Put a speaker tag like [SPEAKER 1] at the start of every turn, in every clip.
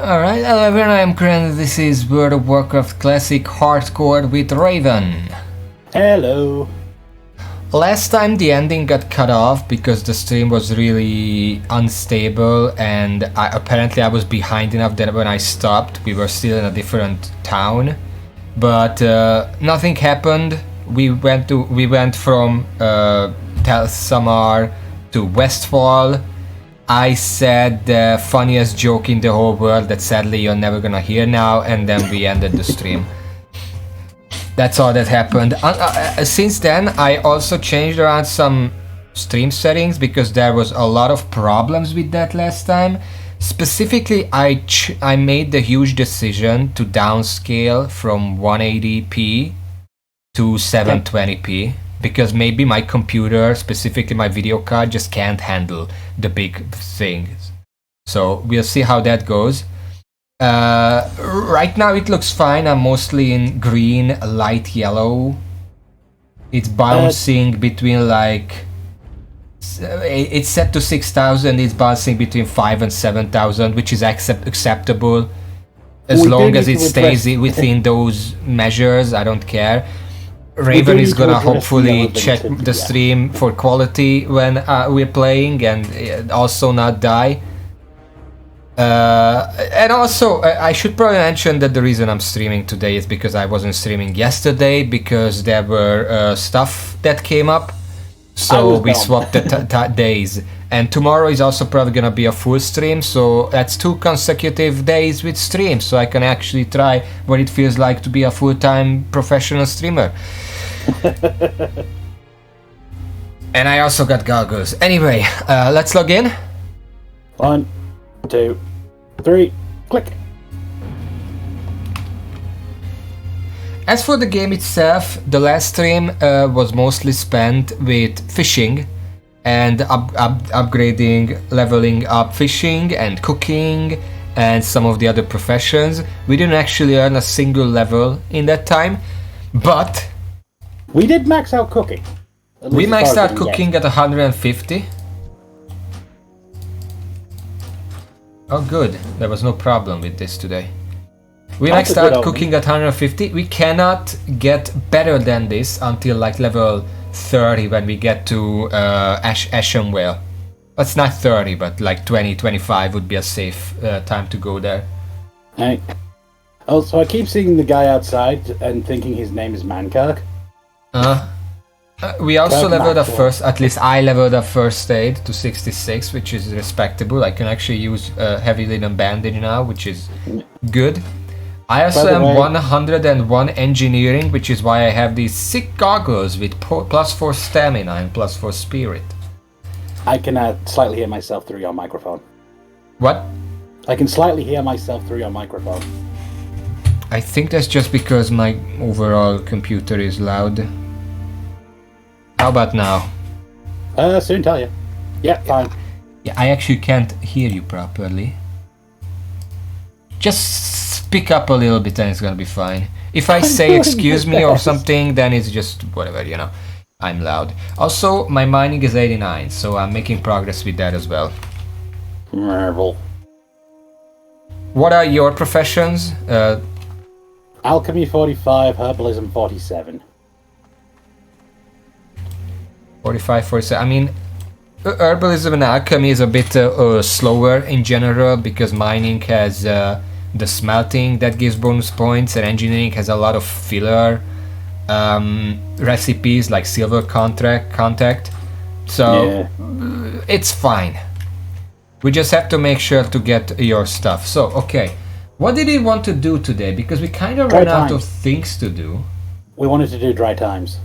[SPEAKER 1] Alright, hello everyone, I am Kren, this is World of Warcraft Classic Hardcore with Raven.
[SPEAKER 2] Hello.
[SPEAKER 1] Last time the ending got cut off because the stream was really unstable and apparently I was behind enough that when I stopped we were still in a different town. But nothing happened. We went from Tel Samar to Westfall. I said the funniest joke in the whole world that sadly you're never gonna hear now, and then we ended the stream. That's all that happened. Since then, I also changed around some stream settings because there was a lot of problems with that last time. Specifically, I made the huge decision to downscale from 180p to 720p. Because maybe my computer, specifically my video card, just can't handle the big things. So we'll see how that goes. Right now it looks fine. I'm mostly in green, light yellow. It's bouncing between like... It's set to 6,000. It's bouncing between 5 and 7,000, which is acceptable. As long as it stays within those measures, I don't care. Raven is gonna hopefully check the stream for quality when we're playing and also not die. And also, I should probably mention that the reason I'm streaming today is because I wasn't streaming yesterday because there were stuff that came up. So we swapped the days. And tomorrow is also probably gonna be a full stream, so that's 2 consecutive days with streams, so I can actually try what it feels like to be a full-time professional streamer. And I also got goggles. Anyway, let's log in.
[SPEAKER 2] 1, 2, 3, click.
[SPEAKER 1] As for the game itself, the last stream was mostly spent with fishing and upgrading, leveling up fishing and cooking and some of the other professions. We didn't actually earn a single level in that time, but
[SPEAKER 2] we did max out cooking.
[SPEAKER 1] We maxed out cooking at 150. Oh good, there was no problem with this today. We maxed out cooking at 150. We cannot get better than this until like level 30 when we get to Ashen Whale. That's not 30, but like 20, 25 would be a safe time to go there.
[SPEAKER 2] Right. Oh, so I keep seeing the guy outside and thinking his name is Mankirk.
[SPEAKER 1] We also leveled up first, at least I leveled up first aid to 66, which is respectable. I can actually use heavy linen bandage now, which is good. I also am 101 engineering, which is why I have these sick goggles with +4 stamina and +4 spirit.
[SPEAKER 2] I can slightly hear myself through your microphone.
[SPEAKER 1] What?
[SPEAKER 2] I can slightly hear myself through your microphone.
[SPEAKER 1] I think that's just because my overall computer is loud. How about now?
[SPEAKER 2] Soon tell you. Yeah, fine.
[SPEAKER 1] Yeah, I actually can't hear you properly. Just speak up a little bit and it's gonna be fine. If I say excuse me or something, then it's just whatever, you know. I'm loud. Also, my mining is 89, so I'm making progress with that as well.
[SPEAKER 2] Marvel.
[SPEAKER 1] What are your professions?
[SPEAKER 2] Alchemy 45, herbalism 47.
[SPEAKER 1] 45, 47. I mean, herbalism and alchemy is a bit slower in general because mining has the smelting that gives bonus points, and engineering has a lot of filler recipes like silver contact. So it's fine. We just have to make sure to get your stuff. So okay, what did we want to do today? Because we kind of ran out of things to do.
[SPEAKER 2] We wanted to do dry times.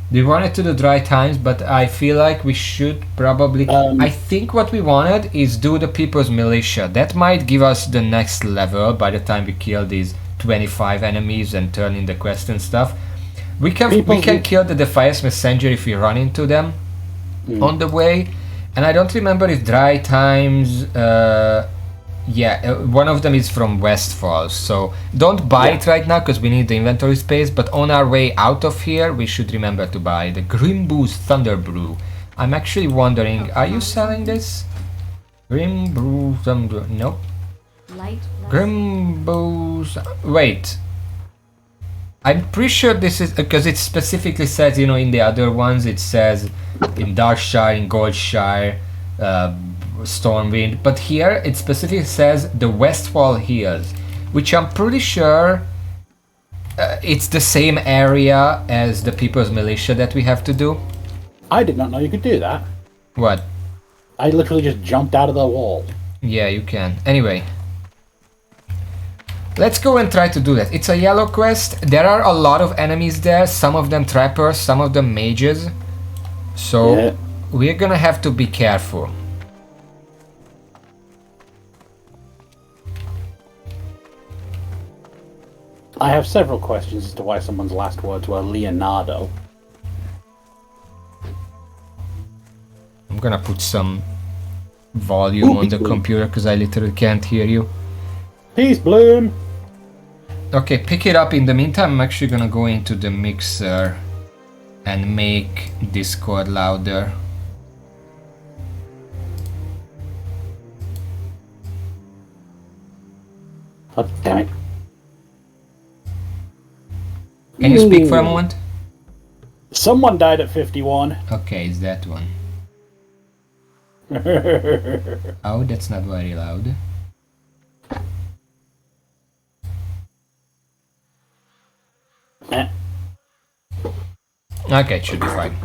[SPEAKER 1] We wanted to do dry times, but I feel like we should probably... I think what we wanted is do the People's Militia. That might give us the next level by the time we kill these 25 enemies and turn in the quest and stuff. We can kill the Defiance Messenger if we run into them on the way. And I don't remember if dry times... one of them is from Westfall, so don't buy it right now because we need the inventory space, but on our way out of here we should remember to buy the Grimboo's Thunder Brew. I'm actually wondering, are you selling this? Grim Brew Thunder... Nope.
[SPEAKER 3] light.
[SPEAKER 1] Grimbo's. Wait. I'm pretty sure this is because it specifically says, you know, in the other ones it says in Darkshire, in Goldshire, Stormwind, but here it specifically says the Westfall Hills, which I'm pretty sure it's the same area as the People's Militia that we have to do.
[SPEAKER 2] I did not know you could do that.
[SPEAKER 1] What?
[SPEAKER 2] I literally just jumped out of the wall.
[SPEAKER 1] Yeah, you can. Anyway. Let's go and try to do that. It's a yellow quest. There are a lot of enemies there. Some of them trappers, some of them mages. So
[SPEAKER 2] Yeah.
[SPEAKER 1] we're gonna have to be careful.
[SPEAKER 2] I have several questions as to why someone's last words were Leonardo.
[SPEAKER 1] I'm gonna put some volume on the computer because I literally can't hear you.
[SPEAKER 2] Peace, Bloom!
[SPEAKER 1] Okay, pick it up. In the meantime, I'm actually gonna go into the mixer and make Discord louder.
[SPEAKER 2] Oh, damn it.
[SPEAKER 1] Can you speak for a moment?
[SPEAKER 2] Someone died at 51.
[SPEAKER 1] Okay, it's that one. Oh, that's not very loud.
[SPEAKER 2] Eh.
[SPEAKER 1] Okay, it should be fine.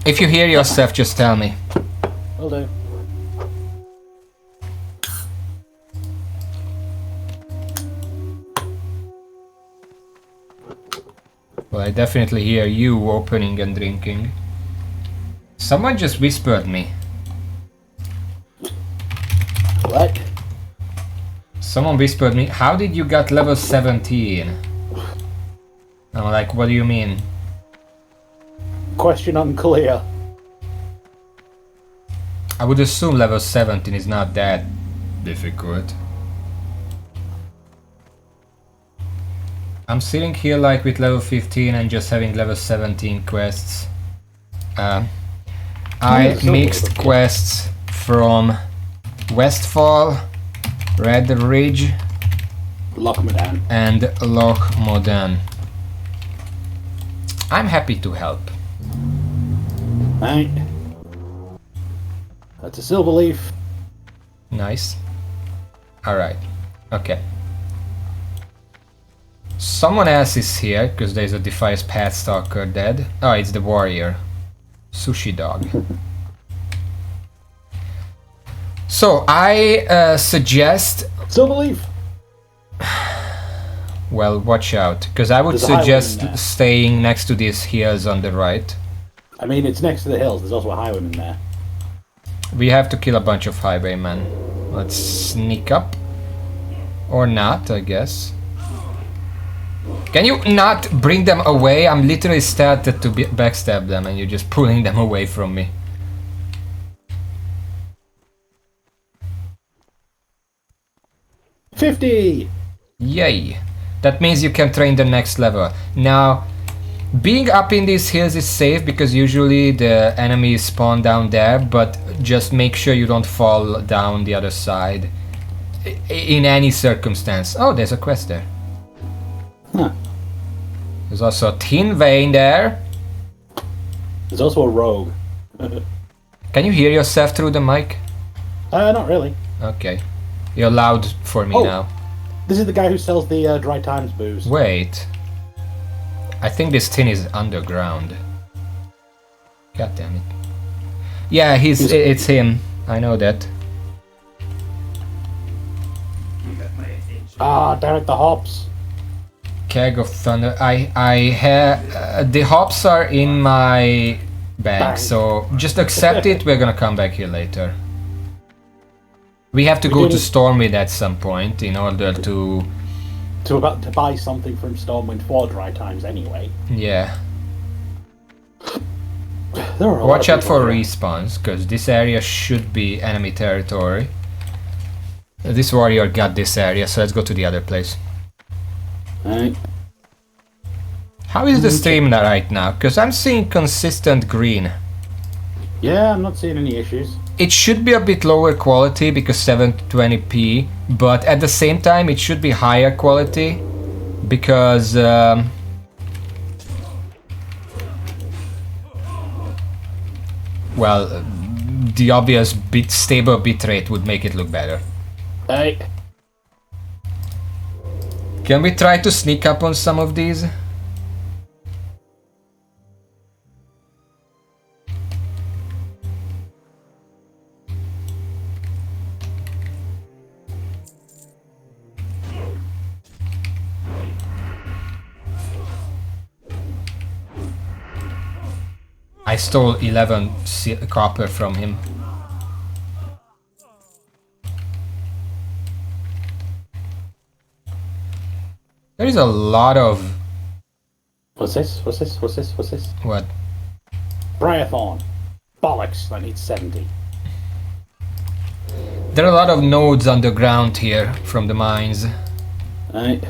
[SPEAKER 1] If you hear yourself, just tell me.
[SPEAKER 2] Will do.
[SPEAKER 1] Well, I definitely hear you opening and drinking. Someone just whispered me.
[SPEAKER 2] What?
[SPEAKER 1] Someone whispered me, how did you get level 17? I'm like, what do you mean?
[SPEAKER 2] Question unclear.
[SPEAKER 1] I would assume level 17 is not that difficult. I'm sitting here like with level 15 and just having level 17 quests. I mixed quests from Westfall, Red Ridge,
[SPEAKER 2] Loch Modan.
[SPEAKER 1] and Loch Modan. I'm happy to help.
[SPEAKER 2] Right. That's a silver leaf.
[SPEAKER 1] Nice. Alright. Okay. Someone else is here, because there's a Defiance Pathstalker dead. Oh, it's the warrior. Sushi dog. So, I suggest...
[SPEAKER 2] Silver leaf!
[SPEAKER 1] Well, watch out, because I would
[SPEAKER 2] There's a highway
[SPEAKER 1] suggest
[SPEAKER 2] in there.
[SPEAKER 1] staying next to these hills on the right.
[SPEAKER 2] I mean, it's next to the hills. There's also a highwayman there.
[SPEAKER 1] We have to kill a bunch of highwaymen. Let's sneak up. Or not, I guess. Can you not bring them away? I'm literally started to backstab them and you're just pulling them away from me.
[SPEAKER 2] $50!
[SPEAKER 1] Yay! That means you can train the next level. Now, being up in these hills is safe because usually the enemies spawn down there, but just make sure you don't fall down the other side. In any circumstance. Oh, there's a quest there.
[SPEAKER 2] Huh.
[SPEAKER 1] There's also a tin vein there.
[SPEAKER 2] There's also a rogue.
[SPEAKER 1] Can you hear yourself through the mic?
[SPEAKER 2] Not really.
[SPEAKER 1] Okay. You're loud for me
[SPEAKER 2] Oh.
[SPEAKER 1] now.
[SPEAKER 2] This is the guy who sells the Dry Times booze.
[SPEAKER 1] Wait. I think this tin is underground. God damn it. Yeah, it's him. I know that.
[SPEAKER 2] Ah, damn it, the hops.
[SPEAKER 1] Keg of Thunder. I have the hops are in my bag, so just accept it. We're gonna come back here later. We have to go to Stormwind at some point in order to...
[SPEAKER 2] To buy something from Stormwind for Dry Times anyway.
[SPEAKER 1] Yeah.
[SPEAKER 2] There are a lot
[SPEAKER 1] Watch
[SPEAKER 2] of
[SPEAKER 1] out
[SPEAKER 2] people
[SPEAKER 1] for
[SPEAKER 2] here.
[SPEAKER 1] respawns, because this area should be enemy territory. This warrior got this area, so let's go to the other place.
[SPEAKER 2] Right.
[SPEAKER 1] How is the stream right now? Because I'm seeing consistent green.
[SPEAKER 2] Yeah, I'm not seeing any issues.
[SPEAKER 1] it should be a bit lower quality because 720p, but at the same time it should be higher quality because well, the obvious stable bitrate would make it look better.
[SPEAKER 2] Hey.
[SPEAKER 1] Can we try to sneak up on some of these? I stole 11 copper from him. There is a lot of...
[SPEAKER 2] What's this? What's this? What's this? What's this?
[SPEAKER 1] What?
[SPEAKER 2] Briarthorn. Bollocks, I need 70.
[SPEAKER 1] There are a lot of nodes underground here from the mines.
[SPEAKER 2] Right.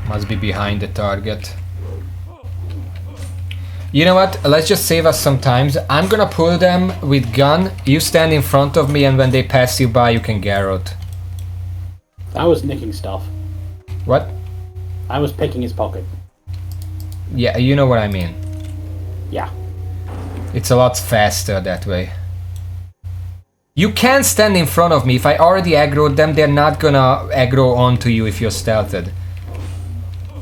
[SPEAKER 1] Must be behind the target. You know what? Let's just save us some time. I'm gonna pull them with gun. You stand in front of me, and when they pass you by, you can garrot.
[SPEAKER 2] I was nicking stuff.
[SPEAKER 1] What?
[SPEAKER 2] I was picking his pocket.
[SPEAKER 1] Yeah, you know what I mean.
[SPEAKER 2] Yeah.
[SPEAKER 1] It's a lot faster that way. You can stand in front of me. If I already aggroed them, they're not gonna aggro onto you if you're stealthed.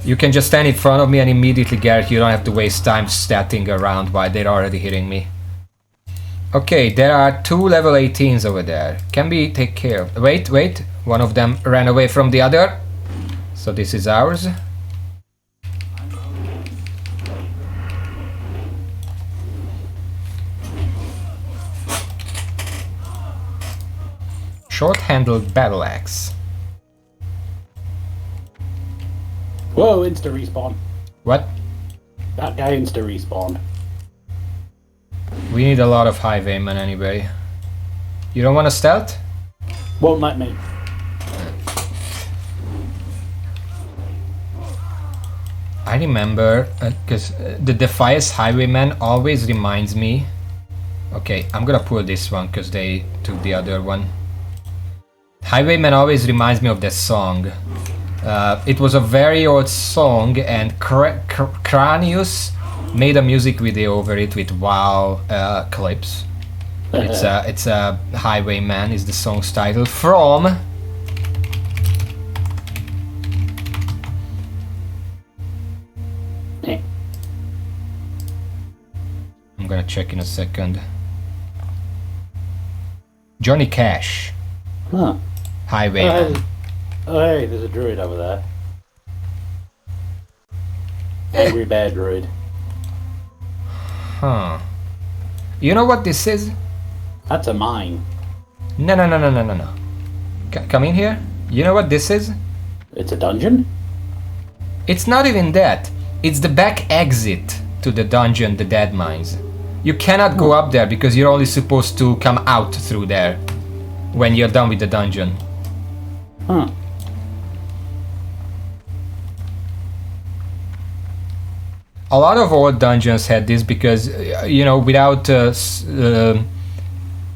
[SPEAKER 1] You can just stand in front of me and immediately garrot. You don't have to waste time statting around while they're already hitting me. Okay, there are 2 level 18s over there. Can we take care of... Wait, wait. One of them ran away from the other. So this is ours. Short-handled battle axe.
[SPEAKER 2] Whoa, insta respawn.
[SPEAKER 1] What?
[SPEAKER 2] That guy insta respawned.
[SPEAKER 1] We need a lot of highwaymen anyway. You don't want to stealth?
[SPEAKER 2] Won't let me.
[SPEAKER 1] I remember, because the Defias highwayman always reminds me... Okay, I'm gonna pull this one because they took the other one. Highwayman always reminds me of that song. It was a very old song, and Cranius made a music video over it with WoW clips. It's a Highwayman is the song's title from... I'm gonna check in a second. Johnny Cash.
[SPEAKER 2] Huh.
[SPEAKER 1] Highwayman.
[SPEAKER 2] Oh, hey, there's a druid over there. Angry bear druid.
[SPEAKER 1] Huh. You know what this is?
[SPEAKER 2] That's a mine.
[SPEAKER 1] No. Come in here. You know what this is?
[SPEAKER 2] It's a dungeon?
[SPEAKER 1] It's not even that. It's the back exit to the dungeon, the dead mines. You cannot go up there because you're only supposed to come out through there when you're done with the dungeon.
[SPEAKER 2] Huh.
[SPEAKER 1] A lot of old dungeons had this because, you know, without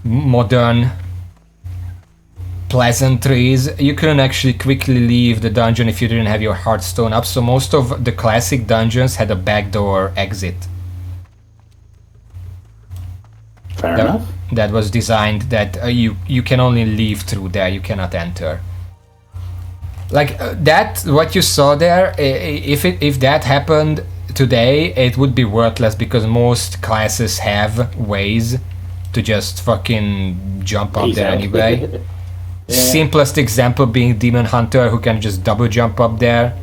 [SPEAKER 1] modern pleasantries, you couldn't actually quickly leave the dungeon if you didn't have your hearthstone up, so most of the classic dungeons had a backdoor exit.
[SPEAKER 2] Fair enough.
[SPEAKER 1] That was designed that you can only leave through there, you cannot enter. Like that, what you saw there, if that happened today, it would be worthless because most classes have ways to just fucking jump up there anyway. Yeah. Simplest example being Demon Hunter, who can just double jump up there,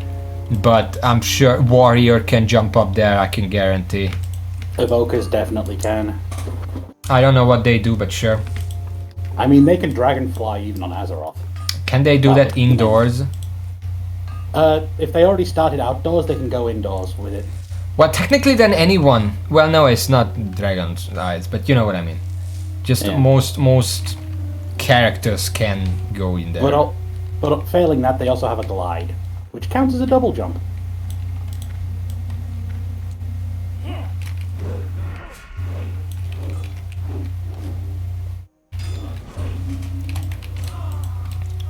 [SPEAKER 1] but I'm sure Warrior can jump up there, I can guarantee.
[SPEAKER 2] Evokers definitely can.
[SPEAKER 1] I don't know what they do, but sure.
[SPEAKER 2] I mean, they can dragonfly even on Azeroth.
[SPEAKER 1] Can they do that indoors?
[SPEAKER 2] If they already started outdoors, they can go indoors with it.
[SPEAKER 1] Well, technically then anyone... Well, no, it's not Dragon's Eyes, but you know what I mean. Just
[SPEAKER 2] yeah.
[SPEAKER 1] most characters can go in there.
[SPEAKER 2] But failing that, they also have a glide, which counts as a double jump.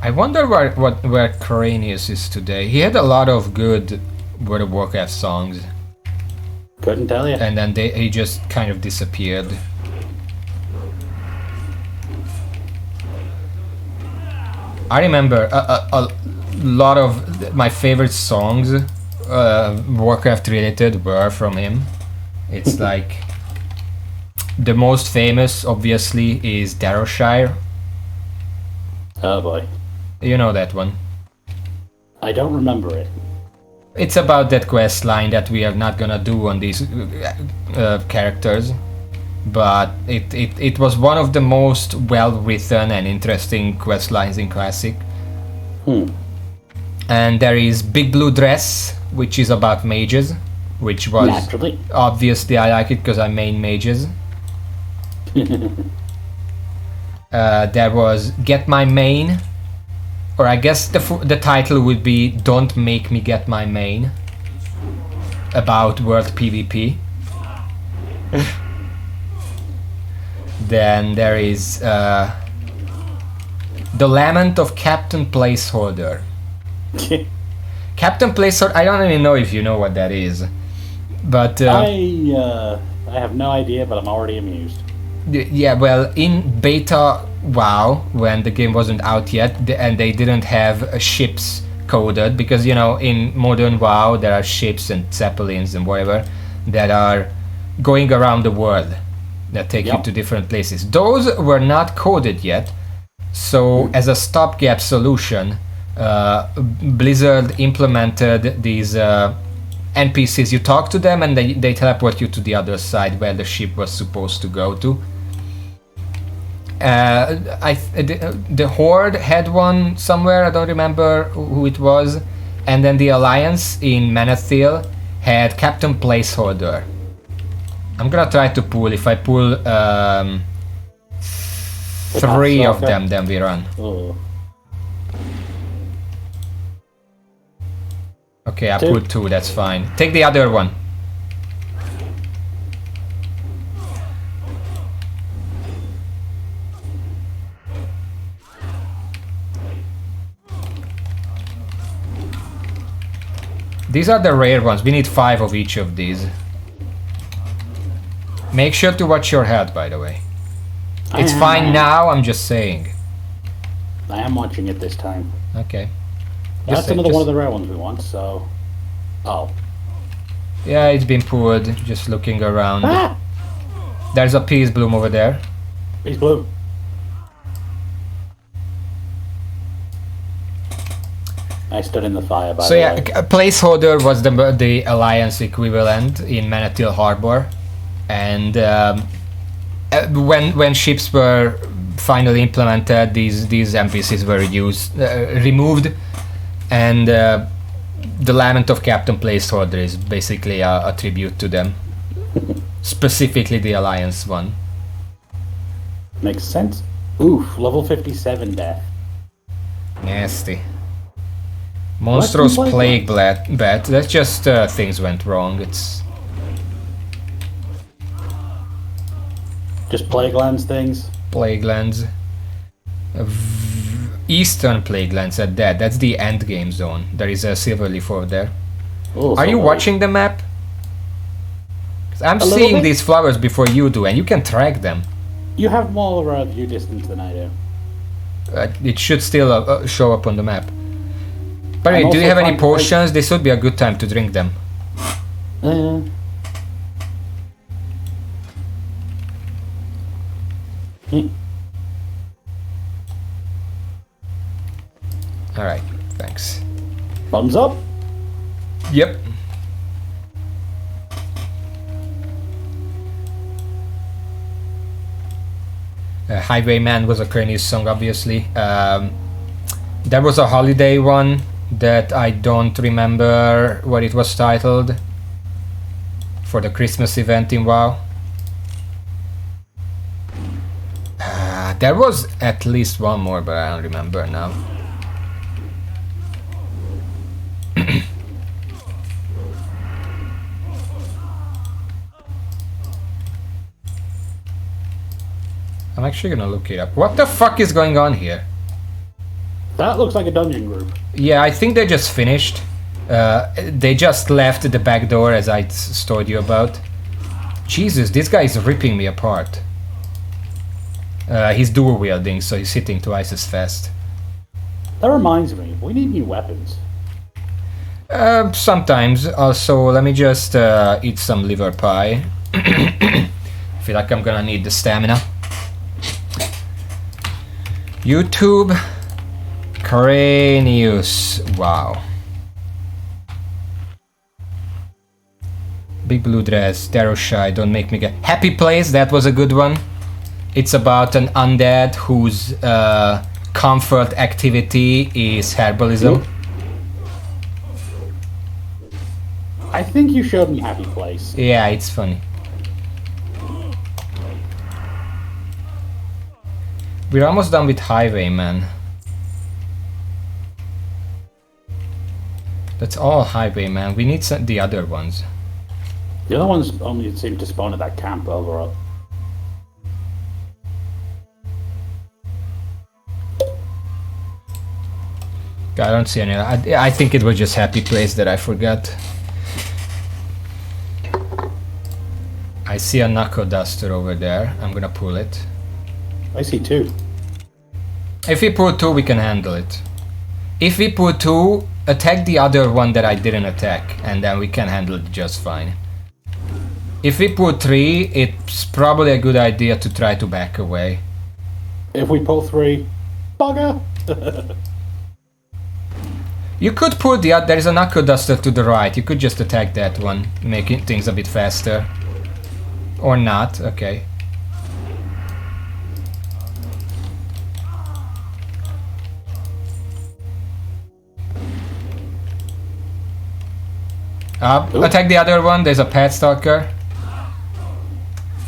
[SPEAKER 1] I wonder where Cranius is today. He had a lot of good World of Warcraft songs.
[SPEAKER 2] Couldn't tell you.
[SPEAKER 1] And then he just kind of disappeared. I remember a lot of my favorite songs, Warcraft related, were from him. It's like the most famous, obviously, is Darrowshire.
[SPEAKER 2] Oh boy.
[SPEAKER 1] You know that one.
[SPEAKER 2] I don't remember it.
[SPEAKER 1] It's about that quest line that we are not gonna do on these characters, but it was one of the most well written and interesting quest lines in Classic. And there is Big Blue Dress, which is about mages, which was
[SPEAKER 2] naturally.
[SPEAKER 1] Obviously I like it because I main mages. There was Get My Main, or I guess the title would be Don't Make Me Get My Main, about World PvP. Then there is The Lament of Captain Placeholder. Captain Placeholder, I don't even know if you know what that is, but
[SPEAKER 2] I have no idea, but I'm already amused.
[SPEAKER 1] Yeah, well, in beta WoW, when the game wasn't out yet, and they didn't have ships coded, because, you know, in modern WoW there are ships and zeppelins and whatever that are going around the world that take you to different places. Those were not coded yet, so as a stopgap solution, Blizzard implemented these NPCs. You talk to them and they teleport you to the other side where the ship was supposed to go to. The Horde had one somewhere, I don't remember who it was, and then the Alliance in Manethil had Captain Placeholder. I'm gonna try to pull. If I pull 3 of them, then we run.
[SPEAKER 2] Oh.
[SPEAKER 1] Okay, I pulled 2, that's fine. Take the other one. These are the rare ones. We need 5 of each of these. Make sure to watch your health, by the way. It's fine now, I'm just saying.
[SPEAKER 2] I am watching it this time.
[SPEAKER 1] Okay.
[SPEAKER 2] That's another one of the rare ones we want, so... Oh.
[SPEAKER 1] Yeah, it's been pulled. Just looking around.
[SPEAKER 2] Ah!
[SPEAKER 1] There's a peace bloom over there.
[SPEAKER 2] Peace bloom. I stood in the fire, by the way.
[SPEAKER 1] So yeah, Placeholder was the Alliance equivalent in Manethil Harbor. And when ships were finally implemented, these NPCs were removed, and the Lament of Captain Placeholder is basically a tribute to them, specifically the Alliance one.
[SPEAKER 2] Makes sense. Oof, level 57 death.
[SPEAKER 1] Nasty. Monstrous Plague Bat. That's just things went wrong. It's
[SPEAKER 2] just Plague Lands things?
[SPEAKER 1] Plague Lands. Eastern Plague Lands at that. That's the end game zone. There is a Silverleaf over there.
[SPEAKER 2] Oh,
[SPEAKER 1] are you watching the map? 'Cause I'm seeing these flowers before you do, and you can track them.
[SPEAKER 2] You have more view distance than I do.
[SPEAKER 1] It should still show up on the map. But anyway, do you have any potions? This would be a good time to drink them. Alright, thanks.
[SPEAKER 2] Thumbs up?
[SPEAKER 1] Yep. Highwayman was a Cranius song, obviously. There was a holiday one that I don't remember what it was titled for the Christmas event in WoW. There was at least one more, but I don't remember now. I'm actually gonna look it up. What the fuck is going on here?
[SPEAKER 2] That looks like a dungeon group.
[SPEAKER 1] Yeah, I think they just finished. They just left the back door, as I told you about. Jesus, this guy is ripping me apart. He's dual wielding, so he's hitting twice as fast.
[SPEAKER 2] That reminds me, we need new weapons.
[SPEAKER 1] Sometimes. Also, let me just eat some liver pie. Feel like I'm gonna need the stamina. YouTube. Cranius. Wow. Big blue dress, Darrow Shy, don't make me get... Happy Place, that was a good one. It's about an undead whose comfort activity is herbalism.
[SPEAKER 2] I think you showed me Happy Place.
[SPEAKER 1] Yeah, it's funny. We're almost done with Highwayman. That's all Highwayman. We need the other ones.
[SPEAKER 2] The other ones only seem to spawn at that camp overall.
[SPEAKER 1] I don't see any. I think it was just Happy Place that I forgot. I see a knuckle duster over there. I'm gonna pull it.
[SPEAKER 2] I see two.
[SPEAKER 1] If we pull two, we can handle it. If we pull two, attack the other one that I didn't attack, and then we can handle it just fine. If we pull three, it's probably a good idea to try to back away.
[SPEAKER 2] If we pull three, bugger!
[SPEAKER 1] You could pull the other. There is a knuckle duster to the right. You could just attack that one, making things a bit faster. Or not, okay. Attack the other one. There's a pet stalker.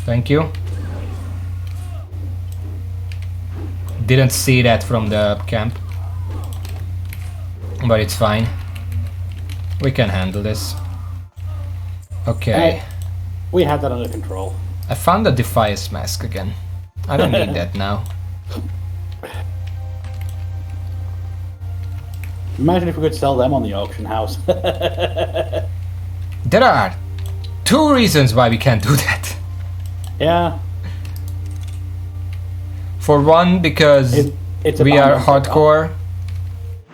[SPEAKER 1] Thank you. Didn't see that from the camp. But it's fine. We can handle this. Okay.
[SPEAKER 2] We have that under control.
[SPEAKER 1] I found the Defiance mask again. I don't need that now.
[SPEAKER 2] Imagine if we could sell them on the auction house.
[SPEAKER 1] There are 2 reasons why we can't do that.
[SPEAKER 2] Yeah.
[SPEAKER 1] For one, because we are hardcore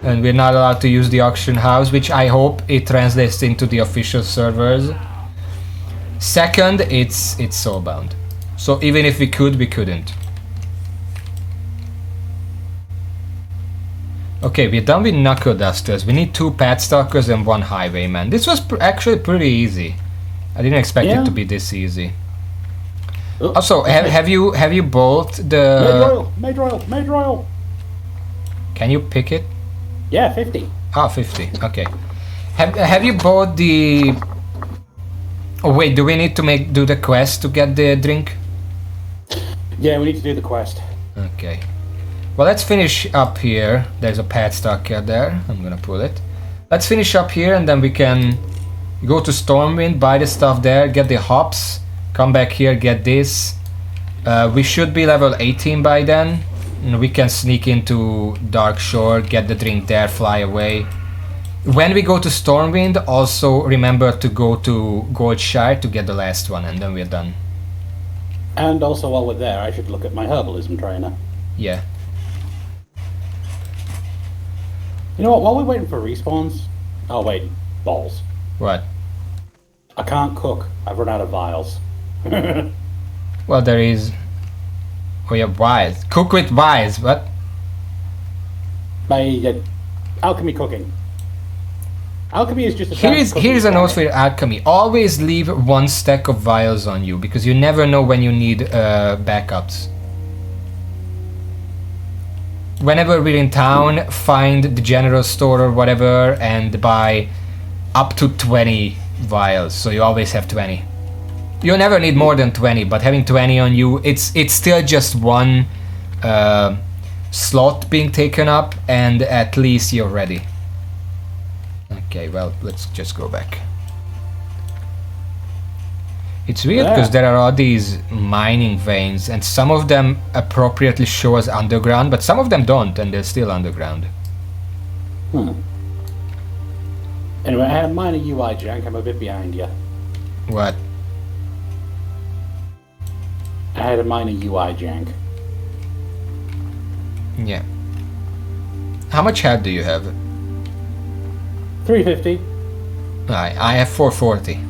[SPEAKER 1] and we're not allowed to use the auction house, which I hope it translates into the official servers. Second, it's soulbound. So even if we could, we couldn't. Okay, we're done with Knuckle Dusters. We need 2 Pad Stalkers and 1 Highwayman. This was actually pretty easy. I didn't expect it to be this easy. Also, have you bought the...
[SPEAKER 2] Mage Royal!
[SPEAKER 1] Can you pick it?
[SPEAKER 2] Yeah, 50.
[SPEAKER 1] Ah, 50, okay. Have you bought the... Oh wait, do we need to do the quest to get the drink?
[SPEAKER 2] Yeah, we need to do the quest.
[SPEAKER 1] Okay. Well, let's finish up here. There's a pad stalker there. I'm gonna pull it. Let's finish up here and then we can go to Stormwind, buy the stuff there, get the hops, come back here, get this. We should be level 18 by then. And we can sneak into Dark Shore, get the drink there, fly away. When we go to Stormwind, also remember to go to Goldshire to get the last one, and then we're done.
[SPEAKER 2] And also while we're there, I should look at my herbalism trainer.
[SPEAKER 1] Yeah.
[SPEAKER 2] You know what, while we're waiting for respawns... Oh wait, balls.
[SPEAKER 1] What?
[SPEAKER 2] I can't cook. I've run out of vials.
[SPEAKER 1] Well, there is... Oh yeah, wise. Cook with wise, what?
[SPEAKER 2] My alchemy cooking. Alchemy is just a...
[SPEAKER 1] Here's a note for your alchemy. Always leave 1 stack of vials on you, because you never know when you need backups. Whenever we're in town, find the general store or whatever and buy up to 20 vials, so you always have 20. You never need more than 20, but having 20 on you, it's still just 1 slot being taken up, and at least you're ready. Okay, well, let's just go back. It's weird because there are all these mining veins, and some of them appropriately show as underground, but some of them don't, and they're still underground.
[SPEAKER 2] Anyway, I had a minor UI jank. I'm a bit behind you.
[SPEAKER 1] What?
[SPEAKER 2] I had a minor UI jank.
[SPEAKER 1] Yeah. How much health do you have?
[SPEAKER 2] 350.
[SPEAKER 1] I have 440.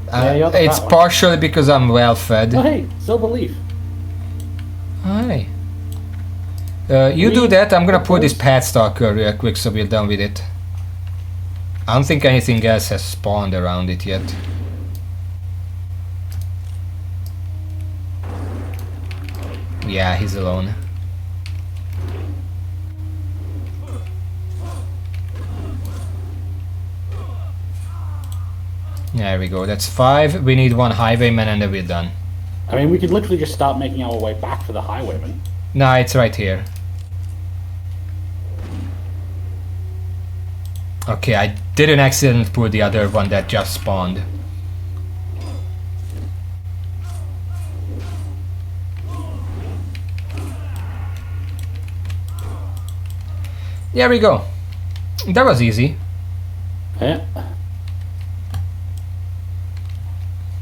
[SPEAKER 2] Yeah, you're the
[SPEAKER 1] it's
[SPEAKER 2] fat one.
[SPEAKER 1] partially because I'm well fed.
[SPEAKER 2] Oh, hey, Silver Leaf.
[SPEAKER 1] Hi. You do that, I'm gonna put this pad stalker real quick so we're done with it. I don't think anything else has spawned around it yet. Yeah, he's alone. There we go, that's 5. We need 1 highwayman and then we're done.
[SPEAKER 2] I mean, we could literally just start making our way back for the highwayman.
[SPEAKER 1] Nah, it's right here. Okay, I did an accident put the other one that just spawned. There we go. That was easy.
[SPEAKER 2] Yeah.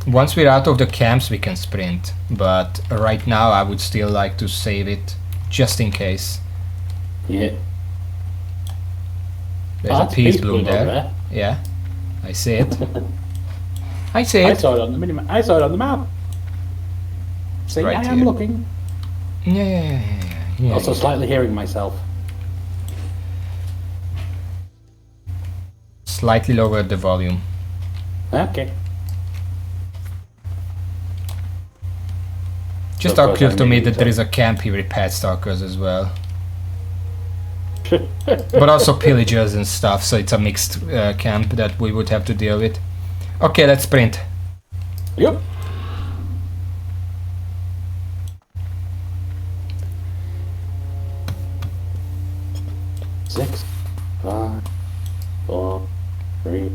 [SPEAKER 1] Once we're out of the camps we can sprint, but right now I would still like to save it, just in case.
[SPEAKER 2] Yeah.
[SPEAKER 1] There's a peace bloom there. Yeah, I see it. I see
[SPEAKER 2] I
[SPEAKER 1] it.
[SPEAKER 2] saw it on the minimap. I saw it on the map. See,
[SPEAKER 1] Right
[SPEAKER 2] I am
[SPEAKER 1] here.
[SPEAKER 2] looking.
[SPEAKER 1] Yeah.
[SPEAKER 2] Also slightly hearing myself.
[SPEAKER 1] Slightly lower the volume.
[SPEAKER 2] Okay.
[SPEAKER 1] Just
[SPEAKER 2] Of course,
[SPEAKER 1] occurred to
[SPEAKER 2] I
[SPEAKER 1] me
[SPEAKER 2] need
[SPEAKER 1] that
[SPEAKER 2] to-
[SPEAKER 1] there is a camp here with pet stalkers as well. But also pillagers and stuff, so it's a mixed camp that we would have to deal with. Okay, let's sprint.
[SPEAKER 2] Yep. Six, 5, 4, 3.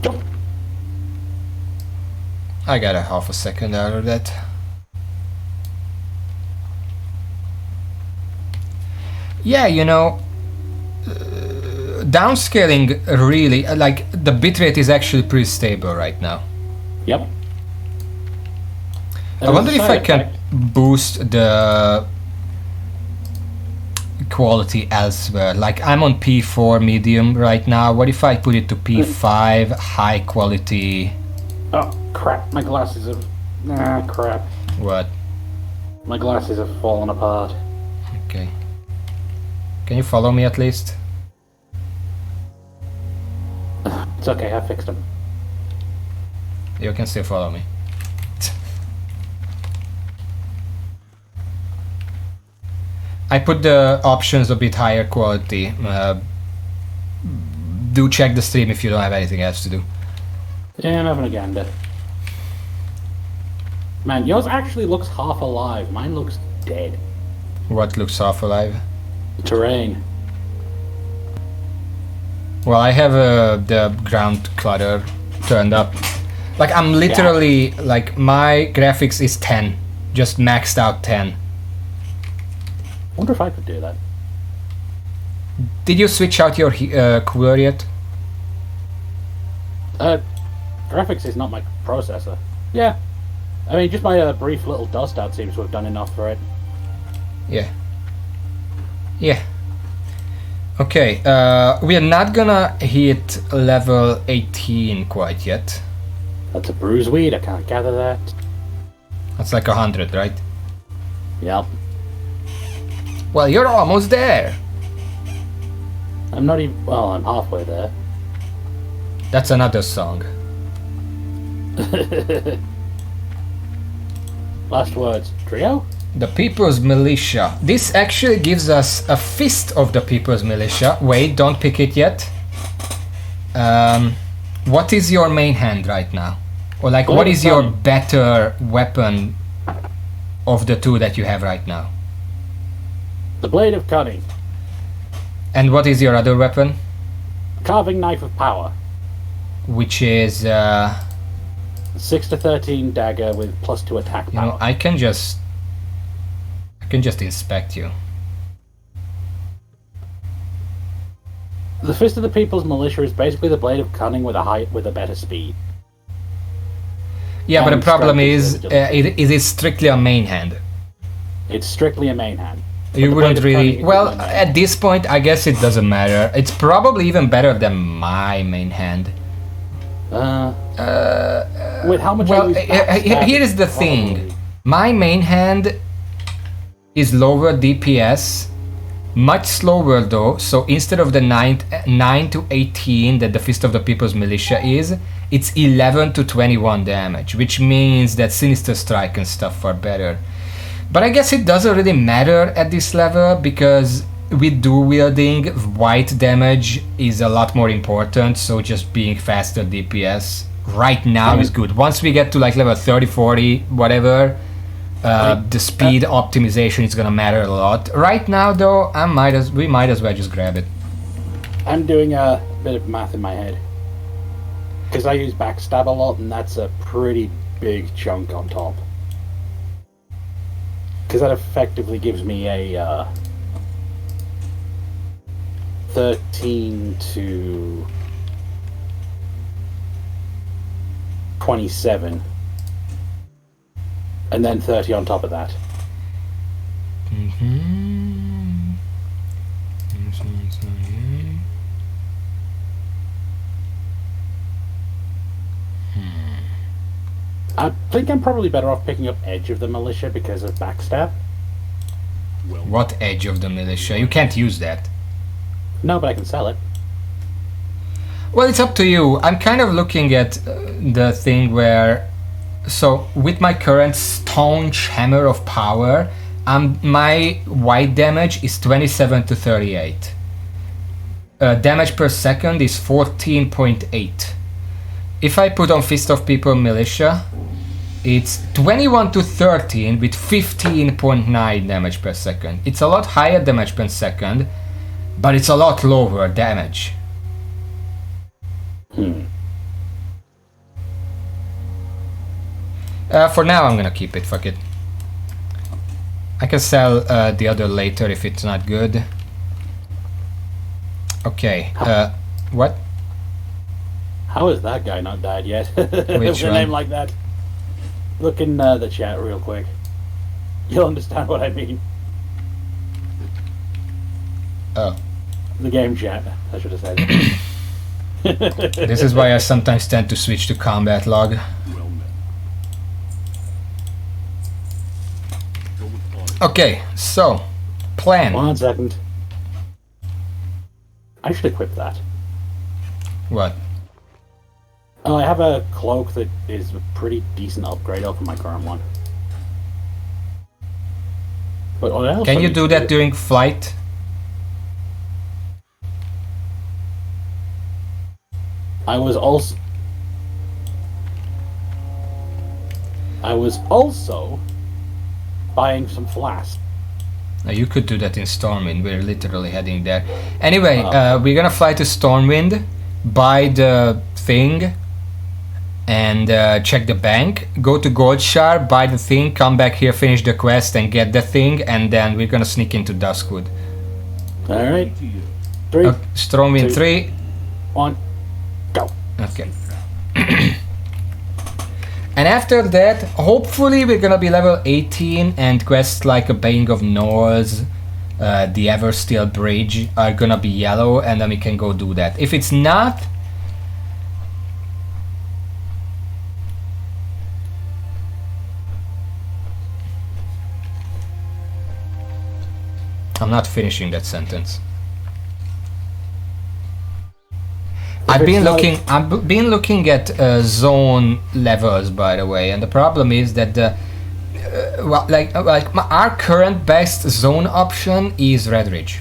[SPEAKER 2] Jump.
[SPEAKER 1] I got a half a second out of that. Yeah, you know, downscaling really, like the bitrate is actually pretty stable right now.
[SPEAKER 2] Yep.
[SPEAKER 1] I wonder if I can boost the quality elsewhere. Like I'm on P4 medium right now. What if I put it to P5 high quality?
[SPEAKER 2] Oh crap! My glasses have. Ah crap!
[SPEAKER 1] What?
[SPEAKER 2] My glasses have fallen apart.
[SPEAKER 1] Okay. Can you follow me at least?
[SPEAKER 2] It's okay. I fixed them.
[SPEAKER 1] You can still follow me. I put the options a bit higher quality. Do check the stream if you don't have anything else to do.
[SPEAKER 2] Yeah, I'm having a gander. Man, yours actually looks half alive. Mine looks dead.
[SPEAKER 1] What looks half alive?
[SPEAKER 2] Terrain.
[SPEAKER 1] Well, I have the ground clutter turned up. Like I'm literally like my graphics is 10, just maxed out 10.
[SPEAKER 2] Wonder if I could do that.
[SPEAKER 1] Did you switch out your cooler yet?
[SPEAKER 2] Graphics is not my processor. Yeah. I mean, just my brief little dust out seems to have done enough for it.
[SPEAKER 1] Yeah. Yeah. Okay, we are not gonna hit level 18 quite yet.
[SPEAKER 2] That's a bruise weed, I can't gather that.
[SPEAKER 1] That's like 100, right?
[SPEAKER 2] Yep.
[SPEAKER 1] Well, you're almost there.
[SPEAKER 2] I'm not even. Well, I'm halfway there.
[SPEAKER 1] That's another song.
[SPEAKER 2] Last words. Trio?
[SPEAKER 1] The People's Militia. This actually gives us a fist of the People's Militia. Wait, don't pick it yet. What is your main hand right now? Or like, what is your better weapon of the two that you have right now?
[SPEAKER 2] The Blade of Cutting.
[SPEAKER 1] And what is your other weapon?
[SPEAKER 2] Carving Knife of Power.
[SPEAKER 1] Which is,
[SPEAKER 2] 6 to 13 dagger with +2 attack
[SPEAKER 1] you know,
[SPEAKER 2] power.
[SPEAKER 1] I can just inspect you.
[SPEAKER 2] The Fist of the People's Militia is basically the Blade of Cunning with a better speed.
[SPEAKER 1] Yeah, but the
[SPEAKER 2] And
[SPEAKER 1] problem
[SPEAKER 2] strength
[SPEAKER 1] is,
[SPEAKER 2] is really
[SPEAKER 1] it is strictly a main hand.
[SPEAKER 2] It's strictly a main hand. But
[SPEAKER 1] You
[SPEAKER 2] the
[SPEAKER 1] wouldn't
[SPEAKER 2] Blade of
[SPEAKER 1] really...
[SPEAKER 2] Cunning
[SPEAKER 1] Well,
[SPEAKER 2] is a main
[SPEAKER 1] at this point, I guess it doesn't matter. It's probably even better than my main hand.
[SPEAKER 2] with how much I
[SPEAKER 1] Well,
[SPEAKER 2] use backstab,
[SPEAKER 1] here is the
[SPEAKER 2] it's
[SPEAKER 1] thing.
[SPEAKER 2] probably-
[SPEAKER 1] My main hand is lower DPS, much slower though, so instead of the 9 to 18 that the Fist of the People's Militia is, it's 11 to 21 damage, which means that Sinister Strike and stuff are better. But I guess it doesn't really matter at this level, because with dual wielding, white damage is a lot more important, so just being faster DPS right now is good. Once we get to like level 30, 40, whatever, the speed optimization is gonna matter a lot. Right now though, we might as well just grab it.
[SPEAKER 2] I'm doing a bit of math in my head. Because I use backstab a lot, and that's a pretty big chunk on top. Because that effectively gives me a 13 to 27. And then 30 on top of that. I think I'm probably better off picking up Edge of the Militia because of backstab.
[SPEAKER 1] What Edge of the Militia? You can't use that.
[SPEAKER 2] No, but I can sell it.
[SPEAKER 1] Well, it's up to you. I'm kind of looking at the thing where... So, with my current staunch hammer of power, my white damage is 27 to 38. Damage per second is 14.8. If I put on Fist of People Militia, it's 21 to 13 with 15.9 damage per second. It's a lot higher damage per second, but it's a lot lower damage. For now, I'm gonna keep it. Fuck it. I can sell the other later if it's not good. Okay. What?
[SPEAKER 2] How is that guy not died yet? With
[SPEAKER 1] Which
[SPEAKER 2] a
[SPEAKER 1] one?
[SPEAKER 2] name like that. Look in the chat real quick. You'll understand what I mean.
[SPEAKER 1] Oh.
[SPEAKER 2] The game chat, I should have said.
[SPEAKER 1] This is why I sometimes tend to switch to combat log. Okay, so plan.
[SPEAKER 2] 1 second. I should equip that.
[SPEAKER 1] What?
[SPEAKER 2] Oh, I have a cloak that is a pretty decent upgrade over my current one. But what else
[SPEAKER 1] Can
[SPEAKER 2] I
[SPEAKER 1] you
[SPEAKER 2] need
[SPEAKER 1] do
[SPEAKER 2] to
[SPEAKER 1] that during flight?
[SPEAKER 2] I was also buying some flasks.
[SPEAKER 1] You could do that in Stormwind. We're literally heading there. Anyway, we're gonna fly to Stormwind, buy the thing, and check the bank. Go to Goldshire, buy the thing, come back here, finish the quest, and get the thing, and then we're gonna sneak into Duskwood.
[SPEAKER 2] All right. 3,
[SPEAKER 1] Stormwind
[SPEAKER 2] 2,
[SPEAKER 1] 3.
[SPEAKER 2] 1, go.
[SPEAKER 1] Okay. And after that, hopefully we're gonna be level 18 and quests like a Baying of Gnolls, the Eversteel Bridge are gonna be yellow, and then we can go do that. If it's not... I'm not finishing that sentence. I've been looking at zone levels, by the way, and the problem is that the our current best zone option is Redridge,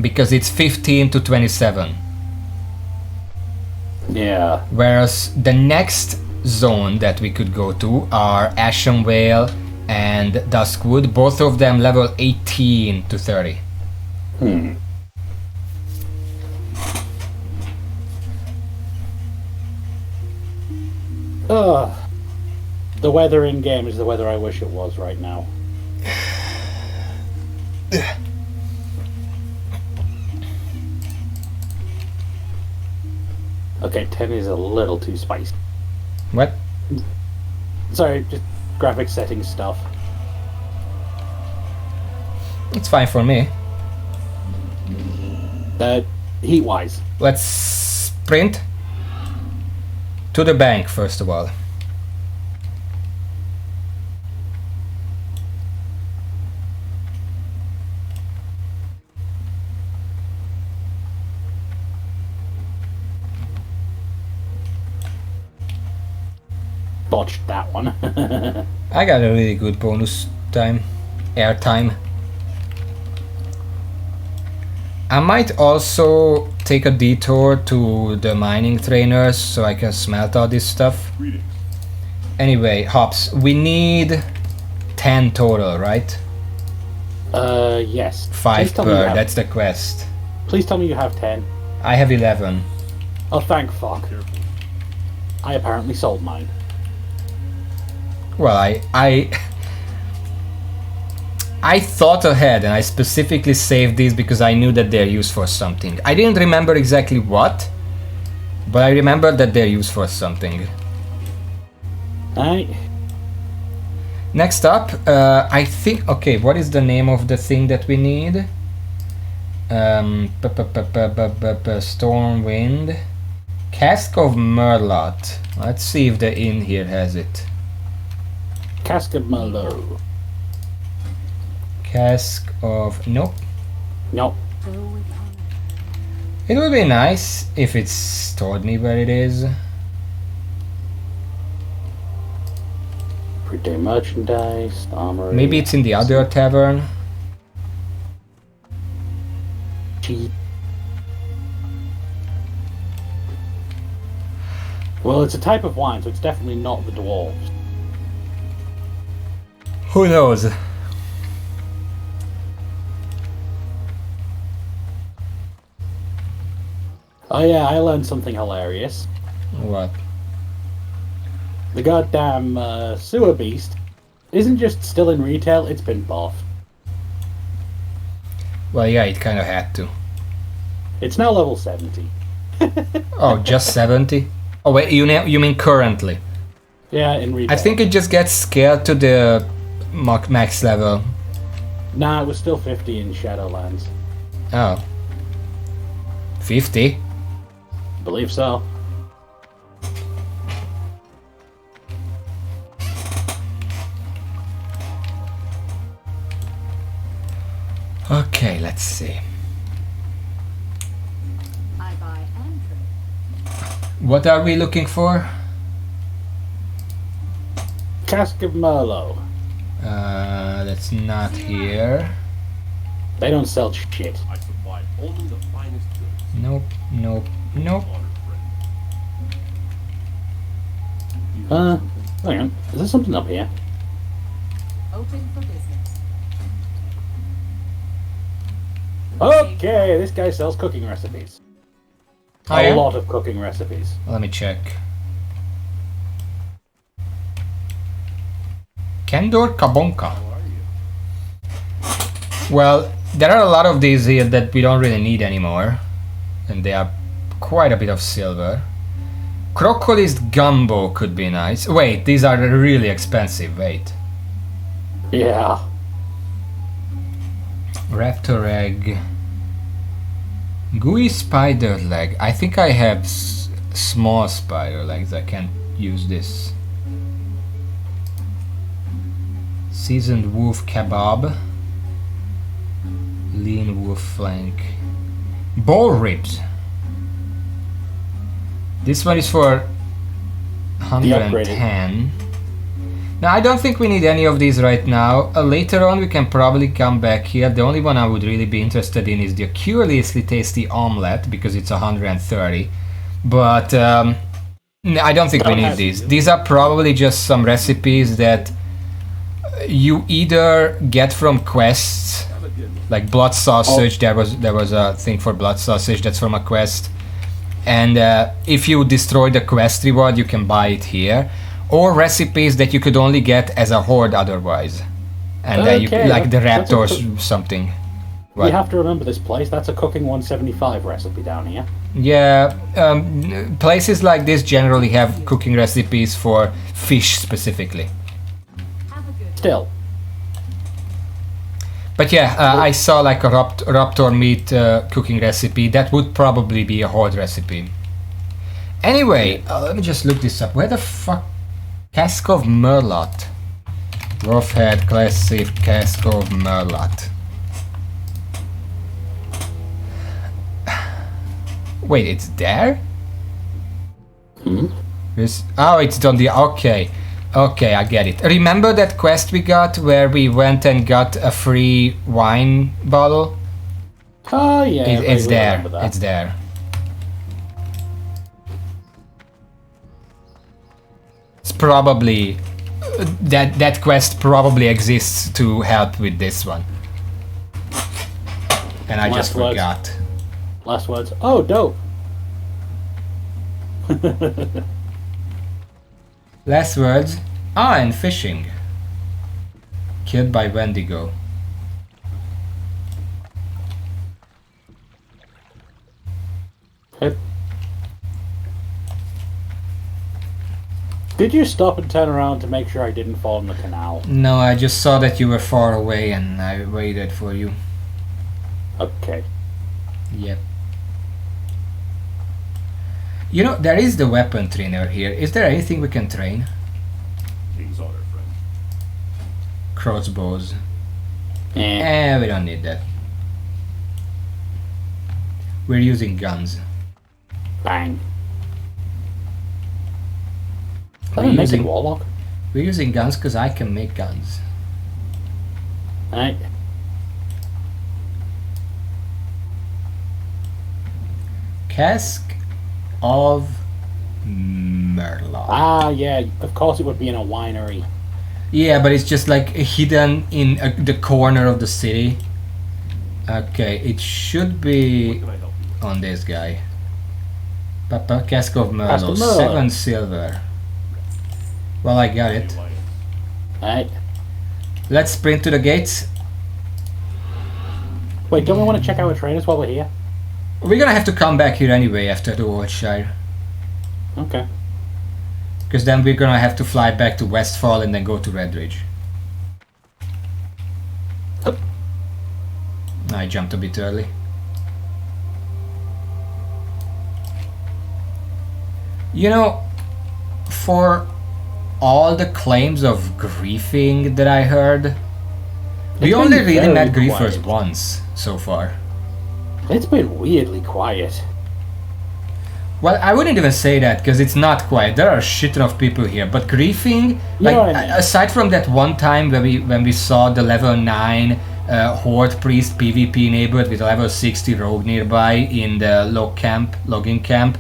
[SPEAKER 1] because it's 15 to 27.
[SPEAKER 2] Yeah.
[SPEAKER 1] Whereas the next zone that we could go to are Ashenvale and Duskwood, both of them level 18 to 30.
[SPEAKER 2] The weather in game is the weather I wish it was right now. Okay, 10 is a little too spicy.
[SPEAKER 1] What?
[SPEAKER 2] Sorry, just graphic settings stuff.
[SPEAKER 1] It's fine for me.
[SPEAKER 2] Heat-wise.
[SPEAKER 1] Let's sprint to the bank first of all.
[SPEAKER 2] Botched that one.
[SPEAKER 1] I got a really good bonus time, air time. I might also take a detour to the mining trainers so I can smelt all this stuff. Anyway, Hops, we need 10 total, right?
[SPEAKER 2] Yes.
[SPEAKER 1] 5 per, that's the quest.
[SPEAKER 2] Please tell me you have 10.
[SPEAKER 1] I have 11.
[SPEAKER 2] Oh, thank fuck. I apparently sold mine.
[SPEAKER 1] Well, I thought ahead and I specifically saved these because I knew that they're used for something. I didn't remember exactly what, but I remember that they're used for something.
[SPEAKER 2] Alright.
[SPEAKER 1] Next up, I think... Okay, what is the name of the thing that we need? Stormwind. Cask of Merlot. Let's see if the inn here has it.
[SPEAKER 2] Cask of Merlot.
[SPEAKER 1] Cask of... Nope.
[SPEAKER 2] Nope.
[SPEAKER 1] It would be nice if it's told me where it is.
[SPEAKER 2] Everyday merchandise, armory.
[SPEAKER 1] Maybe it's in the other tavern.
[SPEAKER 2] Cheap. Well, it's a type of wine, so it's definitely not the dwarves.
[SPEAKER 1] Who knows?
[SPEAKER 2] Oh yeah, I learned something hilarious.
[SPEAKER 1] What?
[SPEAKER 2] The goddamn sewer beast isn't just still in retail, it's been buffed.
[SPEAKER 1] Well, yeah, it kind of had to.
[SPEAKER 2] It's now level 70.
[SPEAKER 1] Oh, just 70? Oh wait, you mean currently?
[SPEAKER 2] Yeah, in retail.
[SPEAKER 1] I think it just gets scared to the max level.
[SPEAKER 2] Nah, it was still 50 in Shadowlands.
[SPEAKER 1] Oh. 50?
[SPEAKER 2] Believe so.
[SPEAKER 1] Okay, let's see.
[SPEAKER 3] I buy and trade.
[SPEAKER 1] What are we looking for?
[SPEAKER 2] Cask of Merlot.
[SPEAKER 1] That's not here.
[SPEAKER 2] They don't sell shit.
[SPEAKER 4] I supply only the finest goods.
[SPEAKER 1] Nope, nope, nope.
[SPEAKER 2] Hang on. Is there something up here?
[SPEAKER 3] Open for business.
[SPEAKER 2] Okay, this guy sells cooking recipes.
[SPEAKER 1] Oh,
[SPEAKER 2] A
[SPEAKER 1] yeah?
[SPEAKER 2] lot of cooking recipes.
[SPEAKER 1] Let me check. Kendor Kabonka. Well, there are a lot of these here that we don't really need anymore. And they are quite a bit of silver. Crocodile gumbo could be nice. Wait, these are really expensive. Wait.
[SPEAKER 2] Yeah.
[SPEAKER 1] Raptor egg. Gooey spider leg. I think I have small spider legs. I can't use this. Seasoned wolf kebab. Lean wolf flank. Bull ribs. This one is for 110. Now I don't think we need any of these right now. Later on we can probably come back here. The only one I would really be interested in is the curiously tasty omelette because it's 130. But I don't think we need these. These are probably just some recipes that you either get from quests, like blood sausage. There was a thing for blood sausage that's from a quest. And if you destroy the quest reward, you can buy it here. Or recipes that you could only get as a horde otherwise. And then you
[SPEAKER 2] Okay,
[SPEAKER 1] like the
[SPEAKER 2] that's
[SPEAKER 1] raptors something. What?
[SPEAKER 2] You have to remember this place. That's a cooking 175 recipe down here.
[SPEAKER 1] Yeah, places like this generally have cooking recipes for fish specifically.
[SPEAKER 3] Have a good
[SPEAKER 2] Still,
[SPEAKER 1] But yeah, I saw like a raptor meat cooking recipe. That would probably be a horde recipe. Anyway, let me just look this up. Where the fuck? Cask of Merlot. Roughhead Classic Cask of Merlot. Wait, it's there? Oh, it's on the... Okay. Okay, I get it. Remember that quest we got where we went and got a free wine bottle?
[SPEAKER 2] oh yeah,
[SPEAKER 1] It's
[SPEAKER 2] vaguely
[SPEAKER 1] there.
[SPEAKER 2] remember that.
[SPEAKER 1] It's there. It's probably... that quest probably exists to help with this one. And I just
[SPEAKER 2] Last words.
[SPEAKER 1] forgot.
[SPEAKER 2] Last words. Oh, dope.
[SPEAKER 1] Last words. Ah, and fishing. Killed by Wendigo.
[SPEAKER 2] Hey. Did you stop and turn around to make sure I didn't fall in the canal?
[SPEAKER 1] No, I just saw that you were far away and I waited for you.
[SPEAKER 2] Okay.
[SPEAKER 1] Yep. You know, there is the weapon trainer here. Is there anything we can train?
[SPEAKER 4] King's order, friend.
[SPEAKER 1] Crossbows.
[SPEAKER 2] Eh.
[SPEAKER 1] We don't need that. We're using guns.
[SPEAKER 2] Bang. Is that
[SPEAKER 1] We're
[SPEAKER 2] a naked
[SPEAKER 1] using,
[SPEAKER 2] warlock?
[SPEAKER 1] we're using guns because I can make guns.
[SPEAKER 2] Right.
[SPEAKER 1] Cask of Merlot.
[SPEAKER 2] Ah, yeah. Of course it would be in a winery.
[SPEAKER 1] Yeah, but it's just like hidden in the corner of the city. Okay, it should be
[SPEAKER 4] Can I help you?
[SPEAKER 1] on this guy. Papa, Cask of
[SPEAKER 2] Cask of
[SPEAKER 1] Merlot,
[SPEAKER 2] Merlot.
[SPEAKER 1] 7 silver. Well, I got it.
[SPEAKER 4] Lions.
[SPEAKER 2] Right.
[SPEAKER 1] Let's sprint to the gates.
[SPEAKER 2] Wait, don't we want to check our trainers while we're here?
[SPEAKER 1] We're gonna have to come back here anyway after the Oldshire.
[SPEAKER 2] Okay.
[SPEAKER 1] Because then we're gonna have to fly back to Westfall and then go to Redridge.
[SPEAKER 2] Hup.
[SPEAKER 1] I jumped a bit early. You know, for all the claims of griefing that I heard, we
[SPEAKER 2] It's
[SPEAKER 1] only
[SPEAKER 2] been
[SPEAKER 1] really
[SPEAKER 2] very
[SPEAKER 1] met griefers
[SPEAKER 2] quiet.
[SPEAKER 1] once so far.
[SPEAKER 2] It's been weirdly quiet.
[SPEAKER 1] Well, I wouldn't even say that because it's not quiet. There are a shit ton of people here, but griefing,
[SPEAKER 2] You
[SPEAKER 1] like
[SPEAKER 2] know what I mean.
[SPEAKER 1] aside from that one time when we saw the level 9 Horde Priest PvP neighborhood with a level 60 rogue nearby in the logging camp,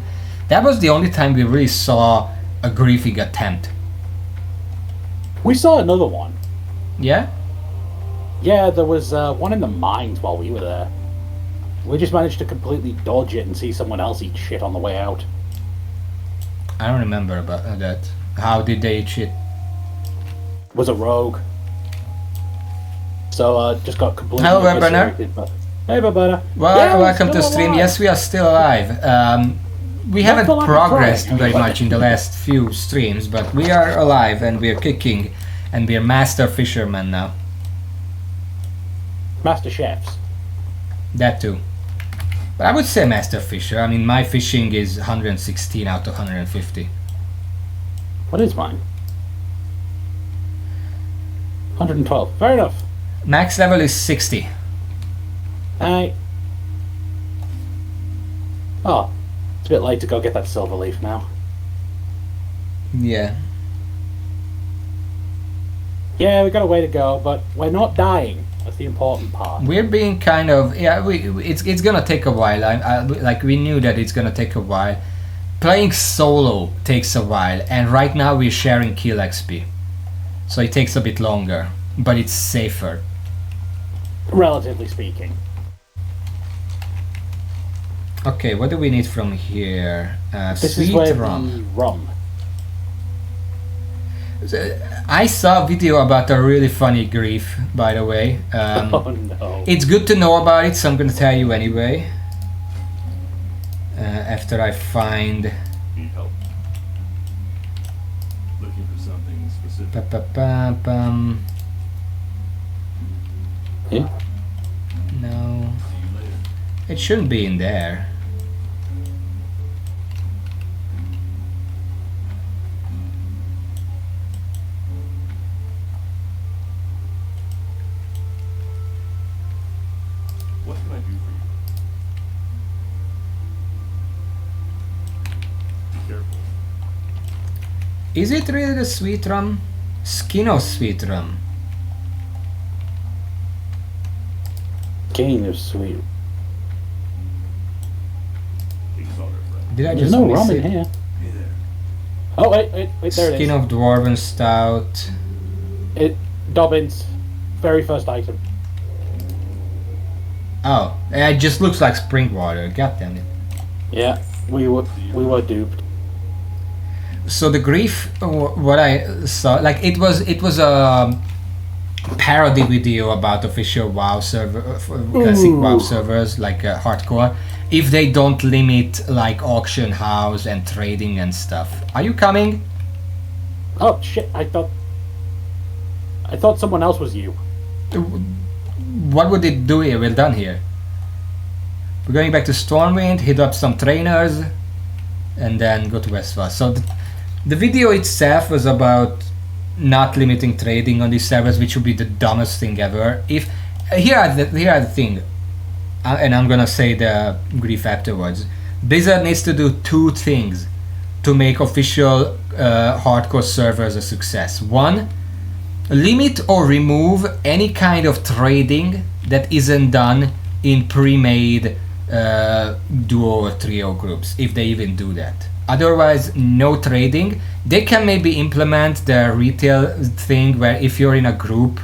[SPEAKER 1] that was the only time we really saw a griefing attempt.
[SPEAKER 2] We saw another one.
[SPEAKER 1] Yeah?
[SPEAKER 2] Yeah, there was one in the mines while we were there. We just managed to completely dodge it and see someone else eat shit on the way out.
[SPEAKER 1] I don't remember about that. How did they eat shit?
[SPEAKER 2] Was a rogue. So just got completely
[SPEAKER 1] Hello, Webinar.
[SPEAKER 2] eviscerated, but- Hey, Babana.
[SPEAKER 1] Well,
[SPEAKER 2] Yeah, we're
[SPEAKER 1] welcome to
[SPEAKER 2] still
[SPEAKER 1] stream.
[SPEAKER 2] alive.
[SPEAKER 1] Yes, we are still alive. We
[SPEAKER 2] Not
[SPEAKER 1] haven't
[SPEAKER 2] for lack of
[SPEAKER 1] progressed
[SPEAKER 2] trying,
[SPEAKER 1] very
[SPEAKER 2] but-
[SPEAKER 1] much in the last few streams, but we are alive and we are kicking, and we are master fishermen now.
[SPEAKER 2] Master chefs.
[SPEAKER 1] That too. But I would say master fisher. I mean, my fishing is 116 out of 150.
[SPEAKER 2] What is mine? 112. Fair enough.
[SPEAKER 1] Max level is 60.
[SPEAKER 2] Hey. Oh, it's a bit late to go get that silver leaf now.
[SPEAKER 1] Yeah.
[SPEAKER 2] Yeah, we got a way to go, but we're not dying. That's the important part.
[SPEAKER 1] We're being kind of it's gonna take a while. Like we knew that it's gonna take a while. Playing solo takes a while, and right now we're sharing kill XP, so it takes a bit longer, but it's safer.
[SPEAKER 2] Relatively speaking.
[SPEAKER 1] Okay, what do we need from here?
[SPEAKER 2] This
[SPEAKER 1] Sweet
[SPEAKER 2] is where
[SPEAKER 1] rum.
[SPEAKER 2] the rum.
[SPEAKER 1] I saw a video about a really funny grief, by the way.
[SPEAKER 2] Oh no.
[SPEAKER 1] It's good to know about it, so I'm gonna tell you anyway. After I find...
[SPEAKER 4] Need help. Looking for something specific.
[SPEAKER 1] Pa-pa-pa-pum.
[SPEAKER 2] Yeah.
[SPEAKER 1] No,
[SPEAKER 4] See you later.
[SPEAKER 1] it shouldn't be in there.
[SPEAKER 4] What can I do for you? Be careful.
[SPEAKER 1] Is it really the sweet rum? Skin of sweet rum.
[SPEAKER 2] King of sweet.
[SPEAKER 4] Exotic friend.
[SPEAKER 1] Did I
[SPEAKER 2] There's
[SPEAKER 1] just
[SPEAKER 2] no
[SPEAKER 1] miss
[SPEAKER 2] rum
[SPEAKER 1] it?
[SPEAKER 2] in here.
[SPEAKER 4] Hey there.
[SPEAKER 2] Oh wait, there it
[SPEAKER 1] Skin
[SPEAKER 2] is.
[SPEAKER 1] of dwarven stout.
[SPEAKER 2] Dobbins, very first item.
[SPEAKER 1] Oh, it just looks like spring water. God damn it.
[SPEAKER 2] Yeah, we were duped.
[SPEAKER 1] So the grief, what I saw, like it was a parody video about official WoW server, classic WoW servers like hardcore. If they don't limit like auction house and trading and stuff. Are you coming?
[SPEAKER 2] Oh shit! I thought someone else was you.
[SPEAKER 1] What would it do here? We're done here. We're going back to Stormwind, hit up some trainers, and then go to Westfall. So the video itself was about not limiting trading on these servers, which would be the dumbest thing ever. If here are the thing, and I'm gonna say the grief afterwards. Blizzard needs to do two things to make official hardcore servers a success. One, limit or remove any kind of trading that isn't done in pre-made duo or trio groups, if they even do that. Otherwise, no trading. They can maybe implement the retail thing where if you're in a group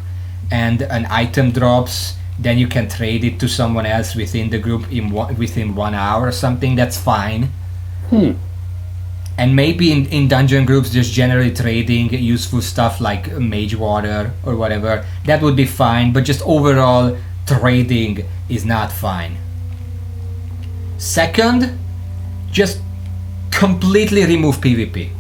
[SPEAKER 1] and an item drops, then you can trade it to someone else within the group within 1 hour or something. That's fine. And maybe in dungeon groups, just generally trading useful stuff like mage water or whatever. That would be fine, but just overall trading is not fine. Second, just completely remove PvP.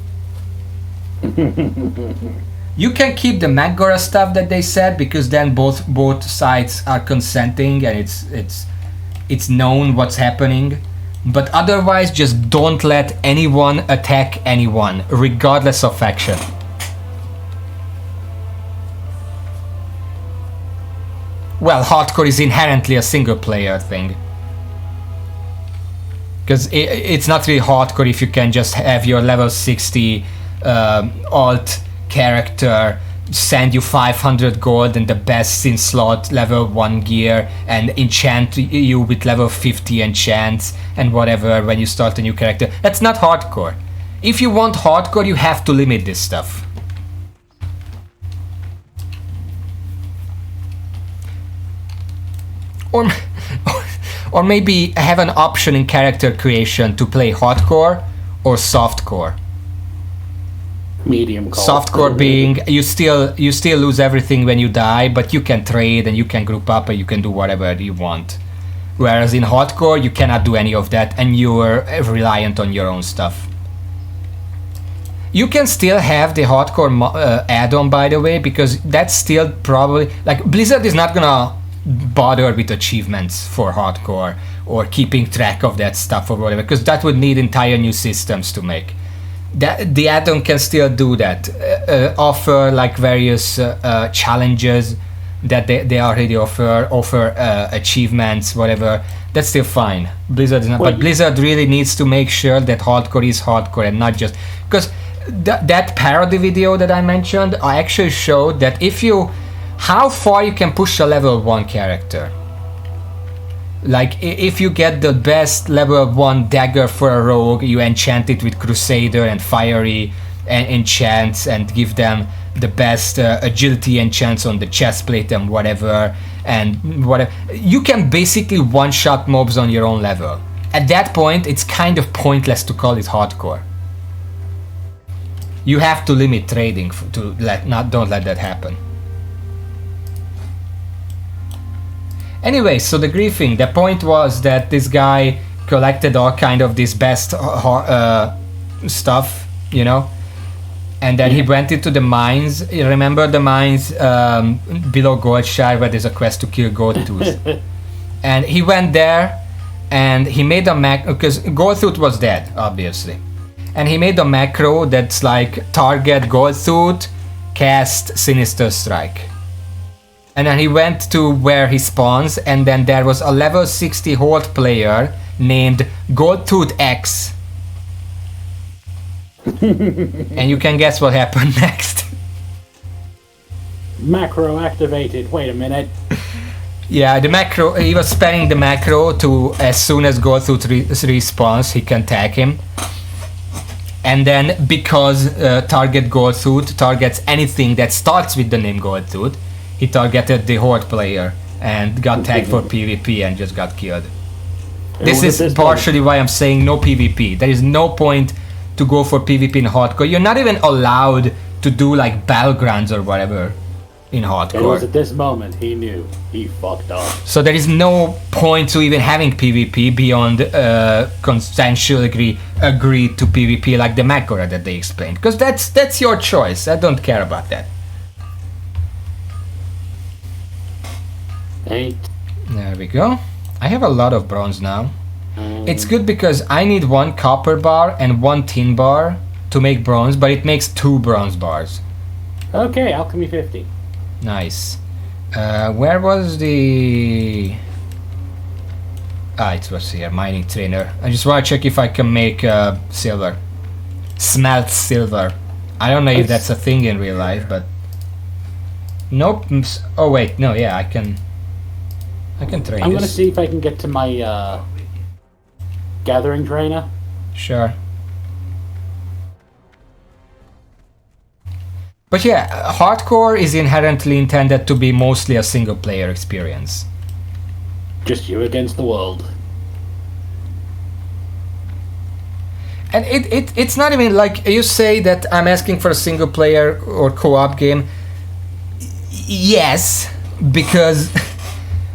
[SPEAKER 1] You can keep the Magora stuff that they said, because then both sides are consenting and it's known what's happening. But otherwise, just don't let anyone attack anyone, regardless of faction. Well, hardcore is inherently a single player thing. Because it's not really hardcore if you can just have your level 60 alt character send you 500 gold and the best in slot level 1 gear and enchant you with level 50 enchants and whatever when you start a new character. That's not hardcore. If you want hardcore, you have to limit this stuff. Or maybe have an option in character creation to play hardcore or softcore.
[SPEAKER 2] Medium call.
[SPEAKER 1] Softcore being you still lose everything when you die, but you can trade and you can group up and you can do whatever you want. Whereas in hardcore you cannot do any of that and you're reliant on your own stuff. You can still have the hardcore add-on, by the way, because that's still probably like Blizzard is not gonna bother with achievements for hardcore or keeping track of that stuff or whatever, because that would need entire new systems to make. The add-on can still do that, offer like various challenges that they already offer achievements, whatever. That's still fine. Blizzard is not, but Blizzard really needs to make sure that hardcore is hardcore and not just because that parody video that I mentioned, I actually showed that how far you can push a level 1 character. Like if you get the best level 1 dagger for a rogue, you enchant it with Crusader and Fiery and enchants and give them the best agility enchants on the chest plate and whatever. You can basically one-shot mobs on your own level. At that point, it's kind of pointless to call it hardcore. You have to limit trading to don't let that happen. Anyway, so the griefing, the point was that this guy collected all kind of this best stuff, you know, and then he went into the mines. You remember the mines below Goldshire where there's a quest to kill Goldtooth? And he went there and he made a macro, because Goldtooth was dead, obviously. And he made a macro that's like target Goldtooth, cast Sinister Strike. And then he went to where he spawns, and then there was a level 60 Horde player named Goldtooth X. And you can guess what happened next.
[SPEAKER 2] Macro activated. Wait a minute.
[SPEAKER 1] Yeah, the macro, he was spamming the macro to, as soon as Goldtooth respawns, he can tag him. And then, because target Goldtooth targets anything that starts with the name Goldtooth, he targeted the Horde player and got tagged for PvP and just got killed. This is partially why I'm saying no PvP. There is no point to go for PvP in hardcore. You're not even allowed to do like battlegrounds or whatever in hardcore.
[SPEAKER 2] It was at this moment he knew he fucked up.
[SPEAKER 1] So there is no point to even having PvP beyond consensually agreed to PvP like the macro that they explained. Because that's your choice. I don't care about that. There we go. I have a lot of bronze now. It's good because I need 1 copper bar and 1 tin bar to make bronze, but it makes 2 bronze bars.
[SPEAKER 2] Okay, alchemy 50.
[SPEAKER 1] Nice. Where was the... it was here, mining trainer. I just want to check if I can make silver. Smelt silver. I don't know if that's a thing in real life, but... Nope. Oh wait, no, yeah, I can train
[SPEAKER 2] I'm
[SPEAKER 1] this.
[SPEAKER 2] gonna see if I can get to my gathering trainer.
[SPEAKER 1] Sure. But yeah, hardcore is inherently intended to be mostly a single player experience.
[SPEAKER 2] Just you against the world.
[SPEAKER 1] And it's not even like you say that I'm asking for a single player or co-op game. Yes, because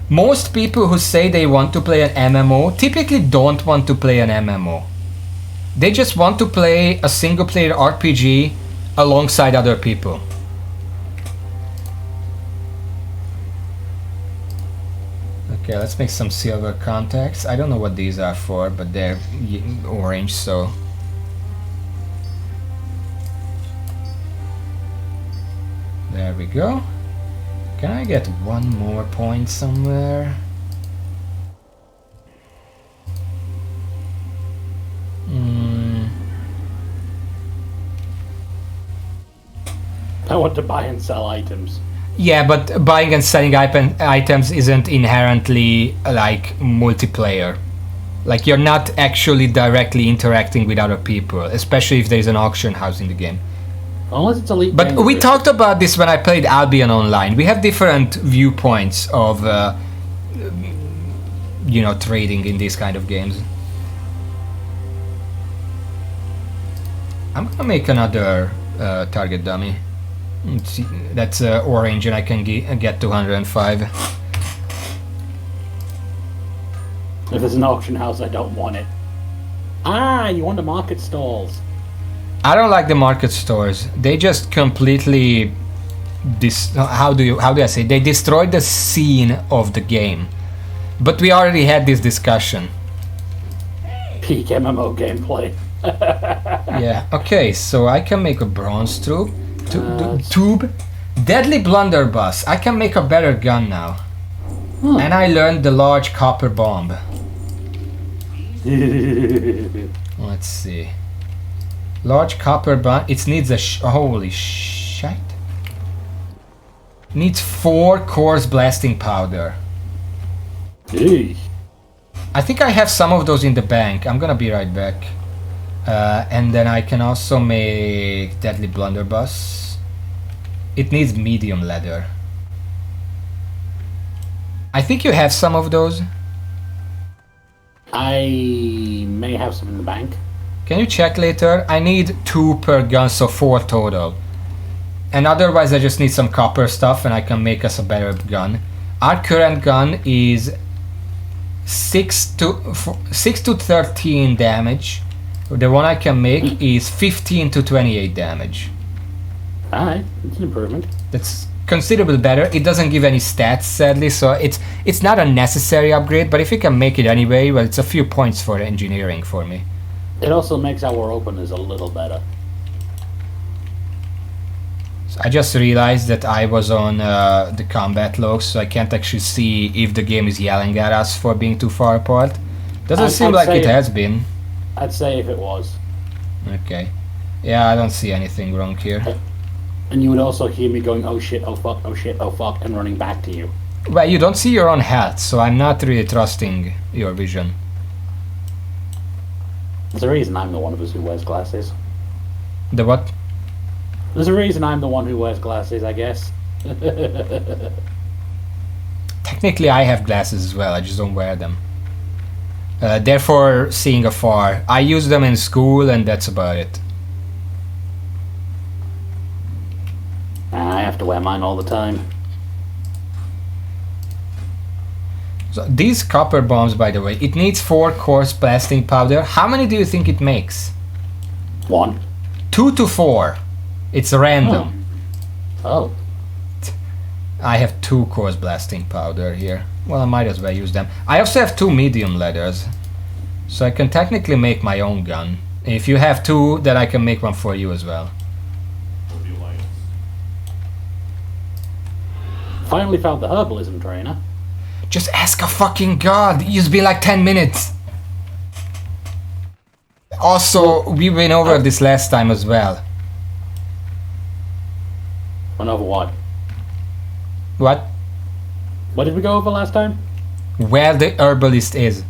[SPEAKER 1] most people who say they want to play an MMO typically don't want to play an MMO. They just want to play a single player RPG alongside other people. Okay, let's make some silver contacts. I don't know what these are for, but they're orange, so... There we go. Can I get 1 more point somewhere?
[SPEAKER 2] I want to buy and sell items.
[SPEAKER 1] Yeah, but buying and selling items isn't inherently like multiplayer. Like you're not actually directly interacting with other people, especially if there's an auction house in the game.
[SPEAKER 2] Unless it's elite.
[SPEAKER 1] But we talked about this when I played Albion Online. We have different viewpoints of, you know, trading in these kind of games. I'm gonna make another target dummy. Let's see, that's orange, and I can get 205.
[SPEAKER 2] If there's an auction house, I don't want it. Ah, you want the market stalls.
[SPEAKER 1] I don't like the market stores. They just completely how do I say? They destroyed the scene of the game. But we already had this discussion.
[SPEAKER 2] Peak MMO gameplay.
[SPEAKER 1] Yeah. Okay, so I can make a bronze tube. Deadly blunderbuss. I can make a better gun now. And I learned the large copper bomb. Let's see. Large copper bomb. It needs a holy shit. Needs 4 coarse blasting powder.
[SPEAKER 2] Hey.
[SPEAKER 1] I think I have some of those in the bank. I'm gonna be right back. And then I can also make deadly blunderbuss. It needs medium leather. I think you have some of those.
[SPEAKER 2] I may have some in the bank.
[SPEAKER 1] Can you check later? I need 2 per gun, so 4 total. And otherwise I just need some copper stuff and I can make us a better gun. Our current gun is 6 to 13 damage. The one I can make is 15 to 28 damage.
[SPEAKER 2] Alright, it's an improvement.
[SPEAKER 1] That's considerably better. It doesn't give any stats, sadly, so it's not a necessary upgrade, but if you can make it anyway, well, it's a few points for engineering for me.
[SPEAKER 2] It also makes our openers a little better.
[SPEAKER 1] So I just realized that I was on the combat logs, so I can't actually see if the game is yelling at us for being too far apart. Doesn't seem like it has been.
[SPEAKER 2] I'd say if it was.
[SPEAKER 1] Okay. Yeah, I don't see anything wrong here.
[SPEAKER 2] And you would also hear me going, oh shit, oh fuck, oh shit, oh fuck, and running back to you.
[SPEAKER 1] Well, you don't see your own health, so I'm not really trusting your vision.
[SPEAKER 2] There's a reason I'm the one of us who wears glasses.
[SPEAKER 1] The what?
[SPEAKER 2] There's a reason I'm the one who wears glasses, I guess.
[SPEAKER 1] Technically, I have glasses as well, I just don't wear them. Therefore, seeing afar. I use them in school, and that's about it.
[SPEAKER 2] I have to wear mine all the time.
[SPEAKER 1] So these copper bombs, by the way, it needs 4 coarse blasting powder. How many do you think it makes?
[SPEAKER 2] 1.
[SPEAKER 1] 2 to 4. It's random.
[SPEAKER 2] Oh.
[SPEAKER 1] I have 2 coarse blasting powder here. Well, I might as well use them. I also have 2 medium leathers, so I can technically make my own gun. If you have 2, then I can make one for you as well.
[SPEAKER 4] For the Alliance.
[SPEAKER 2] Finally found the herbalism trainer.
[SPEAKER 1] Just ask a fucking god. It's been like 10 minutes. Also, we went over this last time as well.
[SPEAKER 2] Went over what?
[SPEAKER 1] What?
[SPEAKER 2] What did we go over last time?
[SPEAKER 1] Where the herbalist is.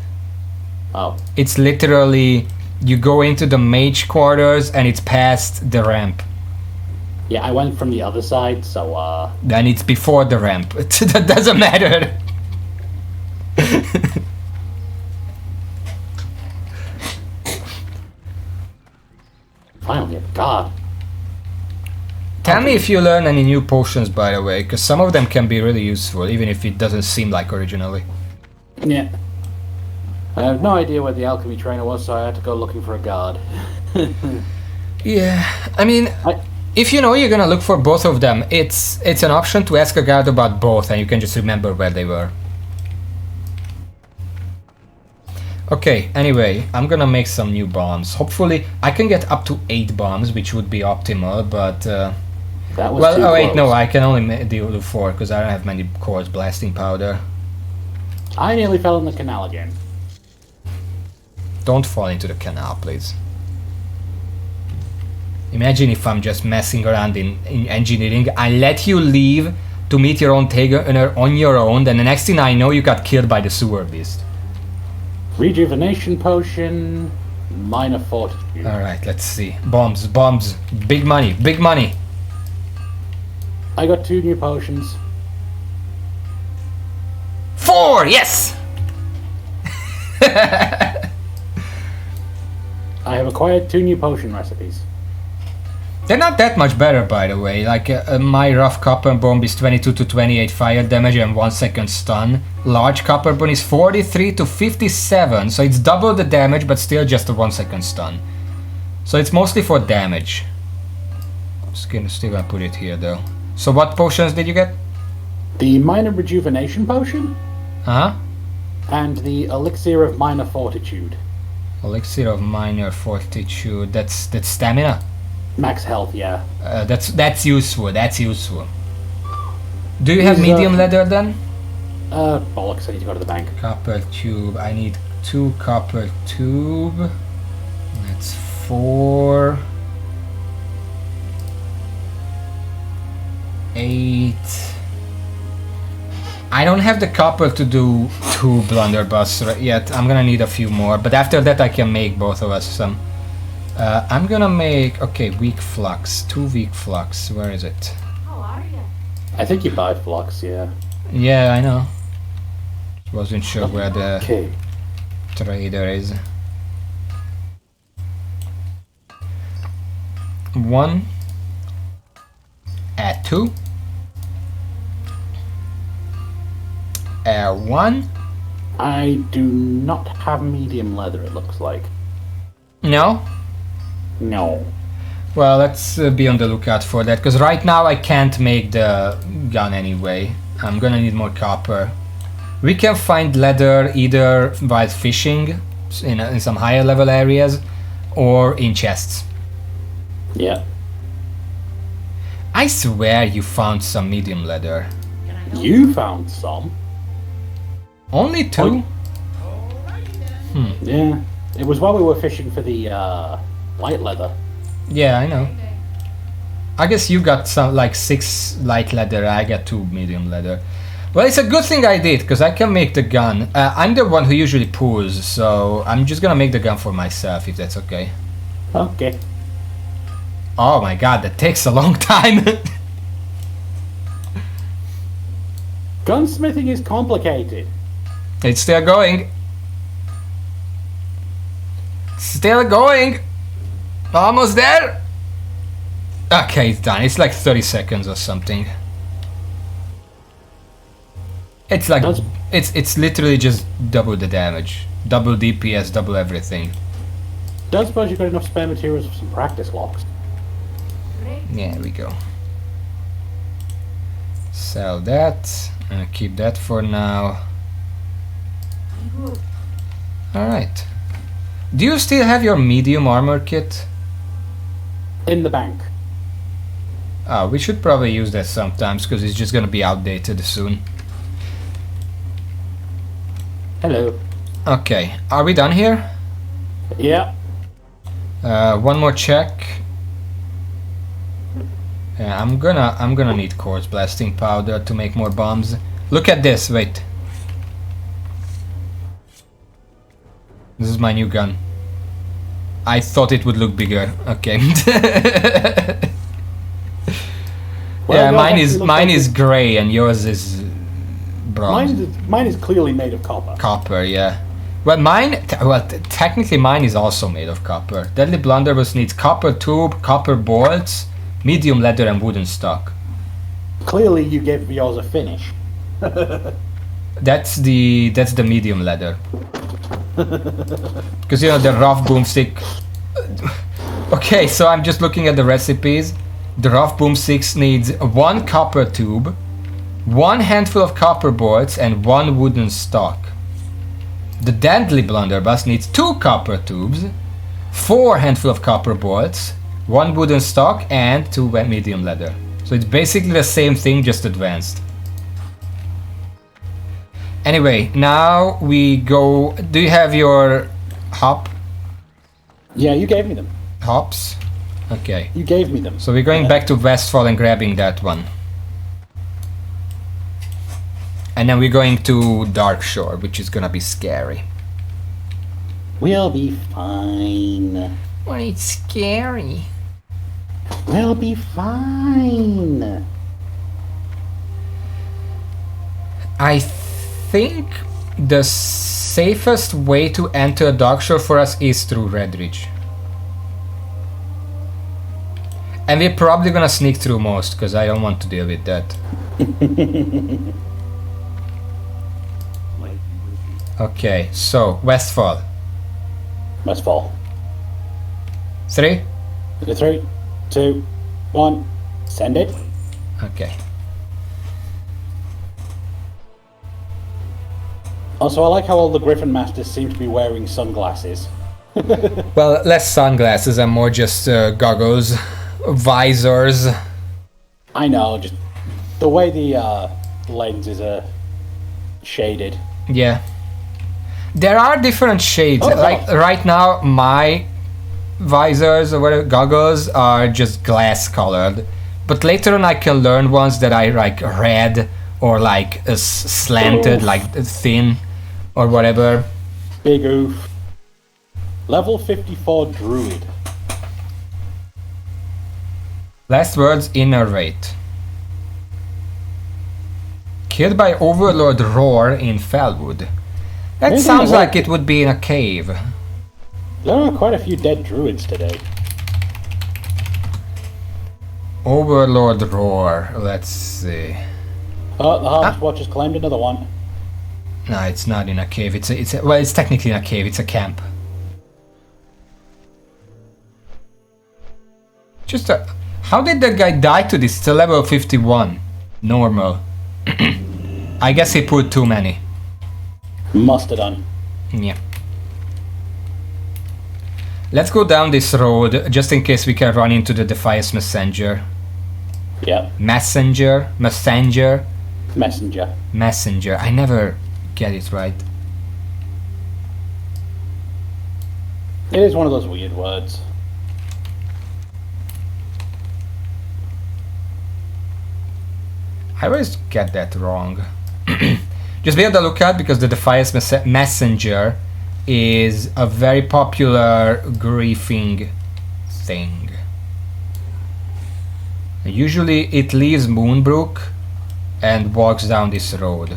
[SPEAKER 2] Oh.
[SPEAKER 1] It's literally, you go into the mage quarters and it's past the ramp.
[SPEAKER 2] Yeah, I went from the other side, so,
[SPEAKER 1] Then it's before the ramp. That doesn't matter.
[SPEAKER 2] Finally, God.
[SPEAKER 1] Tell me if you learn any new potions, by the way, because some of them can be really useful, even if it doesn't seem like originally.
[SPEAKER 2] Yeah. I have no idea where the alchemy trainer was, so I had to go looking for a guard.
[SPEAKER 1] Yeah, I mean, if you know you're gonna look for both of them, it's an option to ask a guard about both, and you can just remember where they were. Okay, anyway, I'm gonna make some new bombs. Hopefully, I can get up to 8 bombs, which would be optimal, but...
[SPEAKER 2] That was
[SPEAKER 1] well,
[SPEAKER 2] too
[SPEAKER 1] oh wait,
[SPEAKER 2] close.
[SPEAKER 1] no, I can only do 4, because I don't have many coarse blasting powder.
[SPEAKER 2] I nearly fell in the canal again.
[SPEAKER 1] Don't fall into the canal, please. Imagine if I'm just messing around in engineering. I let you leave to meet your own Tager on your own, then the next thing I know you got killed by the sewer beast.
[SPEAKER 2] Rejuvenation potion, minor fortitude.
[SPEAKER 1] Alright, let's see. Bombs, bombs. Big money, big money.
[SPEAKER 2] I got 2 new potions.
[SPEAKER 1] 4, yes!
[SPEAKER 2] I have acquired 2 new potion recipes.
[SPEAKER 1] They're not that much better, by the way. Like, my rough copper bomb is 22 to 28 fire damage and 1 second stun. Large copper bomb is 43 to 57, so it's double the damage, but still just a 1 second stun. So it's mostly for damage. Still gonna put it here, though. So what potions did you get?
[SPEAKER 2] The minor rejuvenation potion
[SPEAKER 1] Huh?
[SPEAKER 2] and the elixir of minor fortitude.
[SPEAKER 1] Elixir of minor fortitude. That's stamina.
[SPEAKER 2] Max health, yeah.
[SPEAKER 1] That's useful. That's useful. Do you have
[SPEAKER 2] These,
[SPEAKER 1] medium leather then?
[SPEAKER 2] Bollocks, I need to go to the bank.
[SPEAKER 1] Copper tube. I need 2 copper tube. That's 4. 8. I don't have the copper to do 2 blunderbuss yet. I'm gonna need a few more, but after that I can make both of us some. I'm gonna make, okay, weak flux. 2 weak flux. Where is it?
[SPEAKER 3] How are you?
[SPEAKER 2] I think you buy flux, yeah.
[SPEAKER 1] Yeah, I know. Wasn't sure where the
[SPEAKER 2] Okay.
[SPEAKER 1] trader is. 1. Add 2. Add 1.
[SPEAKER 2] I do not have medium leather, it looks like.
[SPEAKER 1] No?
[SPEAKER 2] No.
[SPEAKER 1] Well, let's be on the lookout for that, because right now I can't make the gun anyway. I'm gonna need more copper. We can find leather either while fishing in some higher level areas or in chests.
[SPEAKER 2] Yeah.
[SPEAKER 1] I swear you found some medium leather.
[SPEAKER 2] You found some.
[SPEAKER 1] Only 2?
[SPEAKER 2] Yeah. It was while we were fishing for the light leather.
[SPEAKER 1] Yeah, I know. I guess you got some like 6 light leather, I got 2 medium leather. Well, it's a good thing I did, because I can make the gun. I'm the one who usually pulls, so I'm just gonna make the gun for myself, if that's okay.
[SPEAKER 2] Okay.
[SPEAKER 1] Oh my god, that takes a long time!
[SPEAKER 2] Gunsmithing is complicated.
[SPEAKER 1] It's still going. Still going! Almost there! Okay, it's done. It's like 30 seconds or something. It's like it's literally just double the damage, double DPS, double everything.
[SPEAKER 2] Don't suppose you've got enough spare materials for some practice locks.
[SPEAKER 1] Yeah, we go. Sell that and keep that for now. All right. Do you still have your medium armor kit?
[SPEAKER 2] In the bank.
[SPEAKER 1] Oh, we should probably use that sometimes because it's just gonna be outdated soon.
[SPEAKER 2] Hello.
[SPEAKER 1] Okay, are we done here?
[SPEAKER 2] Yeah.
[SPEAKER 1] One more check. Yeah, I'm gonna need quartz blasting powder to make more bombs. Look at this, wait. This is my new gun. I thought it would look bigger. Okay.
[SPEAKER 2] Well,
[SPEAKER 1] yeah,
[SPEAKER 2] yours
[SPEAKER 1] mine
[SPEAKER 2] actually
[SPEAKER 1] is gray and yours is bronze.
[SPEAKER 2] Mine is clearly made of copper.
[SPEAKER 1] Copper, yeah. Well, technically mine is also made of copper. Deadly Blunderbuss needs copper tube, copper bolts, medium leather and wooden stock.
[SPEAKER 2] Clearly you gave yours a finish.
[SPEAKER 1] That's the medium leather. Because you know the rough boomstick. Okay, so I'm just looking at the recipes. The rough boomstick needs 1 copper tube, 1 handful of copper bolts, and 1 wooden stock. The Deadly Blunderbuss needs 2 copper tubes, 4 handful of copper bolts, 1 wooden stock, and 2 medium leather. So it's basically the same thing, just advanced. Anyway, now we go. Do you have your hop?
[SPEAKER 2] Yeah, you gave me them.
[SPEAKER 1] Hops? Okay.
[SPEAKER 2] You gave me them.
[SPEAKER 1] So we're going back to Westfall and grabbing that one. And then we're going to Darkshore, which is gonna be scary.
[SPEAKER 2] We'll be fine.
[SPEAKER 1] Well, it's scary.
[SPEAKER 2] We'll be fine.
[SPEAKER 1] I think the safest way to enter Darkshore for us is through Redridge. And we're probably gonna sneak through most, because I don't want to deal with that. Okay, so Westfall.
[SPEAKER 2] Westfall.
[SPEAKER 1] 3?
[SPEAKER 2] 3, 2, 1. Send it.
[SPEAKER 1] Okay.
[SPEAKER 2] Also, I like how all the Griffin Masters seem to be wearing sunglasses.
[SPEAKER 1] Well, less sunglasses and more just goggles, visors.
[SPEAKER 2] I know, just the way the lenses are shaded.
[SPEAKER 1] Yeah. There are different shades.
[SPEAKER 2] Oh,
[SPEAKER 1] like right now, my visors or whatever, goggles are just glass colored. But later on, I can learn ones that are like red or like slanted, like thin or whatever.
[SPEAKER 2] Big oof. Level 54 Druid.
[SPEAKER 1] Last words in narrate. Killed by Overlord Roar in Felwood. That
[SPEAKER 2] Maybe
[SPEAKER 1] sounds
[SPEAKER 2] I
[SPEAKER 1] like it would be in a cave.
[SPEAKER 2] There are quite a few dead druids today.
[SPEAKER 1] Overlord Roar. Let's see.
[SPEAKER 2] Oh, the Harvest Watch has claimed another one.
[SPEAKER 1] No, it's not in a cave. Well, it's technically in a cave. It's a camp. Just how did that guy die to this? It's a level 51. Normal. I guess he put too many.
[SPEAKER 2] Must have done.
[SPEAKER 1] Yeah. Let's go down this road, just in case we can run into the Defiance Messenger.
[SPEAKER 2] Yeah.
[SPEAKER 1] Messenger? Messenger?
[SPEAKER 2] Messenger.
[SPEAKER 1] Messenger. I never get it right.
[SPEAKER 2] It is one of those weird words.
[SPEAKER 1] I always get that wrong. Just be on the lookout because the Defiance Messenger is a very popular griefing thing. Usually it leaves Moonbrook and walks down this road.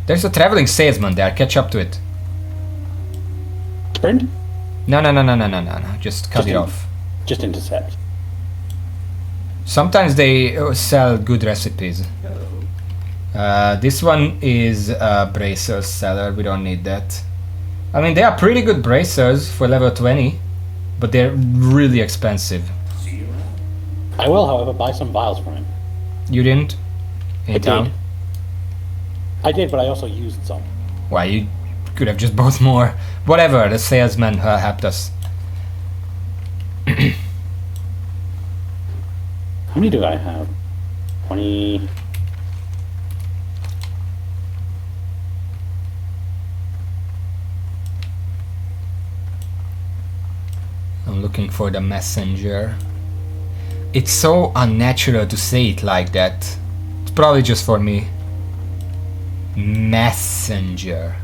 [SPEAKER 1] There's a traveling salesman there, catch up to it.
[SPEAKER 2] Sprint?
[SPEAKER 1] No, just cut it off.
[SPEAKER 2] Just intercept.
[SPEAKER 1] Sometimes they sell good recipes. This one is a bracer seller, we don't need that. I mean, they are pretty good bracers for level 20, but they're really expensive.
[SPEAKER 2] I will, however, buy some vials from him.
[SPEAKER 1] You didn't? In town?
[SPEAKER 2] I did, but I also used some.
[SPEAKER 1] Why, you could have just bought more. Whatever, the salesman helped us.
[SPEAKER 2] How many do I have? 20...
[SPEAKER 1] I'm looking for the messenger. It's so unnatural to say it like that. It's probably just for me. Messenger.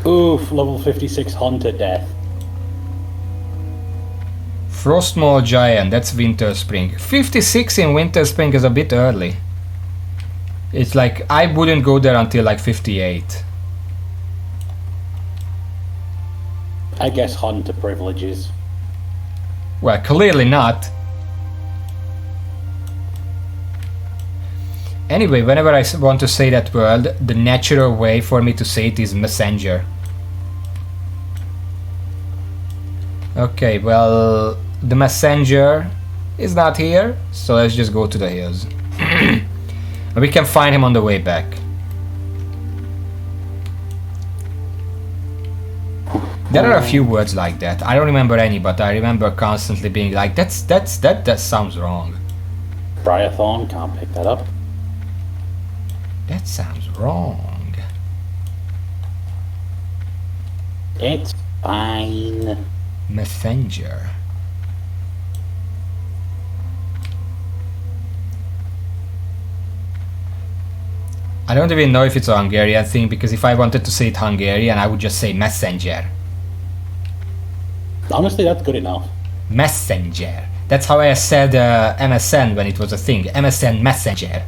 [SPEAKER 2] Oof, level 56 Hunter death.
[SPEAKER 1] Frostmaw Giant, that's Winter Spring. 56 in Winter Spring is a bit early. It's like, I wouldn't go there until like 58.
[SPEAKER 2] I guess Hunter privileges.
[SPEAKER 1] Well, clearly not. Anyway, whenever I want to say that word, the natural way for me to say it is messenger. Okay, well, the messenger is not here, so let's just go to the hills. We can find him on the way back. There are a few words like that. I don't remember any, but I remember constantly being like, that sounds wrong.
[SPEAKER 2] Briarthorn, can't pick that up.
[SPEAKER 1] That sounds wrong.
[SPEAKER 2] It's fine.
[SPEAKER 1] Messenger. I don't even know if it's a Hungarian thing, because if I wanted to say it Hungarian, I would just say messenger.
[SPEAKER 2] Honestly, that's good enough.
[SPEAKER 1] Messenger. That's how I said MSN when it was a thing. MSN Messenger.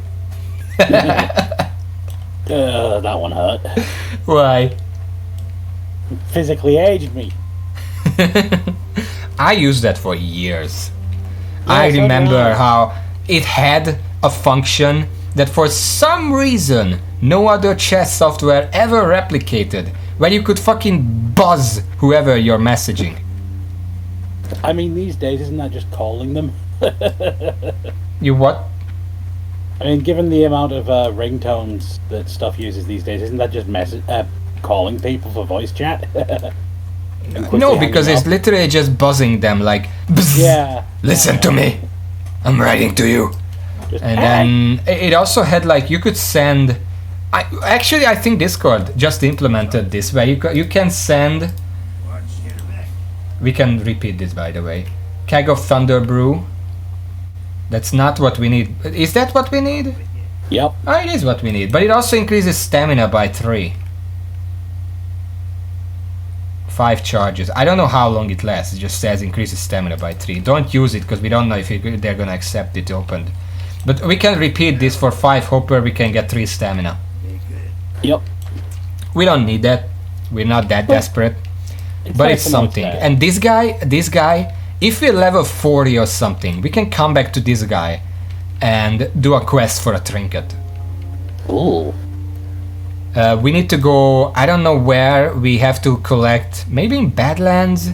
[SPEAKER 2] That one hurt.
[SPEAKER 1] Why?
[SPEAKER 2] Physically aged me.
[SPEAKER 1] I used that for years.
[SPEAKER 2] Yeah,
[SPEAKER 1] I
[SPEAKER 2] so did
[SPEAKER 1] remember
[SPEAKER 2] I.
[SPEAKER 1] how it had a function that for some reason no other chat software ever replicated, where you could fucking buzz whoever you're messaging.
[SPEAKER 2] I mean, these days, isn't that just calling them?
[SPEAKER 1] You what?
[SPEAKER 2] I mean, given the amount of ringtones that stuff uses these days, isn't that just calling people for voice chat?
[SPEAKER 1] No, because it's literally just buzzing them like, bzz,
[SPEAKER 2] Yeah.
[SPEAKER 1] listen to me, I'm writing to you.
[SPEAKER 2] Just,
[SPEAKER 1] And then it also had like, you could send, I think Discord just implemented this, where you can send, we can repeat this by the way, Keg of Thunder Brew. That's not what we need. Is that what we need?
[SPEAKER 2] Yep.
[SPEAKER 1] Oh, it is what we need, but it also increases stamina by 3. 5 charges. I don't know how long it lasts. It just says increases stamina by 3. Don't use it because we don't know if they're gonna accept it opened. But we can repeat this for 5 hopper. We can get 3 stamina.
[SPEAKER 2] Yep.
[SPEAKER 1] We don't need that. We're not that desperate. But
[SPEAKER 2] nice
[SPEAKER 1] it's
[SPEAKER 2] to know
[SPEAKER 1] something.
[SPEAKER 2] there.
[SPEAKER 1] And this guy if we're level 40 or something, we can come back to this guy and do a quest for a trinket.
[SPEAKER 2] Ooh.
[SPEAKER 1] We need to go, I don't know where, we have to collect, maybe in Badlands,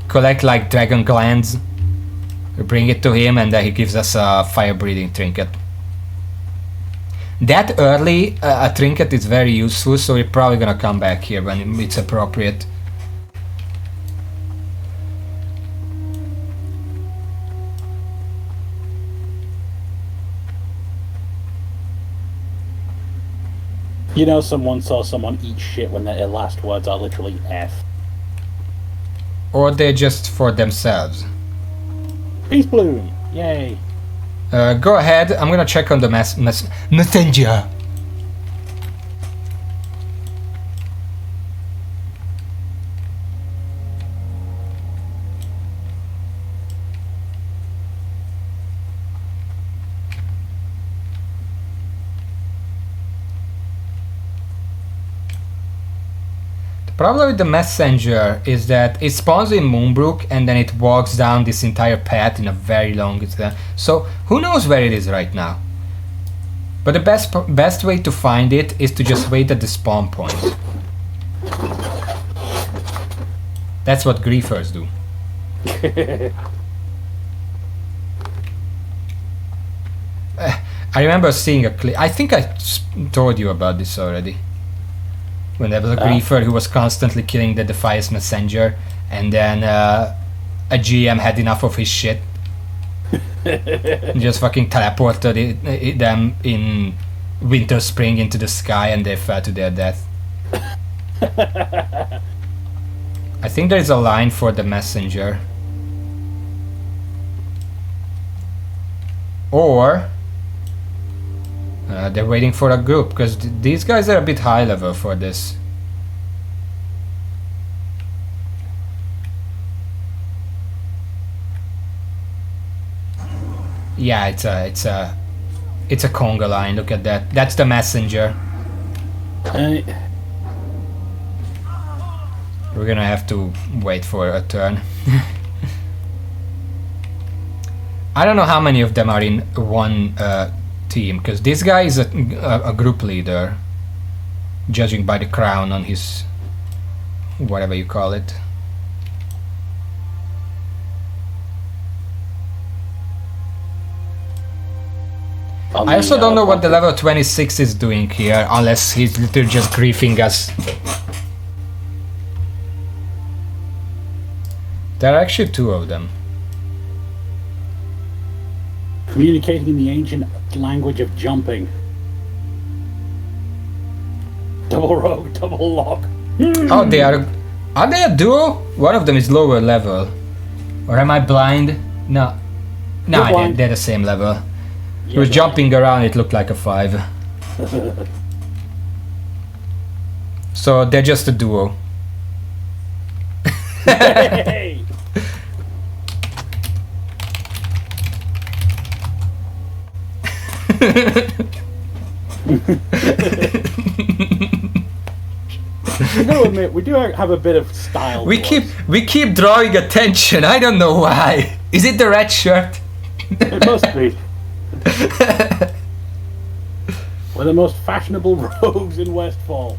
[SPEAKER 1] collect like dragon glands, bring it to him, and then he gives us a fire breathing trinket. That early, a trinket is very useful, so we're probably gonna come back here when it's appropriate.
[SPEAKER 2] You know, someone saw someone eat shit when their last words are literally F.
[SPEAKER 1] Or they're just for themselves.
[SPEAKER 2] Peace bloom! Yay!
[SPEAKER 1] Go ahead, I'm gonna check on the messenger. The problem with the messenger is that it spawns in Moonbrook and then it walks down this entire path in a very long extent. So who knows where it is right now? But the best way to find it is to just wait at the spawn point. That's what griefers do. I remember seeing a clip. I think I told you about this already. When there was a griefer who was constantly killing the Defias messenger, and then a GM had enough of his shit. Just fucking teleported them in winter spring into the sky, and they fell to their death. I think there is a line for the messenger. Or they're waiting for a group, because these guys are a bit high level for this. Yeah, it's a conga line. Look at that. That's the messenger. We're gonna have to wait for a turn. I don't know how many of them are in one team, because this guy is a group leader, judging by the crown on his whatever you call it. I also don't know what the level 26 is doing here, unless he's literally just griefing us. There are actually two of them.
[SPEAKER 2] Communicating in the ancient language of jumping. Double rogue, double lock.
[SPEAKER 1] Oh, they are they a duo? One of them is lower level. Or am I blind? No. No, they're the same level. He was jumping around, it looked like a 5. So they're just a duo.
[SPEAKER 2] Hey! You gotta admit, we do have a bit of style.
[SPEAKER 1] We keep drawing attention. I don't know why. Is it the red shirt?
[SPEAKER 2] It must be. We're the most fashionable rogues in Westfall.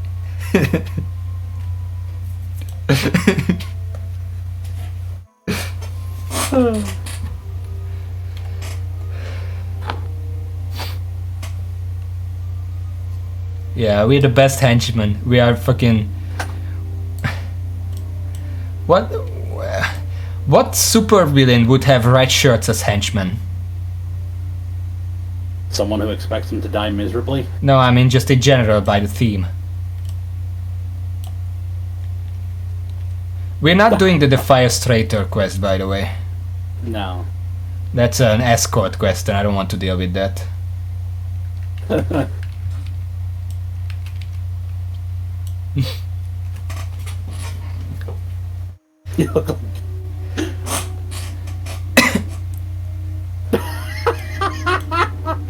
[SPEAKER 1] Yeah, we're the best henchmen. We are fucking... What super villain would have red shirts as henchmen?
[SPEAKER 2] Someone who expects them to die miserably?
[SPEAKER 1] No, I mean just in general by the theme. We're not doing the Defias Traitor quest, by the way.
[SPEAKER 2] No.
[SPEAKER 1] That's an escort quest and I don't want to deal with that.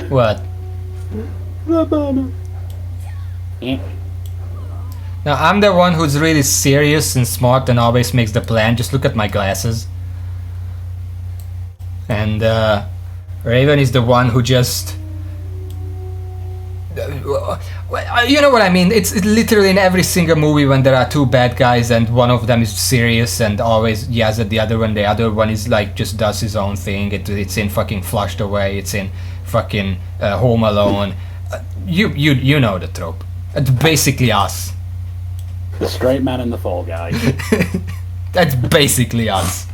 [SPEAKER 1] What? Now I'm the one who's really serious and smart and always makes the plan. Just look at my glasses. And Raven is the one who just... you know what I mean? It's literally in every single movie when there are two bad guys and one of them is serious and always yells at the other one. The other one is like just does his own thing. It's in fucking Flushed Away. It's in fucking Home Alone. You know the trope. It's basically us.
[SPEAKER 2] The straight man and the fall guy.
[SPEAKER 1] That's basically us.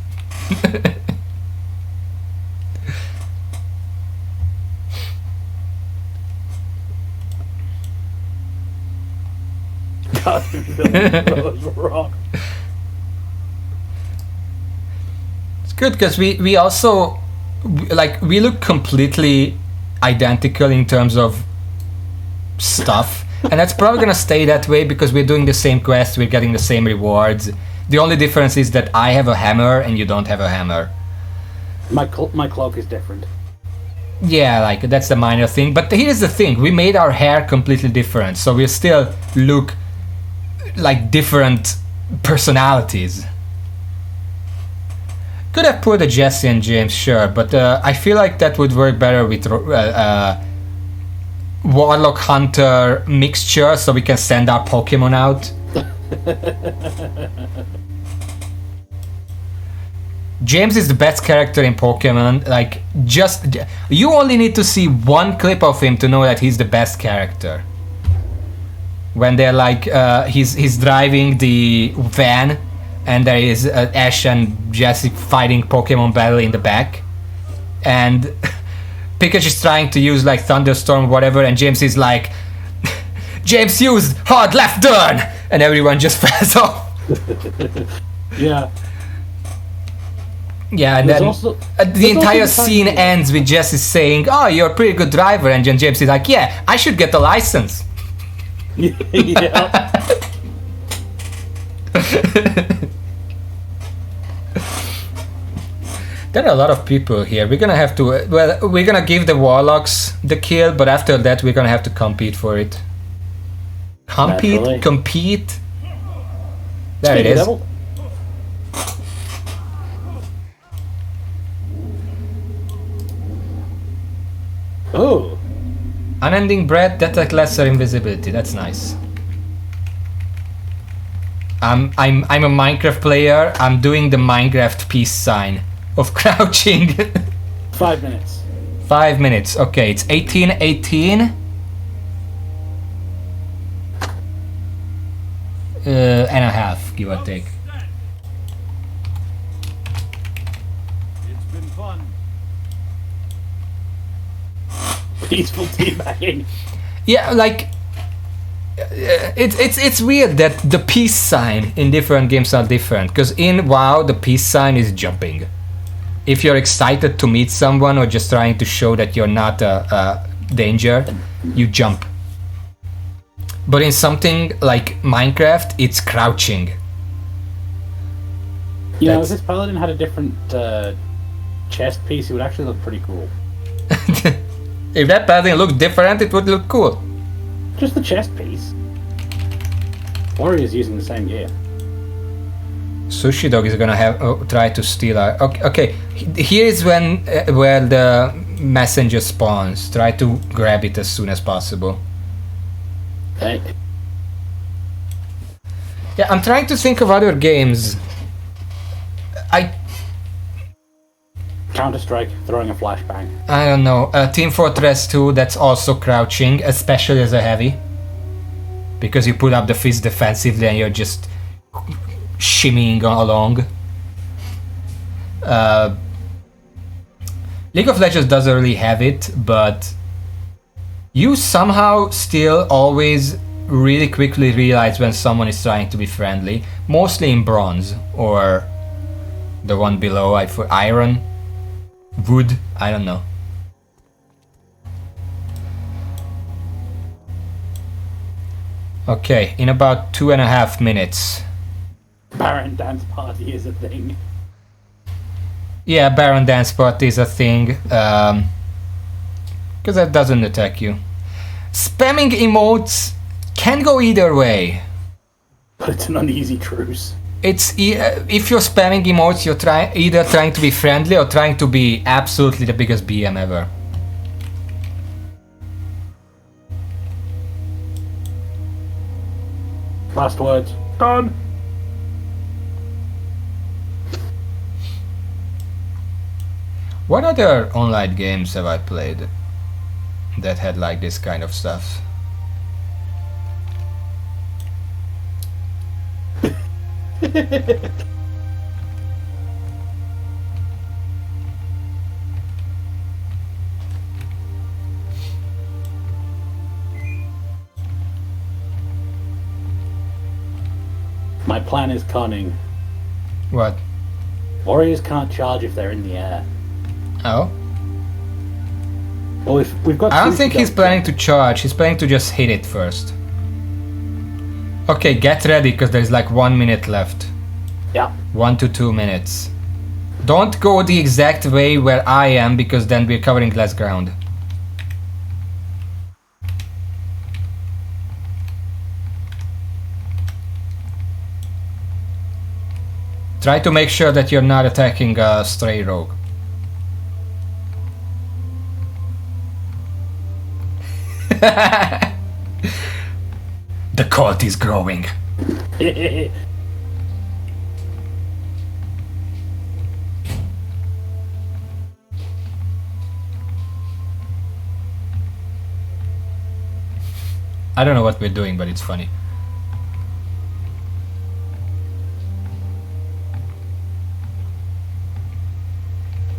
[SPEAKER 2] God, that was wrong.
[SPEAKER 1] It's good because we also like we look completely identical in terms of stuff, and that's probably gonna stay that way because we're doing the same quest, we're getting the same rewards. The only difference is that I have a hammer and you don't have a hammer.
[SPEAKER 2] My cloak is different.
[SPEAKER 1] Yeah, like that's the minor thing. But here's the thing: we made our hair completely different, so we still look like different personalities. Could have put a Jesse and James, sure, but I feel like that would work better with Warlock Hunter mixture, so we can send our Pokemon out. James is the best character in Pokemon. Like, just you only need to see one clip of him to know that he's the best character. When they're like, he's driving the van, and there is Ash and Jesse fighting Pokemon battle in the back, and Pikachu is trying to use like Thunderstorm, whatever, and James is like, James used hard left turn, and everyone just falls off.
[SPEAKER 2] Yeah.
[SPEAKER 1] Yeah, and
[SPEAKER 2] There's
[SPEAKER 1] then
[SPEAKER 2] also-
[SPEAKER 1] the
[SPEAKER 2] there's
[SPEAKER 1] entire
[SPEAKER 2] also the
[SPEAKER 1] scene
[SPEAKER 2] fact-
[SPEAKER 1] ends with Jesse saying, "Oh, you're a pretty good driver," and then James is like, "Yeah, I should get a license."
[SPEAKER 2] Yeah.
[SPEAKER 1] There are a lot of people here. We're gonna have to. Well, we're gonna give the Warlocks the kill, but after that, we're gonna have to compete for it.
[SPEAKER 2] Naturally.
[SPEAKER 1] Compete. There
[SPEAKER 2] Speak
[SPEAKER 1] it
[SPEAKER 2] of
[SPEAKER 1] is.
[SPEAKER 2] devil. Oh,
[SPEAKER 1] Unending breath, detect lesser invisibility. That's nice. I'm a Minecraft player. I'm doing the Minecraft peace sign of crouching.
[SPEAKER 2] 5 minutes.
[SPEAKER 1] 5 minutes. Okay, it's 18:18. And a half, give or take.
[SPEAKER 4] It's been fun.
[SPEAKER 2] Peaceful teabagging.
[SPEAKER 1] Yeah, like it's weird that the peace sign in different games are different. Because in WoW, the peace sign is jumping. If you're excited to meet someone or just trying to show that you're not a danger, you jump. But in something like Minecraft, it's crouching.
[SPEAKER 2] You know,
[SPEAKER 1] That's-
[SPEAKER 2] if this paladin had a different chest piece, it would actually look pretty cool.
[SPEAKER 1] If that paladin looked different, it would look cool.
[SPEAKER 2] Just the chest piece. Warrior's using the same gear.
[SPEAKER 1] Sushi Dog is gonna have try to steal our. Okay. Here is when where the messenger spawns. Try to grab it as soon as possible.
[SPEAKER 2] Hey,
[SPEAKER 1] Yeah, I'm trying to think of other games.
[SPEAKER 2] Counter-Strike, throwing a flashbang.
[SPEAKER 1] I don't know. Team Fortress 2, that's also crouching, especially as a heavy. Because you put up the fist defensively and you're just shimmying along. League of Legends doesn't really have it, but you somehow still always really quickly realize when someone is trying to be friendly. Mostly in bronze, or the one below, iron. Wood, I don't know. Okay, in about 2.5 minutes.
[SPEAKER 2] Baron dance party is a thing.
[SPEAKER 1] Yeah, Baron Dance Party is a thing. Because that doesn't attack you. Spamming emotes can go either way.
[SPEAKER 2] But it's an uneasy truce.
[SPEAKER 1] It's if you're spamming emotes, you're either trying to be friendly or trying to be absolutely the biggest BM ever.
[SPEAKER 2] Last words. Done.
[SPEAKER 1] What other online games have I played that had like this kind of stuff?
[SPEAKER 2] My plan is cunning.
[SPEAKER 1] What?
[SPEAKER 2] Warriors can't charge if they're in the air.
[SPEAKER 1] Oh?
[SPEAKER 2] Well, we've got.
[SPEAKER 1] I don't
[SPEAKER 2] sushi
[SPEAKER 1] think he's
[SPEAKER 2] don't
[SPEAKER 1] planning to charge, he's planning to just hit it first. Okay, get ready, because there's like 1 minute left.
[SPEAKER 2] Yeah.
[SPEAKER 1] 1 to 2 minutes. Don't go the exact way where I am, because then we're covering less ground. Try to make sure that you're not attacking a stray rogue. The cult is growing. I don't know what we're doing, but it's funny.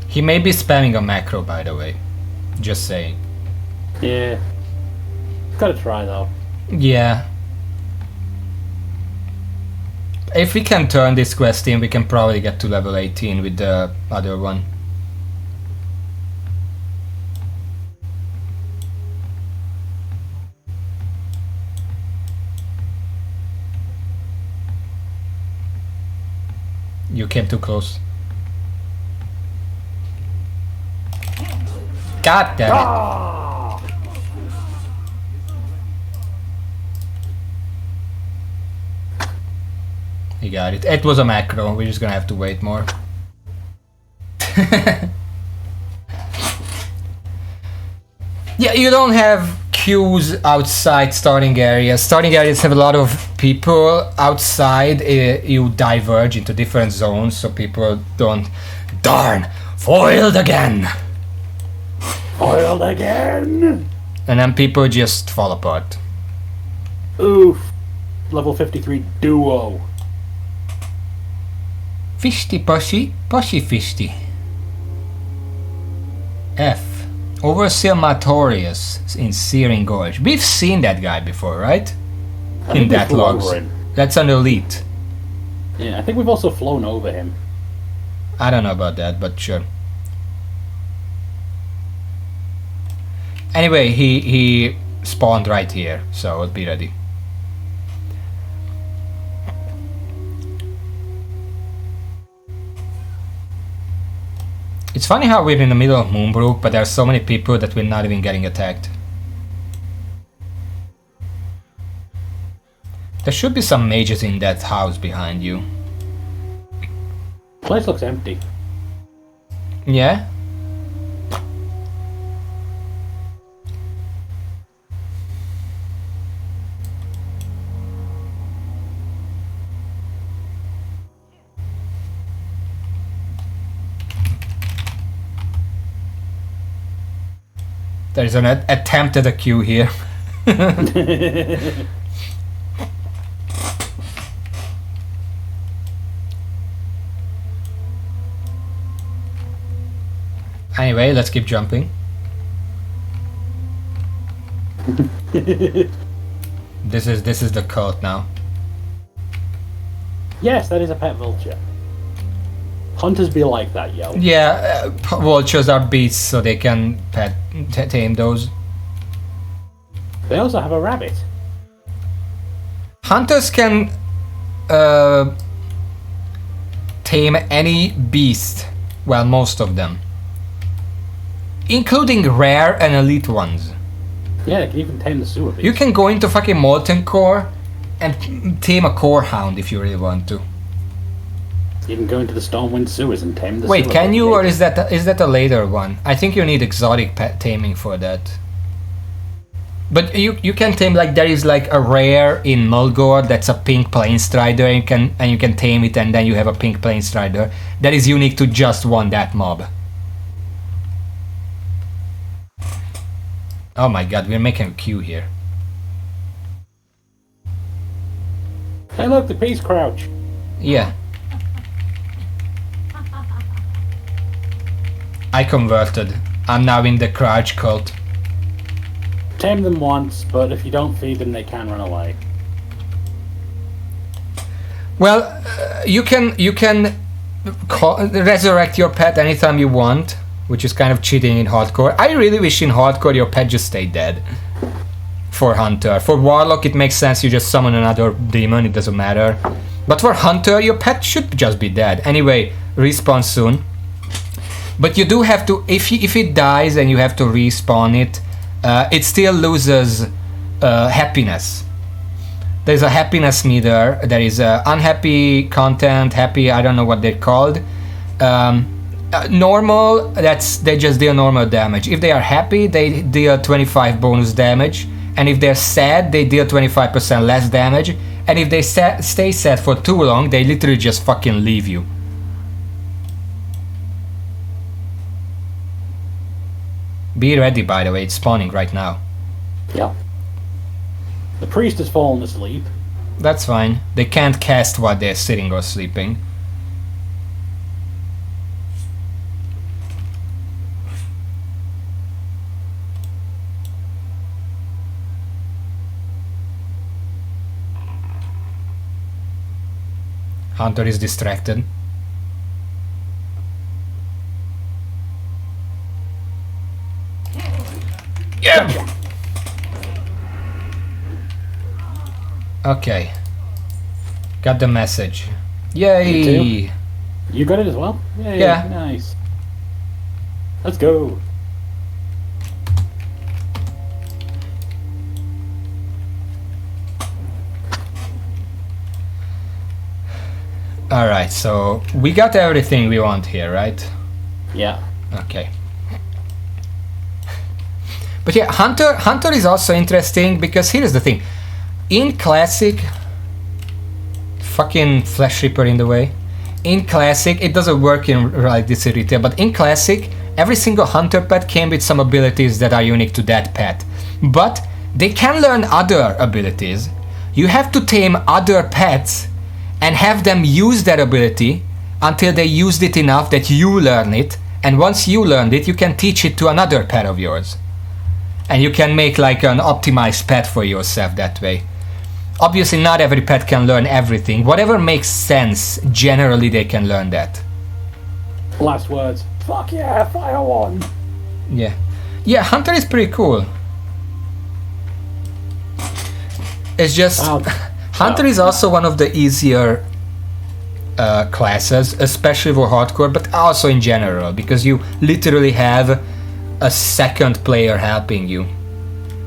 [SPEAKER 1] He may be spamming a macro, by the way. Just saying.
[SPEAKER 2] Yeah. Gotta try though.
[SPEAKER 1] Yeah. If we can turn this quest in, we can probably get to level 18 with the other one. You came too close. God damn it.
[SPEAKER 2] Ah!
[SPEAKER 1] He got it. It was a macro. We're just gonna have to wait more. Yeah, you don't have queues outside starting areas. Starting areas have a lot of people. Outside, you diverge into different zones so people don't... Darn! Foiled again!
[SPEAKER 2] Foiled again!
[SPEAKER 1] And then people just fall apart.
[SPEAKER 2] Oof. Level 53 duo.
[SPEAKER 1] Fishty pushy, pushy fishty. F. Overseer Matorius in Searing Gorge. We've seen that guy before, right?
[SPEAKER 2] I
[SPEAKER 1] In
[SPEAKER 2] think we've
[SPEAKER 1] that
[SPEAKER 2] flown
[SPEAKER 1] logs.
[SPEAKER 2] over him.
[SPEAKER 1] That's an elite.
[SPEAKER 2] Yeah, I think we've also flown over him.
[SPEAKER 1] I don't know about that, but sure. Anyway, he spawned right here, so I'll be ready. It's funny how we're in the middle of Moonbrook, but there are so many people that we're not even getting attacked. There should be some mages in that house behind you.
[SPEAKER 2] Place looks empty.
[SPEAKER 1] Yeah? There's an attempt at a queue here. Anyway, let's keep jumping. This is the cult now.
[SPEAKER 2] Yes, that is a pet vulture. Hunters be like that, yo.
[SPEAKER 1] Yeah, vultures are beasts, so they can tame those.
[SPEAKER 2] They also have a rabbit.
[SPEAKER 1] Hunters can tame any beast. Well, most of them. Including rare and elite ones.
[SPEAKER 2] Yeah, they can even tame the sewer beast.
[SPEAKER 1] You can go into fucking Molten Core and tame a core hound if you really want to.
[SPEAKER 2] You can go into the Stormwind sewers and tame the
[SPEAKER 1] Wait,
[SPEAKER 2] sewer
[SPEAKER 1] can you, or
[SPEAKER 2] population.
[SPEAKER 1] is that a later one? I think you need exotic pet taming for that. But you can tame, like, there is like a rare in Mulgore that's a pink plain strider, and you can tame it, and then you have a pink plain strider that is unique to just that mob. Oh my god, we're making a queue here.
[SPEAKER 2] Hey, look, the peace crouch.
[SPEAKER 1] Yeah. I converted. I'm now in the crouch cult.
[SPEAKER 2] Tame them once, but if you don't feed them, they can run away.
[SPEAKER 1] Well, you can resurrect your pet anytime you want, which is kind of cheating in hardcore. I really wish in hardcore your pet just stayed dead. For Hunter. For Warlock it makes sense, you just summon another demon, it doesn't matter. But for Hunter, your pet should just be dead. Anyway, respawn soon. But you do have to, if it dies and you have to respawn it, it still loses happiness. There's a happiness meter. There is unhappy, content, happy, I don't know what they're called. Normal, they just deal normal damage. If they are happy, they deal 25 bonus damage. And if they're sad, they deal 25% less damage. And if they stay sad for too long, they literally just fucking leave you. Be ready, by the way, it's spawning right now.
[SPEAKER 2] Yeah. The priest has fallen asleep.
[SPEAKER 1] That's fine. They can't cast while they're sitting or sleeping. Hunter is distracted. Yeah. Okay. Got the message. Yay!
[SPEAKER 2] You too? You got it as well? Yay,
[SPEAKER 1] Yeah.
[SPEAKER 2] Nice. Let's go.
[SPEAKER 1] Alright, so we got everything we want here, right?
[SPEAKER 2] Yeah.
[SPEAKER 1] Okay. But yeah, Hunter is also interesting because here's the thing. In Classic... Fucking Flesh Reaper in the way. In Classic, it doesn't work in like this in retail, but in Classic, every single Hunter pet came with some abilities that are unique to that pet. But they can learn other abilities. You have to tame other pets and have them use that ability until they used it enough that you learn it, and once you learned it, you can teach it to another pet of yours. And you can make like an optimized pet for yourself that way. Obviously not every pet can learn everything. Whatever makes sense, generally they can learn that.
[SPEAKER 2] Last words. Fuck yeah, fire one.
[SPEAKER 1] Yeah. Yeah, Hunter is pretty cool. It's just... Hunter is also one of the easier classes, especially for hardcore, but also in general, because you literally have a second player helping you.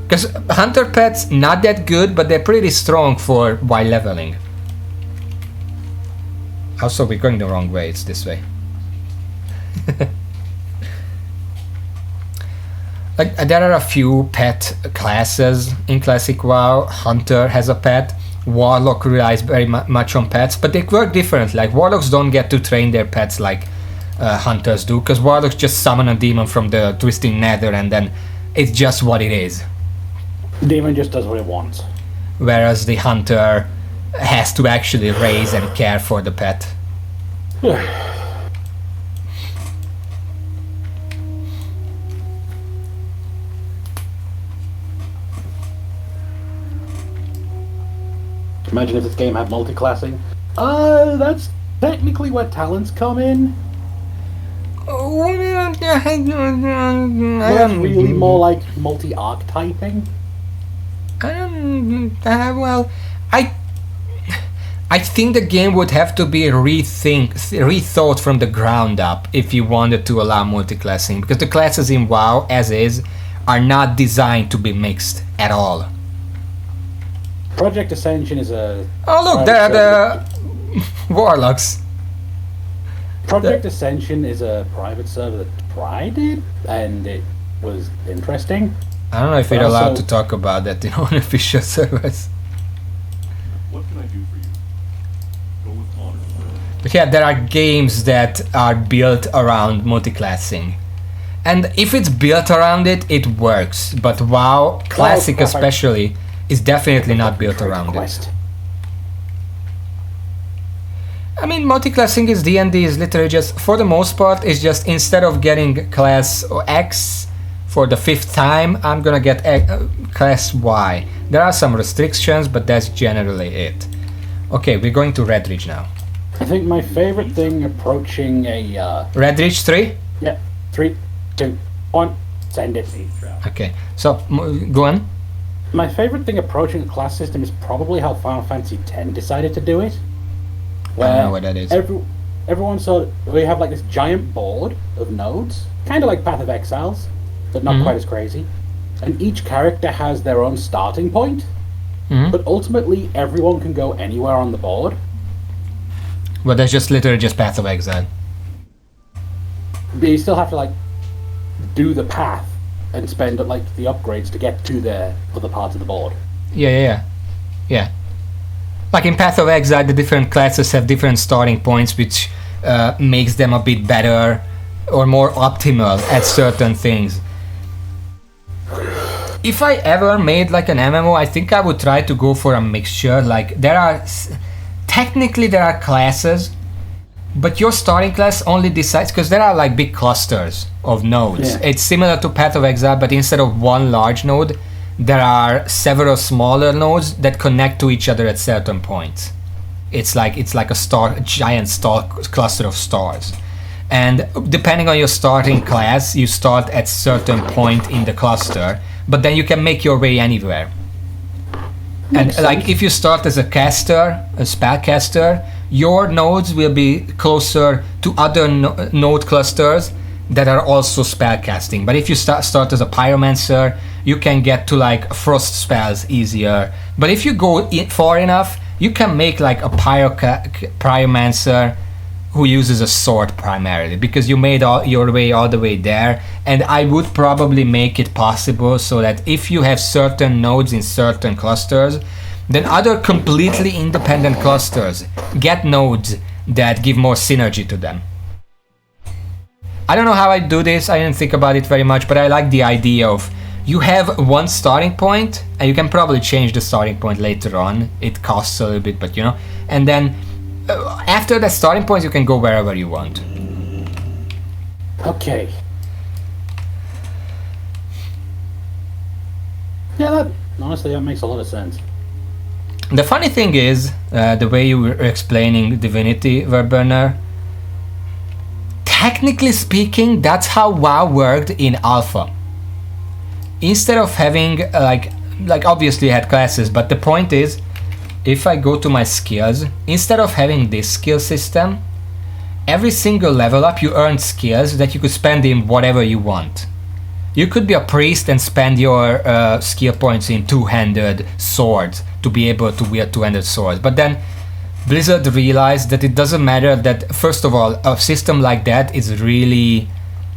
[SPEAKER 1] Because Hunter pets, not that good, but they're pretty strong for while leveling. Also, we're going the wrong way, it's this way. Like, there are a few pet classes in Classic WoW. Hunter has a pet. Warlock relies very much on pets, but they work differently. Like, Warlocks don't get to train their pets like Hunters do, because Warlocks just summon a demon from the Twisting Nether and then it's just what it is.
[SPEAKER 2] Demon just does what it wants.
[SPEAKER 1] Whereas the Hunter has to actually raise and care for the pet.
[SPEAKER 2] Imagine if this game had multi-classing. That's technically where talents come in. That's really more like multi-archetyping.
[SPEAKER 1] Well, I think the game would have to be rethought from the ground up if you wanted to allow multi-classing, because the classes in WoW, as is, are not designed to be mixed at all.
[SPEAKER 2] Project Ascension is a...
[SPEAKER 1] Oh look, there are the Warlocks.
[SPEAKER 2] Project Ascension is a private server that tried it, and it was interesting.
[SPEAKER 1] I don't know if
[SPEAKER 2] But
[SPEAKER 1] we're allowed
[SPEAKER 2] also-
[SPEAKER 1] to talk about that in unofficial servers.
[SPEAKER 4] What can I do for you? Go with honor.
[SPEAKER 1] But yeah, there are games that are built around multiclassing. And if it's built around it, it works. But WoW, Classic
[SPEAKER 2] perfect.
[SPEAKER 1] especially, is definitely not built
[SPEAKER 2] Trade
[SPEAKER 1] around it.
[SPEAKER 2] quest.
[SPEAKER 1] I mean, multiclassing is D&D is literally just, for the most part, is just instead of getting class X for the 5th time, I'm gonna get class Y. There are some restrictions, but that's generally it. Okay, we're going to Red Ridge now.
[SPEAKER 2] I think my favorite thing approaching a
[SPEAKER 1] Red Ridge 3?
[SPEAKER 2] yeah, 3, 2, 1, send it.
[SPEAKER 1] Okay, so go on.
[SPEAKER 2] My favorite thing approaching a class system is probably how Final Fantasy X decided to do it.
[SPEAKER 1] I don't know what that is.
[SPEAKER 2] Everyone saw we have like this giant board of nodes, kind of like Path of Exiles, but not
[SPEAKER 1] Mhm.
[SPEAKER 2] quite as crazy. And each character has their own starting point,
[SPEAKER 1] Mhm.
[SPEAKER 2] but ultimately everyone can go anywhere on the board.
[SPEAKER 1] Well, that's just literally just Path of Exile.
[SPEAKER 2] But you still have to like do the path and spend like the upgrades to get to the other parts of the board.
[SPEAKER 1] Yeah. Like in Path of Exile, the different classes have different starting points, which makes them a bit better or more optimal at certain things. If I ever made like an MMO, I think I would try to go for a mixture. Like technically there are classes, but your starting class only decides, because there are like big clusters of nodes.
[SPEAKER 2] Yeah.
[SPEAKER 1] It's similar to Path of Exile, but instead of one large node, there are several smaller nodes that connect to each other at certain points. It's like a giant star cluster of stars. And depending on your starting class, you start at certain point in the cluster, but then you can make your way anywhere. And
[SPEAKER 2] Makes
[SPEAKER 1] like
[SPEAKER 2] sense.
[SPEAKER 1] if you start as a caster, a spellcaster, your nodes will be closer to other node clusters that are also spellcasting. But if you start as a pyromancer, you can get to like frost spells easier. But if you go far enough, you can make like a pyromancer who uses a sword primarily, because you made your way all the way there. And I would probably make it possible so that if you have certain nodes in certain clusters, then other completely independent clusters get nodes that give more synergy to them. I don't know how I do this, I didn't think about it very much, but I like the idea of you have one starting point, and you can probably change the starting point later on. It costs a little bit, but you know, and then after that starting point, you can go wherever you want.
[SPEAKER 2] Okay. Yeah, honestly, that makes a lot of sense.
[SPEAKER 1] The funny thing is, the way you were explaining Divinity, Verburner, technically speaking, that's how WoW worked in Alpha. Instead of having, like obviously I had classes, but the point is, if I go to my skills, instead of having this skill system, every single level up you earned skills that you could spend in whatever you want. You could be a priest and spend your skill points in two-handed swords to be able to wield two-handed swords. But then Blizzard realized that it doesn't matter, that first of all, a system like that is really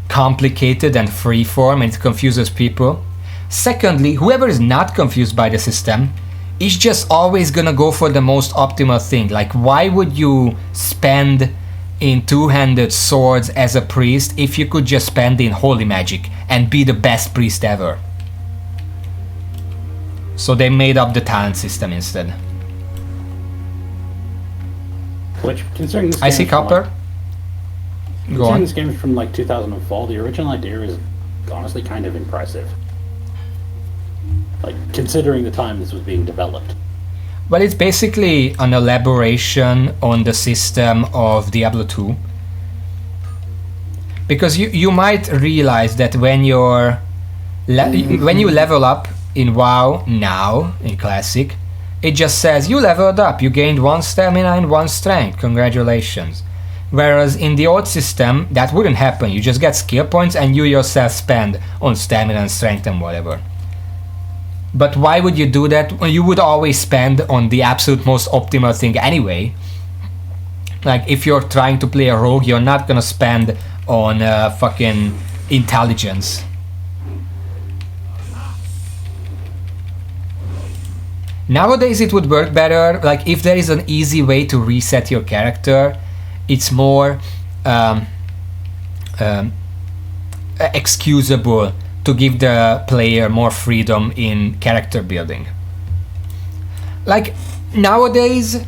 [SPEAKER 1] complicated and freeform and it confuses people. Secondly, whoever is not confused by the system is just always gonna go for the most optimal thing. Like, why would you spend in two-handed swords as a priest if you could just spend in holy magic and be the best priest ever? So they made up the talent system instead.
[SPEAKER 2] Which, considering this
[SPEAKER 1] I see
[SPEAKER 2] game's from,
[SPEAKER 1] copper.
[SPEAKER 2] like,
[SPEAKER 1] Go
[SPEAKER 2] considering
[SPEAKER 1] on.
[SPEAKER 2] this game is from like 2004, the original idea is honestly kind of impressive. Like, considering the time this was being developed.
[SPEAKER 1] Well, it's basically an elaboration on the system of Diablo 2. Because you might realize that when you're when you level up in WoW now, in Classic, it just says you leveled up, you gained 1 stamina and 1 strength, congratulations. Whereas in the old system, that wouldn't happen, you just get skill points and you yourself spend on stamina and strength and whatever. But why would you do that when you would always spend on the absolute most optimal thing anyway? Like, if you're trying to play a rogue, you're not gonna spend on fucking intelligence. Nowadays it would work better, like if there is an easy way to reset your character, it's more excusable to give the player more freedom in character building. Like nowadays,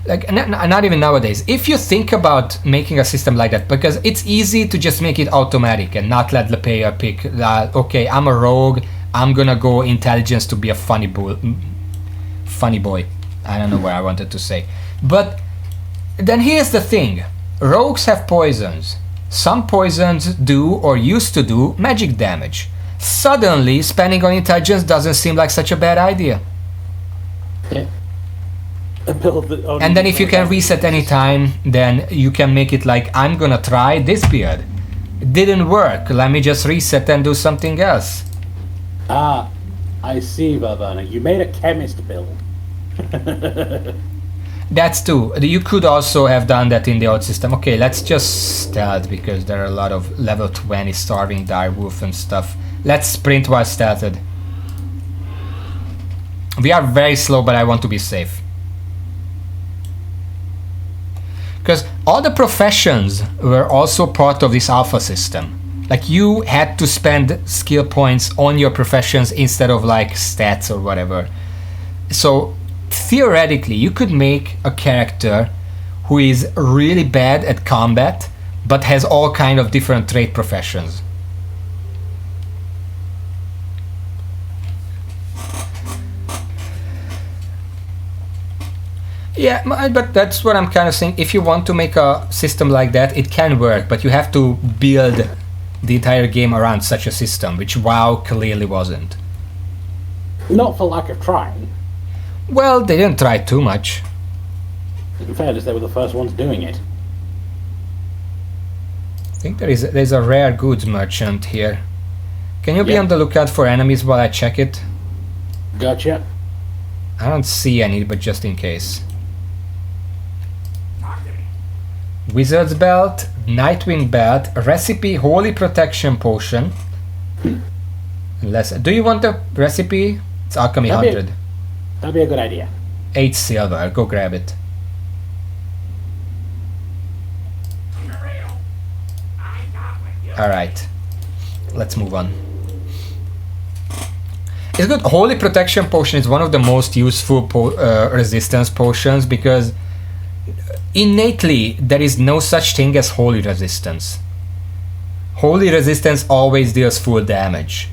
[SPEAKER 1] not even nowadays, if you think about making a system like that, because it's easy to just make it automatic and not let the player pick, okay, I'm a rogue, I'm gonna go intelligence to be a funny boy. I don't know what I wanted to say. But then here's the thing. Rogues have poisons. Some poisons do or used to do magic damage. Suddenly, spending on intelligence doesn't seem like such a bad idea.
[SPEAKER 2] Yeah.
[SPEAKER 1] And then if you can reset any time, then you can make it like, I'm gonna try this build. It didn't work, let me just reset and do something else.
[SPEAKER 2] Ah, I see, Barbana. You made a chemist build.
[SPEAKER 1] That's true. You could also have done that in the old system. Okay, let's just stealth because there are a lot of level 20 starving direwolf and stuff. Let's sprint while stealthed. We are very slow, but I want to be safe. Because all the professions were also part of this alpha system. Like you had to spend skill points on your professions instead of like stats or whatever. So theoretically you could make a character who is really bad at combat but has all kind of different trait professions. Yeah, but that's what I'm kind of saying. If you want to make a system like that, it can work, but you have to build the entire game around such a system, which WoW clearly wasn't.
[SPEAKER 2] Not for lack of trying.
[SPEAKER 1] Well, they didn't try too much.
[SPEAKER 2] In fairness, they were the first ones doing it.
[SPEAKER 1] I think there's a rare goods merchant here. Can you be
[SPEAKER 2] Yeah.
[SPEAKER 1] on the lookout for enemies while I check it?
[SPEAKER 2] Gotcha.
[SPEAKER 1] I don't see any, but just in case. Wizard's Belt, Nightwing Belt, Recipe, Holy Protection Potion. Do you want the recipe? It's Alchemy
[SPEAKER 2] That'd be
[SPEAKER 1] 100.
[SPEAKER 2] That'd be a good idea.
[SPEAKER 1] 8 silver, go grab it. Alright, let's move on. It's good. Holy Protection Potion is one of the most useful resistance potions because innately there is no such thing as holy resistance. Holy resistance always deals full damage.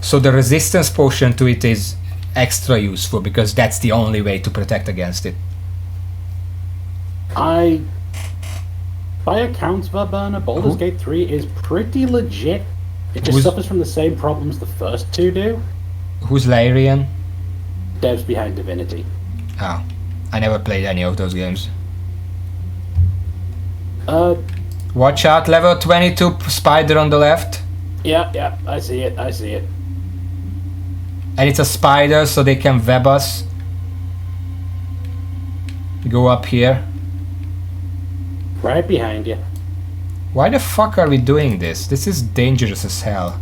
[SPEAKER 1] So the resistance potion to it is extra useful because that's the only way to protect against it.
[SPEAKER 2] By accounts, Verburner, Baldur's Gate 3 is pretty legit. It just suffers from the same problems the first two do.
[SPEAKER 1] Who's Lyrian?
[SPEAKER 2] Devs behind Divinity.
[SPEAKER 1] Oh, I never played any of those games. Watch out, level 22 spider on the left.
[SPEAKER 2] Yeah, I see it.
[SPEAKER 1] And it's a spider, so they can web us. Go up here.
[SPEAKER 2] Right behind you.
[SPEAKER 1] Why the fuck are we doing this? This is dangerous as hell.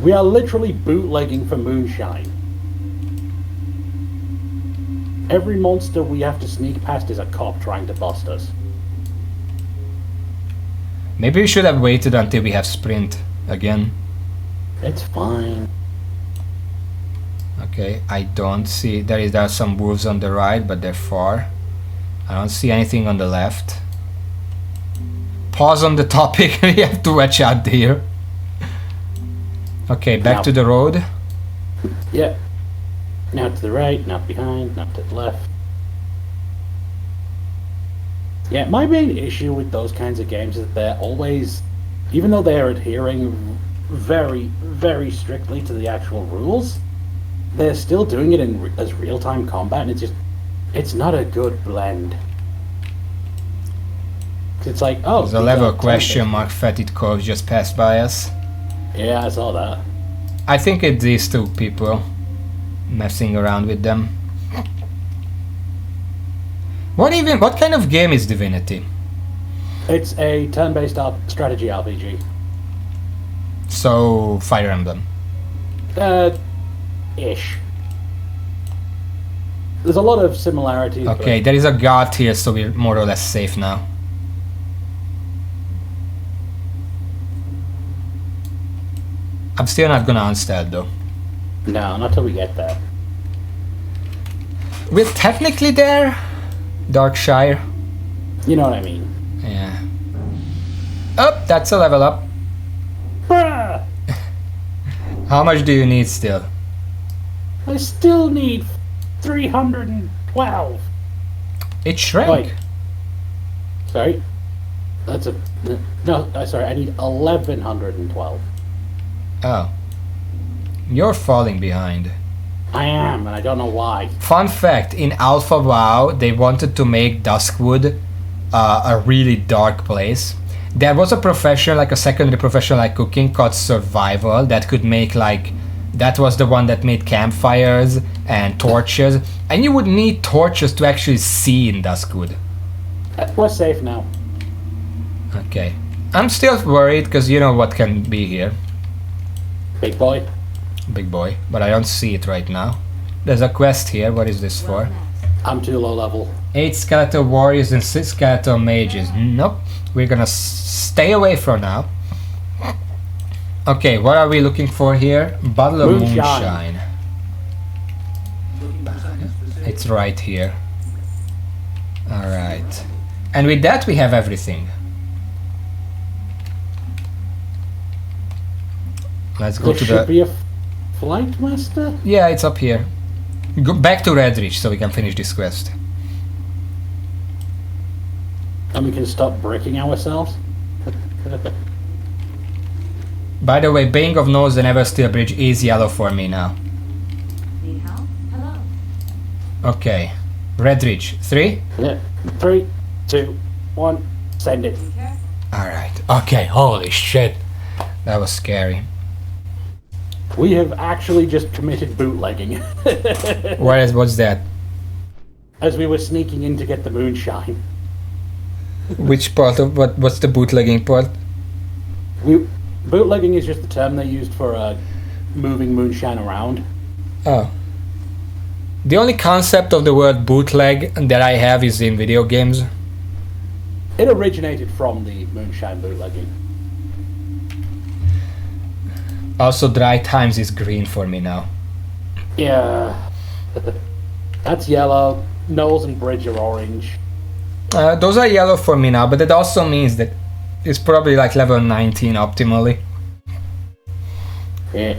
[SPEAKER 2] We are literally bootlegging for moonshine. Every monster we have to sneak past is a cop trying to bust us.
[SPEAKER 1] Maybe we should have waited until we have sprint again.
[SPEAKER 2] It's fine.
[SPEAKER 1] Okay, I don't see... There are some wolves on the right, but they're far. I don't see anything on the left. Pause on the topic, we have to watch out here. Okay, back
[SPEAKER 2] Now.
[SPEAKER 1] to the road.
[SPEAKER 2] Yep. Now to the right, not behind, not to the left. Yeah, my main issue with those kinds of games is that they're always, even though they're adhering very, very strictly to the actual rules, they're still doing it as real-time combat, and it's not a good blend. It's like, oh,
[SPEAKER 1] There's a level question mark fetid corpse just passed by us.
[SPEAKER 2] Yeah, I saw that.
[SPEAKER 1] I think it's these two people messing around with them. What kind of game is Divinity?
[SPEAKER 2] It's a turn-based strategy RPG.
[SPEAKER 1] So, Fire Emblem.
[SPEAKER 2] Ish. There's a lot of similarities.
[SPEAKER 1] Okay, there is a guard here, so we're more or less safe now. I'm still not gonna unstealth though.
[SPEAKER 2] No, not till we get there.
[SPEAKER 1] We're technically there, Darkshire.
[SPEAKER 2] You know what I mean.
[SPEAKER 1] Yeah. Oh, that's a level up.
[SPEAKER 2] Bruh!
[SPEAKER 1] How much do you need still?
[SPEAKER 2] I still need 312.
[SPEAKER 1] It shrank.
[SPEAKER 2] Wait. Sorry. That's a... No, sorry, I need 1112.
[SPEAKER 1] Oh. You're falling behind.
[SPEAKER 2] I am, and I don't know why.
[SPEAKER 1] Fun fact, in Alpha WoW, they wanted to make Duskwood a really dark place. There was a profession, like a secondary profession like cooking, called Survival, that could make like... That was the one that made campfires and torches. And you would need torches to actually see in Duskwood.
[SPEAKER 2] We're safe now.
[SPEAKER 1] Okay. I'm still worried, because you know what can be here.
[SPEAKER 2] Big boy.
[SPEAKER 1] Big boy. But I don't see it right now. There's a quest here. What is this for?
[SPEAKER 2] I'm too low level.
[SPEAKER 1] 8 skeletal warriors and 6 skeletal mages. Nope. We're gonna stay away for now. Okay, what are we looking for here? Bottle of moonshine. It's right here. Alright. And with that we have everything. Let's go
[SPEAKER 2] There
[SPEAKER 1] to
[SPEAKER 2] should
[SPEAKER 1] the...
[SPEAKER 2] be a flight master?
[SPEAKER 1] Yeah, it's up here. Go back to Redridge so we can finish this quest.
[SPEAKER 2] And we can stop breaking ourselves?
[SPEAKER 1] By the way, Baying of Gnolls and Eversteel Bridge is yellow for me now.
[SPEAKER 3] Need help? Hello.
[SPEAKER 1] Okay. Redridge. 3?
[SPEAKER 2] Yeah. 3, 2, 1, send it.
[SPEAKER 3] Be careful.
[SPEAKER 1] Alright. Okay, holy shit. That was scary.
[SPEAKER 2] We have actually just committed bootlegging.
[SPEAKER 1] What's that?
[SPEAKER 2] As we were sneaking in to get the moonshine.
[SPEAKER 1] Which part of what's the bootlegging part?
[SPEAKER 2] Bootlegging is just the term they used for moving moonshine around.
[SPEAKER 1] Oh. The only concept of the word bootleg that I have is in video games.
[SPEAKER 2] It originated from the moonshine bootlegging.
[SPEAKER 1] Also, Dry Times is green for me now.
[SPEAKER 2] Yeah. That's yellow. Knolls and Bridge are orange.
[SPEAKER 1] Those are yellow for me now, but that also means that it's probably like level 19 optimally.
[SPEAKER 2] Yeah.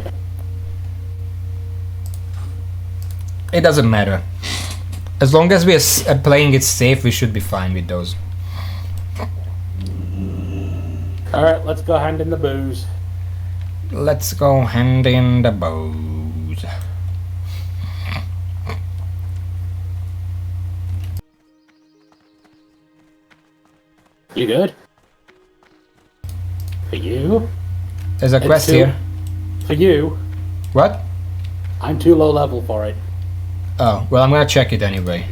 [SPEAKER 1] It doesn't matter. As long as we are playing it safe, we should be fine with those.
[SPEAKER 2] Alright, let's go hand in the booze.
[SPEAKER 1] Let's go hand in the bows.
[SPEAKER 2] You good? For you?
[SPEAKER 1] There's a
[SPEAKER 2] It's
[SPEAKER 1] quest
[SPEAKER 2] too-
[SPEAKER 1] here.
[SPEAKER 2] For you?
[SPEAKER 1] What?
[SPEAKER 2] I'm too low level for it.
[SPEAKER 1] Oh, well, I'm gonna check it anyway.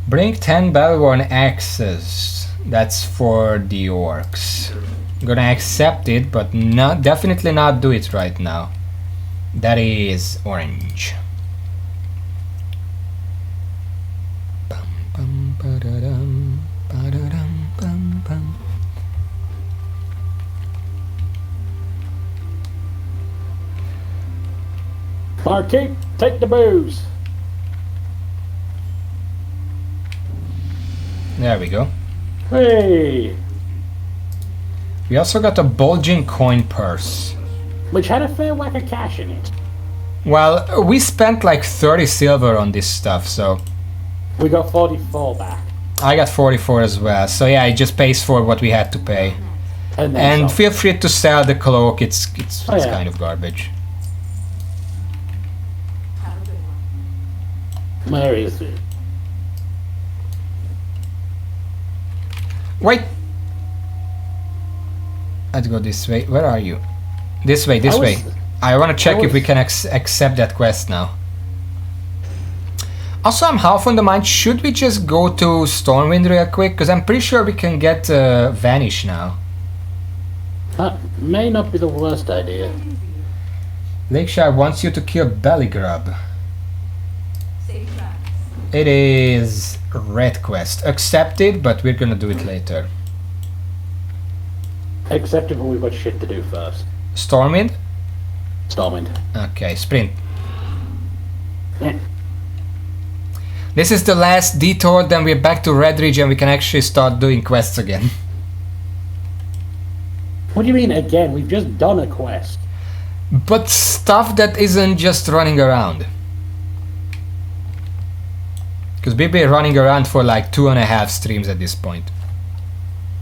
[SPEAKER 1] Bring 10 Bellworn axes. That's for the orcs. I'm gonna accept it, but definitely not do it right now. That is orange. Bum, bum, ba-da-dum, ba-da-dum, bum, bum.
[SPEAKER 2] Barkeep, take the booze.
[SPEAKER 1] There we go.
[SPEAKER 2] Hey!
[SPEAKER 1] We also got a bulging coin purse.
[SPEAKER 2] Which had a fair whack of cash in it.
[SPEAKER 1] Well, we spent like 30 silver on this stuff, so
[SPEAKER 2] We got 44 back.
[SPEAKER 1] I got 44 as well. So yeah, it just pays for what we had to pay.
[SPEAKER 2] And then
[SPEAKER 1] And
[SPEAKER 2] some.
[SPEAKER 1] feel free to sell the cloak. It's
[SPEAKER 2] Oh, yeah.
[SPEAKER 1] kind of garbage.
[SPEAKER 3] Have a good one.
[SPEAKER 2] Where is it?
[SPEAKER 1] Wait. Let's go this way. Where are you? This way. This way. I want to check if we can accept that quest now. Also, I'm half on the mind, should we just go to Stormwind real quick? Because I'm pretty sure we can get Vanish now.
[SPEAKER 2] That may not be the worst idea.
[SPEAKER 1] Lakeshire wants you to kill Bellygrub.
[SPEAKER 3] Safe tracks.
[SPEAKER 1] It is Red Quest. Accepted, but we're gonna do it later.
[SPEAKER 2] Except if we've got shit to do first.
[SPEAKER 1] Stormwind?
[SPEAKER 2] Stormwind.
[SPEAKER 1] Okay, sprint.
[SPEAKER 2] Yeah.
[SPEAKER 1] This is the last detour, then we're back to Redridge and we can actually start doing quests again.
[SPEAKER 2] What do you mean again? We've just done a quest.
[SPEAKER 1] But stuff that isn't just running around. Because we've been running around for like 2.5 streams at this point.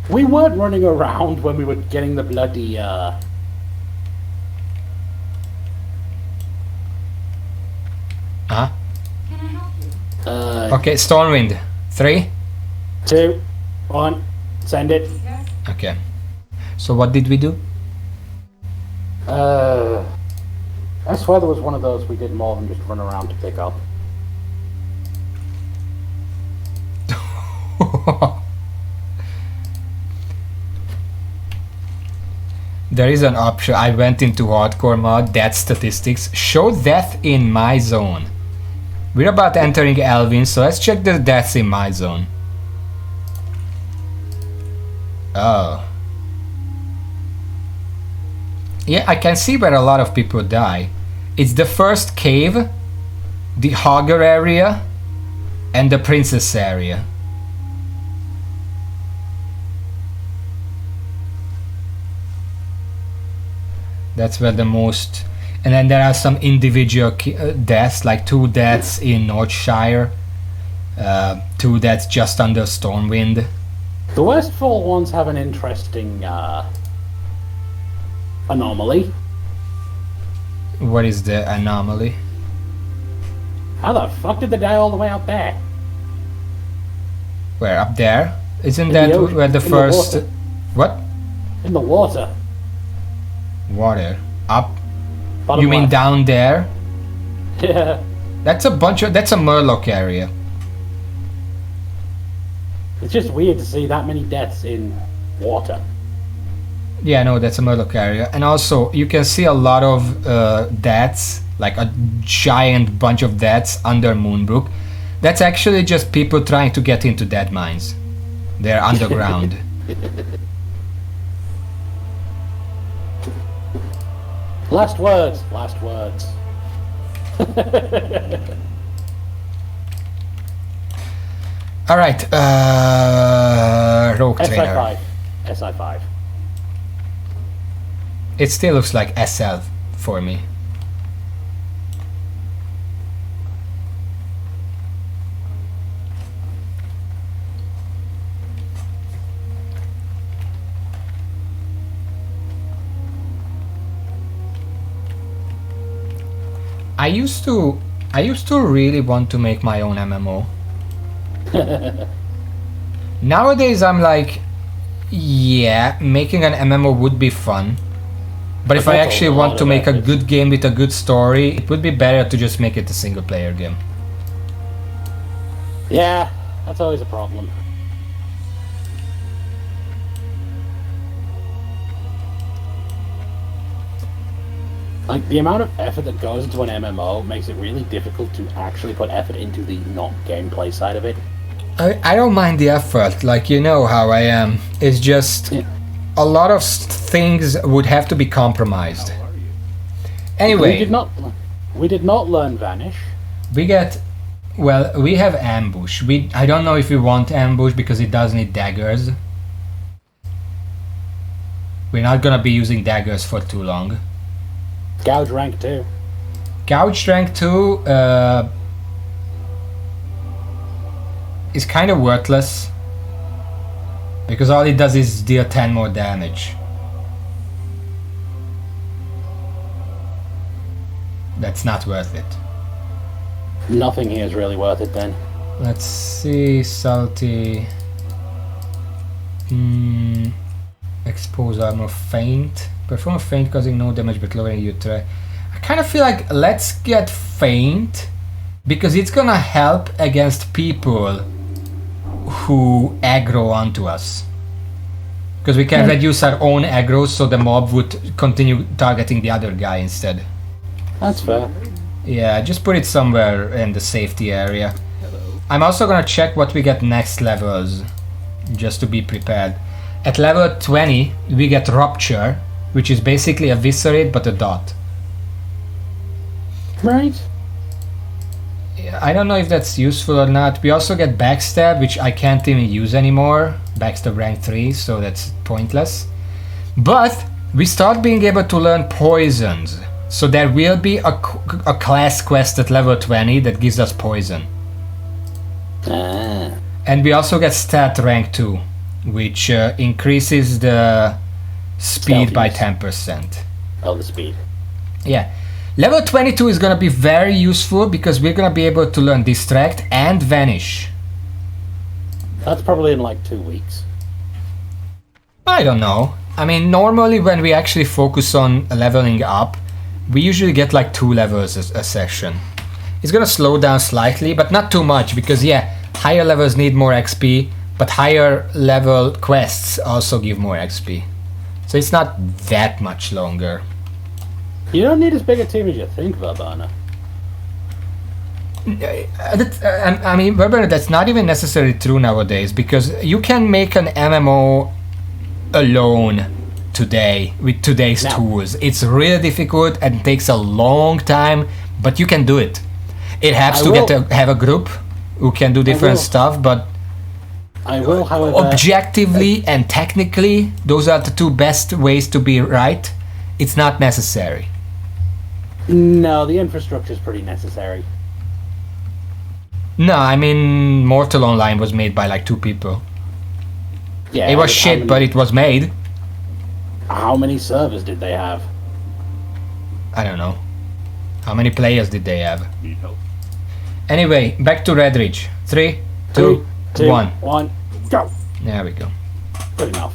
[SPEAKER 2] We weren't running around when we were getting the bloody,
[SPEAKER 1] Huh?
[SPEAKER 3] Can I help you?
[SPEAKER 1] Okay, Stormwind. 3?
[SPEAKER 2] 2, 1, send it.
[SPEAKER 3] Yes.
[SPEAKER 1] Okay. So what did we do?
[SPEAKER 2] I swear there was one of those we did more than just run around to pick up.
[SPEAKER 1] There is an option. I went into hardcore mode, death statistics. Show death in my zone. We're about entering Elvin, so let's check the deaths in my zone. Oh. Yeah, I can see where a lot of people die. It's the first cave, the Hogger area, and the Princess area. That's where the most... And then there are some individual deaths, like 2 deaths in Northshire, 2 deaths just under Stormwind.
[SPEAKER 2] The Westfall ones have an interesting, anomaly.
[SPEAKER 1] What is the anomaly?
[SPEAKER 2] How the fuck did they die all the way out there?
[SPEAKER 1] Where, up there? Isn't
[SPEAKER 2] In
[SPEAKER 1] that
[SPEAKER 2] the ocean,
[SPEAKER 1] where the
[SPEAKER 2] in the
[SPEAKER 1] first...
[SPEAKER 2] water.
[SPEAKER 1] What?
[SPEAKER 2] In the water.
[SPEAKER 1] Water. Up?
[SPEAKER 2] Bottom
[SPEAKER 1] You mean
[SPEAKER 2] left.
[SPEAKER 1] down there?
[SPEAKER 2] Yeah.
[SPEAKER 1] That's a bunch of... That's a Murloc area.
[SPEAKER 2] It's just weird to see that many deaths in water.
[SPEAKER 1] Yeah, no, that's a Murloc area. And also, you can see a lot of deaths, like a giant bunch of deaths under Moonbrook. That's actually just people trying to get into dead mines. They're underground.
[SPEAKER 2] Last words. Last words.
[SPEAKER 1] Alright, Rogue Trainer.
[SPEAKER 2] SI5. SI5.
[SPEAKER 1] It still looks like SL for me. I used to really want to make my own MMO. Nowadays I'm like, yeah, making an MMO would be fun. But if I
[SPEAKER 2] that's a
[SPEAKER 1] actually
[SPEAKER 2] lot
[SPEAKER 1] want to
[SPEAKER 2] of
[SPEAKER 1] make a
[SPEAKER 2] effort.
[SPEAKER 1] good game with a good story, it would be better to just make it a single player game.
[SPEAKER 2] Yeah, that's always a problem. Like, the amount of effort that goes into an MMO makes it really difficult to actually put effort into the not gameplay side of it.
[SPEAKER 1] I don't mind the effort, like you know how I am. It's just
[SPEAKER 2] Yeah.
[SPEAKER 1] a lot of things would have to be compromised.
[SPEAKER 4] How are you?
[SPEAKER 1] Anyway,
[SPEAKER 2] We did not learn Vanish.
[SPEAKER 1] we get, well, we have ambush. I don't know if we want ambush because it does need daggers. We're not gonna be using daggers for too long.
[SPEAKER 2] Gouge rank 2.
[SPEAKER 1] Gouge rank 2 is kind of worthless because all it does is deal 10 more damage. That's not worth it.
[SPEAKER 2] Nothing here is really worth it then.
[SPEAKER 1] Let's see, salty. Expose armor, feint. Perform a feint causing no damage but lowering your threat. I kind of feel like let's get feint because it's gonna help against people who aggro onto us. Because we can reduce our own aggro, so the mob would continue targeting the other guy instead.
[SPEAKER 2] That's fair.
[SPEAKER 1] Yeah, just put it somewhere in the safety area. I'm also gonna check what we get next levels, just to be prepared. At level 20, we get Rupture, which is basically Eviscerate but a dot.
[SPEAKER 2] Right.
[SPEAKER 1] I don't know if that's useful or not. We also get Backstab, which I can't even use anymore. Backstab rank 3, so that's pointless. But we start being able to learn Poisons. So there will be a class quest at level 20 that gives us Poison.
[SPEAKER 2] Ah.
[SPEAKER 1] And we also get Stat rank 2, which increases the speed by 10%.
[SPEAKER 2] Oh, the speed.
[SPEAKER 1] Yeah. Level 22 is gonna be very useful because we're gonna be able to learn Distract and Vanish.
[SPEAKER 2] That's probably in like 2 weeks.
[SPEAKER 1] I don't know. I mean, normally when we actually focus on leveling up, we usually get like 2 levels a session. It's gonna slow down slightly, but not too much because yeah, higher levels need more XP, but higher level quests also give more XP. So it's not that much longer.
[SPEAKER 2] You don't need as big a team as you think, Verbana.
[SPEAKER 1] I mean, Weber, that's not even necessarily true nowadays because you can make an MMO alone today with today's tools. It's really difficult and takes a long time, but you can do it. It has to have a group who can do different stuff, but
[SPEAKER 2] I will, however,
[SPEAKER 1] objectively and technically, those are the 2 best ways to be right. It's not necessary.
[SPEAKER 2] No, the infrastructure is pretty necessary.
[SPEAKER 1] No, I mean, Mortal Online was made by like 2 people.
[SPEAKER 2] Yeah,
[SPEAKER 1] it was shit, but it was made.
[SPEAKER 2] How many servers did they have?
[SPEAKER 1] I don't know. How many players did they have?
[SPEAKER 4] Need help.
[SPEAKER 1] Anyway, back to Redridge. 3, 2, 1.
[SPEAKER 2] 1, go!
[SPEAKER 1] There we go.
[SPEAKER 2] Good enough.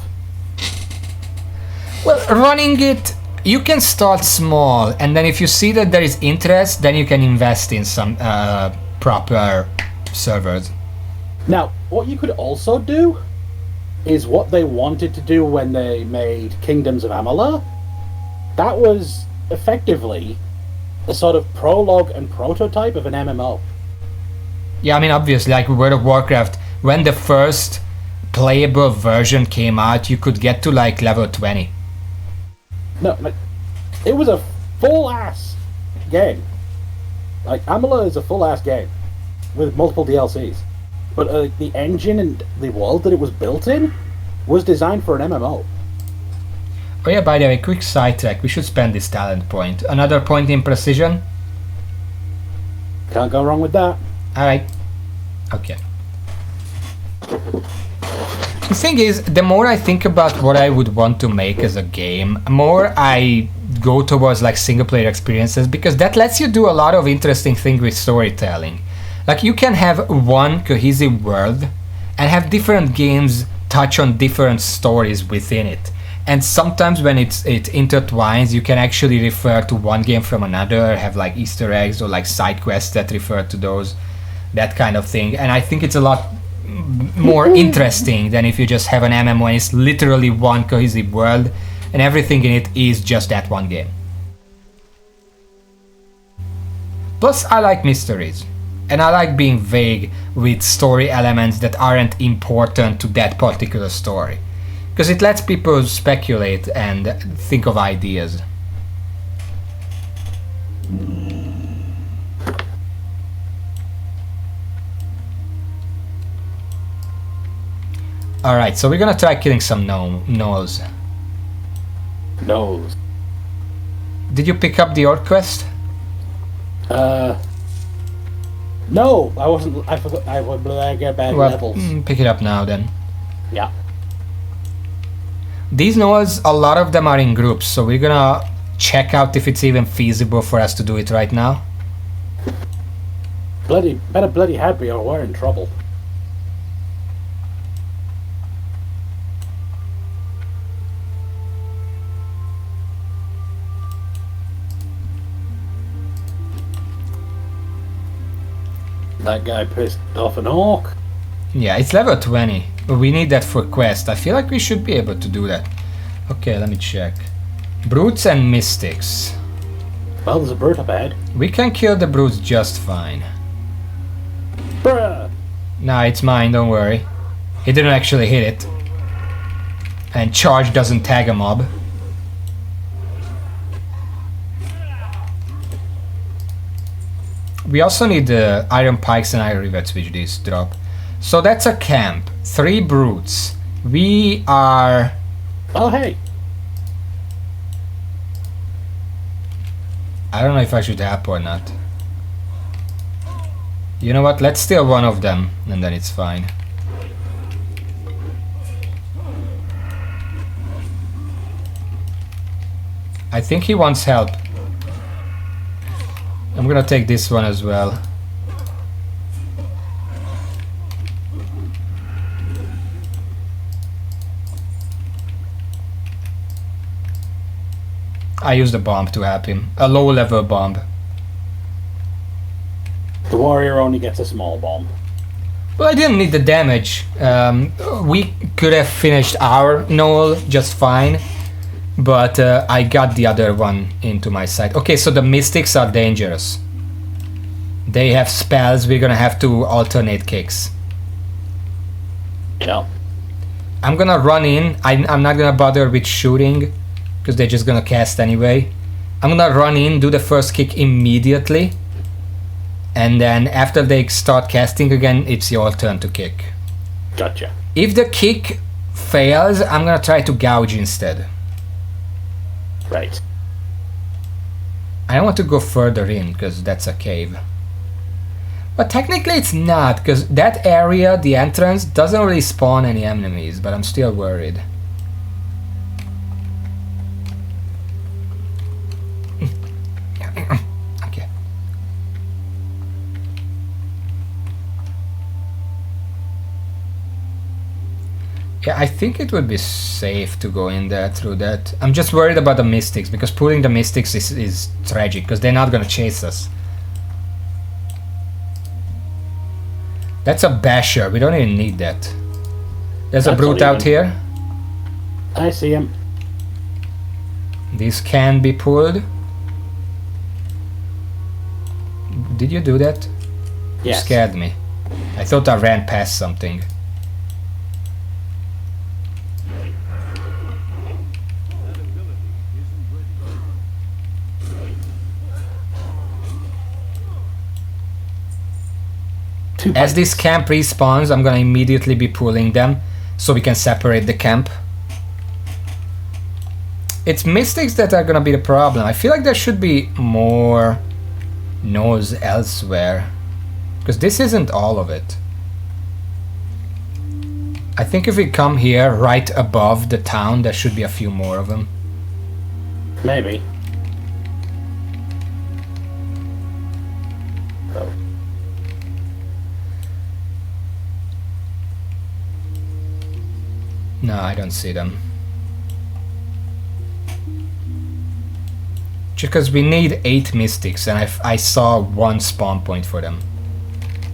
[SPEAKER 1] Well, running it, you can start small, and then if you see that there is interest, then you can invest in some proper servers.
[SPEAKER 2] Now, what you could also do is what they wanted to do when they made Kingdoms of Amalur. That was effectively a sort of prologue and prototype of an MMO.
[SPEAKER 1] Yeah, I mean, obviously, like World of Warcraft, when the first playable version came out, you could get to like level 20.
[SPEAKER 2] No, like, it was a full-ass game. Like, Amalur is a full-ass game with multiple DLCs. But the engine and the world that it was built in was designed for an MMO.
[SPEAKER 1] Oh yeah, by the way, quick sidetrack, we should spend this talent point. Another point in precision?
[SPEAKER 2] Can't go wrong with that.
[SPEAKER 1] Alright. Okay. The thing is, the more I think about what I would want to make as a game, more I go towards like single player experiences because that lets you do a lot of interesting things with storytelling. Like you can have one cohesive world and have different games touch on different stories within it. And sometimes when it intertwines, you can actually refer to one game from another, have like Easter eggs or like side quests that refer to those, that kind of thing. And I think it's a lot more interesting than if you just have an MMO and it's literally one cohesive world and everything in it is just that one game. Plus, I like mysteries. And I like being vague with story elements that aren't important to that particular story. Because it lets people speculate and think of ideas. Alright, so we're gonna try killing some gnolls.
[SPEAKER 2] Gnolls.
[SPEAKER 1] Did you pick up the orc quest?
[SPEAKER 2] No, I wasn't. I forgot. I was get bad levels.
[SPEAKER 1] Pick it up now then.
[SPEAKER 2] Yeah.
[SPEAKER 1] These gnolls, a lot of them are in groups, so we're gonna check out if it's even feasible for us to do it right now.
[SPEAKER 2] Better bloody happy or we're in trouble. That guy pissed off an orc.
[SPEAKER 1] Yeah, it's level 20. We need that for quest. I feel like we should be able to do that. Okay, let me check. Brutes and mystics.
[SPEAKER 2] Well, there's a brute up ahead.
[SPEAKER 1] We can kill the brutes just fine.
[SPEAKER 2] Bruh!
[SPEAKER 1] Nah, it's mine, don't worry. He didn't actually hit it. And charge doesn't tag a mob. We also need the iron pikes and iron rivets which these drop. So that's a camp. 3 brutes. We are...
[SPEAKER 2] Oh, hey!
[SPEAKER 1] I don't know if I should help or not. You know what? Let's steal one of them and then it's fine. I think he wants help. I'm gonna take this one as well. I used a bomb to help him. A low level bomb.
[SPEAKER 2] The warrior only gets a small bomb.
[SPEAKER 1] Well, I didn't need the damage. We could have finished our gnoll just fine. But I got the other one into my side. Okay, so the mystics are dangerous. They have spells. We're gonna have to alternate kicks.
[SPEAKER 2] Yeah.
[SPEAKER 1] I'm gonna run in. I'm not gonna bother with shooting because they're just gonna cast anyway. I'm gonna run in, do the first kick immediately, and then after they start casting again, it's your turn to kick.
[SPEAKER 2] Gotcha.
[SPEAKER 1] If the kick fails, I'm gonna try to gouge instead.
[SPEAKER 2] Right.
[SPEAKER 1] I don't want to go further in because that's a cave. But technically it's not, because that area, the entrance, doesn't really spawn any enemies, but I'm still worried. Okay. Yeah, I think it would be safe to go in there through that. I'm just worried about the mystics, because pulling the mystics is tragic, because they're not gonna chase us. That's a basher, we don't even need that. There's a brute out here.
[SPEAKER 2] I see him.
[SPEAKER 1] These can be pulled. Did you do that? You
[SPEAKER 2] Yes.
[SPEAKER 1] scared me. I thought I ran past something. As this camp respawns, I'm gonna immediately be pulling them so we can separate the camp. It's mystics that are gonna be the problem. I feel like there should be more gnolls elsewhere, because this isn't all of it. I think if we come here right above the town, there should be a few more of them.
[SPEAKER 2] Maybe. Oh.
[SPEAKER 1] No, I don't see them. Because we need 8 mystics, and I saw 1 spawn point for them.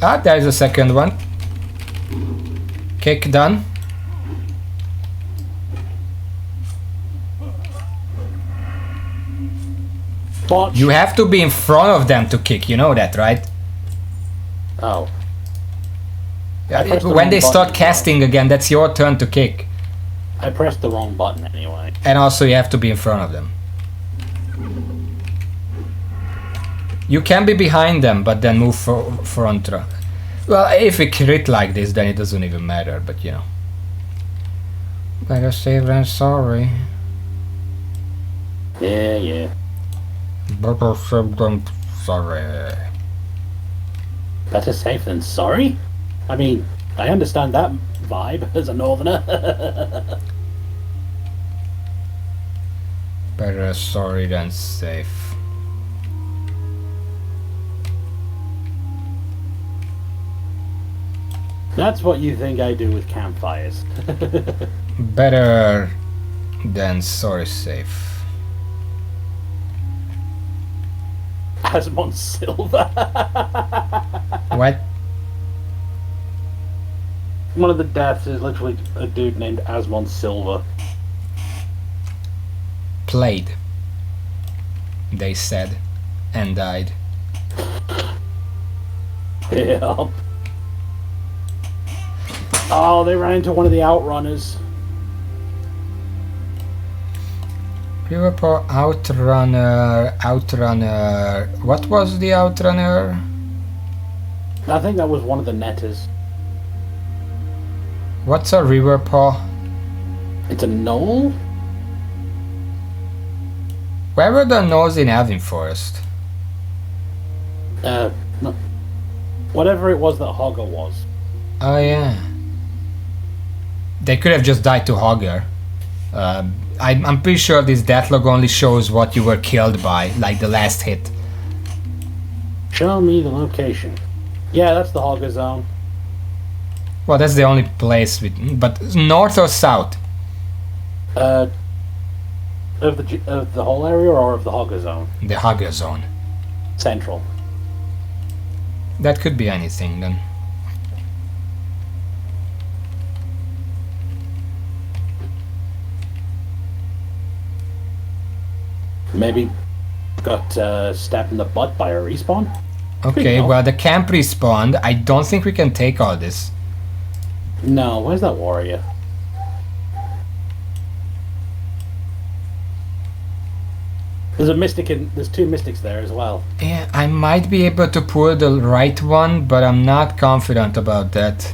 [SPEAKER 1] Ah, there's a second one. Kick done.
[SPEAKER 2] Botch.
[SPEAKER 1] You have to be in front of them to kick, you know that, right?
[SPEAKER 2] Oh.
[SPEAKER 1] When they start casting again, that's your turn to kick.
[SPEAKER 2] I pressed the wrong button anyway.
[SPEAKER 1] And also you have to be in front of them. You can be behind them, but then move front. Well, if we crit like this, then it doesn't even matter, but you know. Better safe than sorry.
[SPEAKER 2] Yeah.
[SPEAKER 1] Better safe than sorry.
[SPEAKER 2] Better safe than sorry? I mean, I understand that vibe as a northerner.
[SPEAKER 1] Better sorry than safe.
[SPEAKER 2] That's what you think I do with campfires.
[SPEAKER 1] Better than sorry safe.
[SPEAKER 2] Asmon Silver.
[SPEAKER 1] What?
[SPEAKER 2] One of the deaths is literally a dude named Asmon Silva.
[SPEAKER 1] Played, they said, and died.
[SPEAKER 2] Yeah. Oh, they ran into one of the outrunners.
[SPEAKER 1] Liverpool outrunner. What was the outrunner?
[SPEAKER 2] I think that was one of the netters.
[SPEAKER 1] What's a river paw?
[SPEAKER 2] It's a gnoll?
[SPEAKER 1] Where were the gnolls in Elvin Forest?
[SPEAKER 2] No. Whatever it was that Hogger was.
[SPEAKER 1] Oh yeah. They could have just died to Hogger. I'm pretty sure this deathlog only shows what you were killed by, like the last hit.
[SPEAKER 2] Show me the location. Yeah, that's the Hogger zone.
[SPEAKER 1] Well, that's the only place with... But north or south?
[SPEAKER 2] Of the whole area or of the Hogger zone?
[SPEAKER 1] The Hogger zone.
[SPEAKER 2] Central.
[SPEAKER 1] That could be anything then.
[SPEAKER 2] Maybe got stabbed in the butt by a respawn?
[SPEAKER 1] Okay, well the camp respawned. I don't think we can take all this.
[SPEAKER 2] No, where's that warrior? There's two mystics there as well.
[SPEAKER 1] Yeah, I might be able to pull the right one, but I'm not confident about that.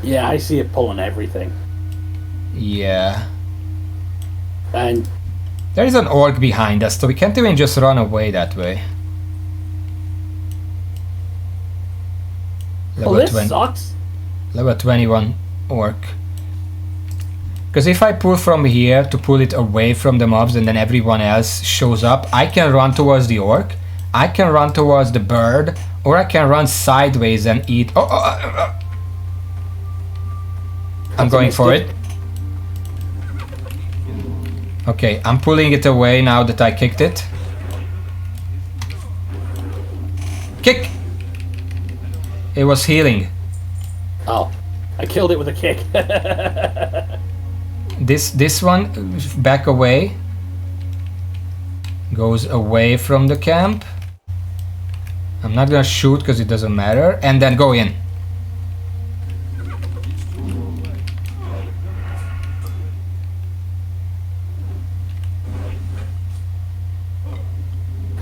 [SPEAKER 2] Yeah, I see it pulling everything.
[SPEAKER 1] Yeah.
[SPEAKER 2] And
[SPEAKER 1] There is an orc behind us, so we can't even just run away that way.
[SPEAKER 2] well, this sucks.
[SPEAKER 1] Level 21 orc. Because if I pull from here to pull it away from the mobs and then everyone else shows up, I can run towards the orc, I can run towards the bird, or I can run sideways and eat... I'm going for it. Okay, I'm pulling it away now that I kicked it. Kick! It was healing.
[SPEAKER 2] Oh, I killed it with a kick.
[SPEAKER 1] This one, back away. Goes away from the camp. I'm not gonna shoot because it doesn't matter. And then go in.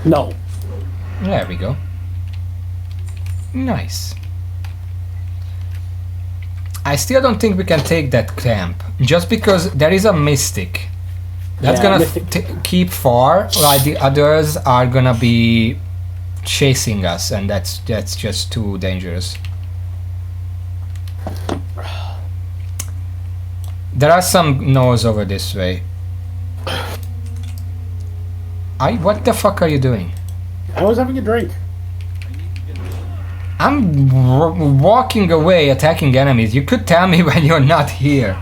[SPEAKER 2] No.
[SPEAKER 1] There we go. Nice. I still don't think we can take that camp, just because there is a mystic. That's gonna keep far, while the others are gonna be chasing us, and that's just too dangerous. There are some gnolls over this way. What the fuck are you doing?
[SPEAKER 2] I was having a drink.
[SPEAKER 1] I'm walking away, attacking enemies. You could tell me when you're not here.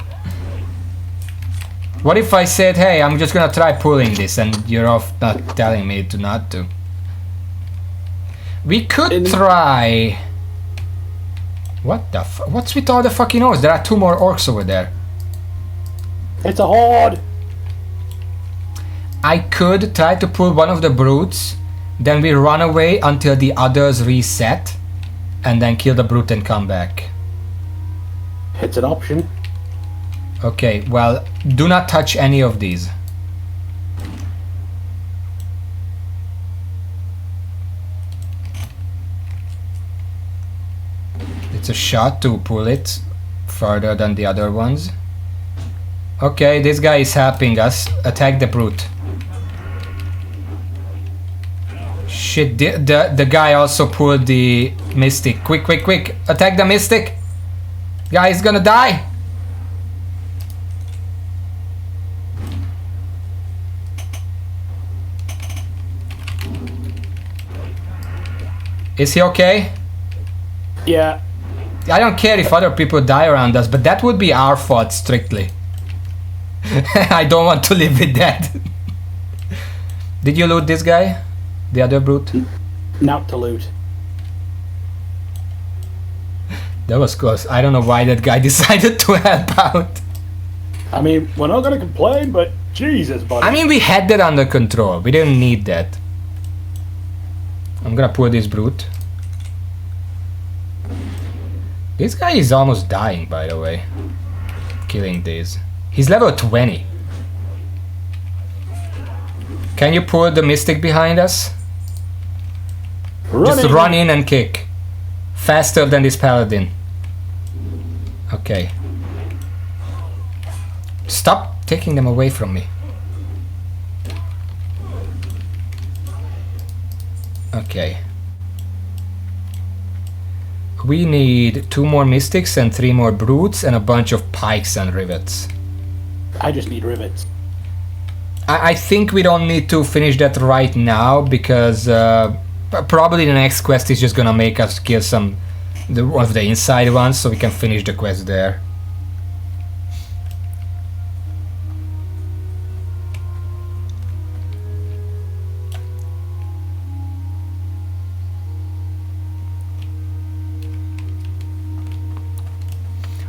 [SPEAKER 1] What if I said, hey, I'm just gonna try pulling this, and you're off not telling me to not to? We could try... What the fuck? What's with all the fucking orcs? There are 2 more orcs over there.
[SPEAKER 2] It's a horde!
[SPEAKER 1] I could try to pull one of the brutes, then we run away until the others reset, and then kill the brute and come back.
[SPEAKER 2] It's an option.
[SPEAKER 1] Okay, well, do not touch any of these. It's a shot to pull it further than the other ones. Okay, this guy is helping us. Attack the brute. Shit, the guy also pulled the mystic. Quick, quick, quick. Attack the mystic. Guy is gonna die. Is he okay?
[SPEAKER 2] Yeah.
[SPEAKER 1] I don't care if other people die around us, but that would be our fault strictly. I don't want to live with that. Did you loot this guy? The other brute?
[SPEAKER 2] Not to loot.
[SPEAKER 1] That was close. I don't know why that guy decided to help out.
[SPEAKER 2] I mean, we're not gonna complain, but Jesus, buddy.
[SPEAKER 1] I mean, we had that under control. We didn't need that. I'm gonna pull this brute. This guy is almost dying, by the way. Killing these. He's level 20. Can you pull the mystic behind us? Just run in and kick. Faster than this paladin. Okay. Stop taking them away from me. Okay. We need 2 more mystics and 3 more brutes and a bunch of pikes and rivets.
[SPEAKER 2] I just need rivets.
[SPEAKER 1] I think we don't need to finish that right now because probably the next quest is just gonna make us kill some of the inside ones so we can finish the quest there.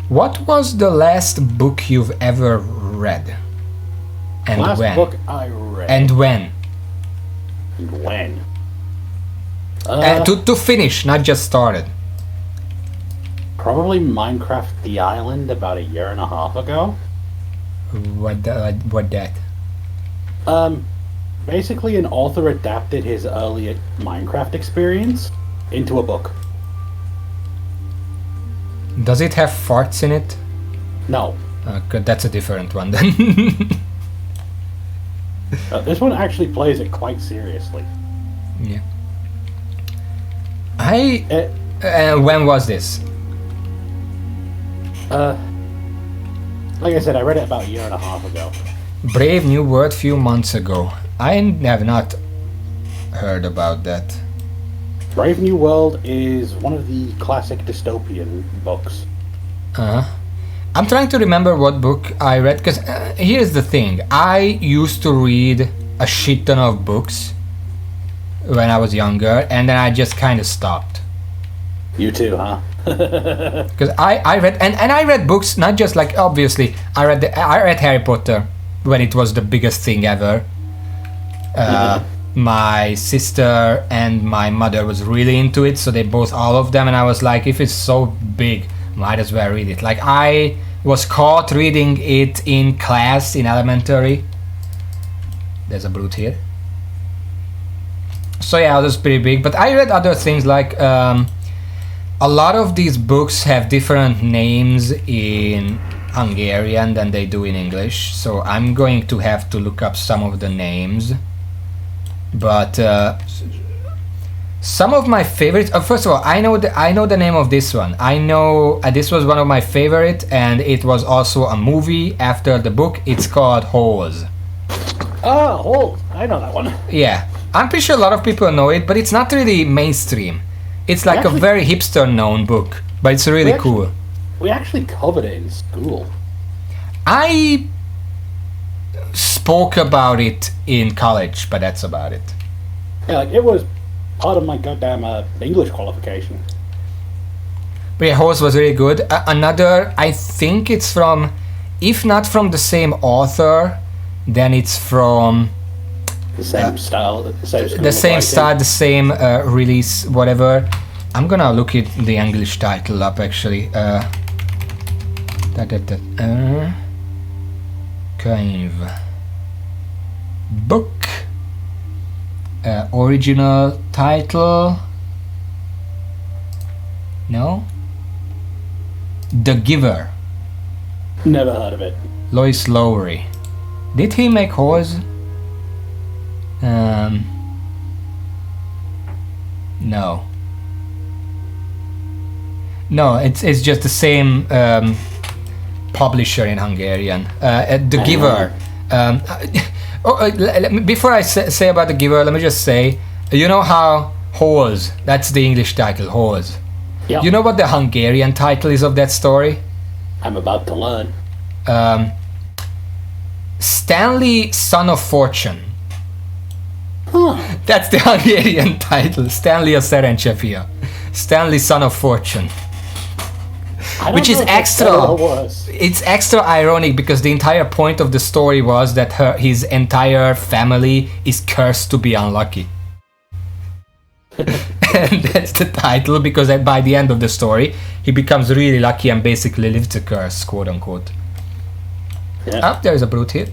[SPEAKER 1] What was the last book you've ever read? And
[SPEAKER 2] Last
[SPEAKER 1] when?
[SPEAKER 2] book I read.
[SPEAKER 1] And when?
[SPEAKER 2] And when?
[SPEAKER 1] To finish, not just started.
[SPEAKER 2] Probably Minecraft The Island about 1.5 years ago.
[SPEAKER 1] What that?
[SPEAKER 2] Basically an author adapted his early Minecraft experience into a book.
[SPEAKER 1] Does it have farts in it?
[SPEAKER 2] No.
[SPEAKER 1] Good, that's a different one then.
[SPEAKER 2] This one actually plays it quite seriously.
[SPEAKER 1] Yeah. When was this?
[SPEAKER 2] Like I said, I read it about 1.5 years ago.
[SPEAKER 1] Brave New World few months ago. I have not heard about that.
[SPEAKER 2] Brave New World is one of the classic dystopian books.
[SPEAKER 1] I'm trying to remember what book I read, because here's the thing. I used to read a shit ton of books when I was younger, and then I just kind of stopped.
[SPEAKER 2] You too, huh?
[SPEAKER 1] Because I read, and I read books, not just like, obviously, I read Harry Potter when it was the biggest thing ever. My sister and my mother was really into it, so they both, all of them, and I was like, if it's so big, might as well read it. Like, I was caught reading it in class in elementary. There's a brute here. So yeah, it was pretty big, but I read other things like, a lot of these books have different names in Hungarian than they do in English, so I'm going to have to look up some of the names. But some of my favorites. First of all, I know the name of this one. I know this was one of my favorite, and it was also a movie after the book. It's called Holes.
[SPEAKER 2] Oh, Holes! I know that one.
[SPEAKER 1] Yeah, I'm pretty sure a lot of people know it, but it's not really mainstream. It's like a very hipster-known book, but it's really cool.
[SPEAKER 2] We actually covered it in school.
[SPEAKER 1] I spoke about it in college, but that's about it.
[SPEAKER 2] Yeah, like it was part of my goddamn English qualification.
[SPEAKER 1] But yeah, Horse was really good. Another, I think it's from, if not from the same author, then it's from
[SPEAKER 2] the same style,
[SPEAKER 1] the same style, the same release, whatever. I'm gonna look at the English title up actually. Könyv. Book. Original title. No. The Giver.
[SPEAKER 2] Never heard of it.
[SPEAKER 1] Lois Lowry. Did he make Horse? No. No, it's just the same publisher in Hungarian. The Giver. Before I say about The Giver, let me just say, you know how Horse, that's the English title, Horse.
[SPEAKER 2] Yep.
[SPEAKER 1] You know what the Hungarian title is of that story?
[SPEAKER 2] I'm about to learn.
[SPEAKER 1] Stanley, Son of Fortune.
[SPEAKER 2] Huh.
[SPEAKER 1] That's the Hungarian title. Stanley a Szerencse fia. Stanley, Son of Fortune. which is
[SPEAKER 2] know if it's better
[SPEAKER 1] extra.
[SPEAKER 2] or worse.
[SPEAKER 1] It's extra ironic because the entire point of the story was that his entire family is cursed to be unlucky. And that's the title, because by the end of the story he becomes really lucky and basically lives the curse, quote unquote.
[SPEAKER 2] Yeah.
[SPEAKER 1] Oh, there's a brute here.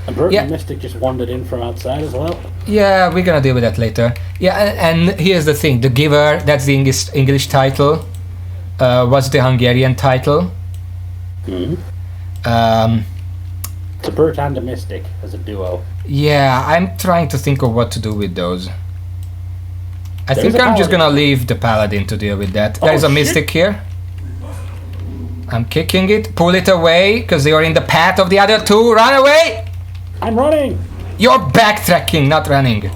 [SPEAKER 2] And Brute
[SPEAKER 1] Yeah.
[SPEAKER 2] Mystic just wandered in from outside as well.
[SPEAKER 1] Yeah, we're gonna deal with that later. Yeah, and here's the thing: the Giver. That's the English title. What's the Hungarian title?
[SPEAKER 2] It's a Brute and a Mystic as a duo.
[SPEAKER 1] Yeah, I'm trying to think of what to do with those. I
[SPEAKER 2] There's
[SPEAKER 1] think
[SPEAKER 2] a
[SPEAKER 1] I'm just
[SPEAKER 2] paladin.
[SPEAKER 1] gonna leave the Paladin to deal with that.
[SPEAKER 2] Oh,
[SPEAKER 1] There's a
[SPEAKER 2] shit.
[SPEAKER 1] Mystic here. I'm kicking it. Pull it away, because they are in the path of the other two. Run away!
[SPEAKER 2] I'm running!
[SPEAKER 1] You're backtracking, not running.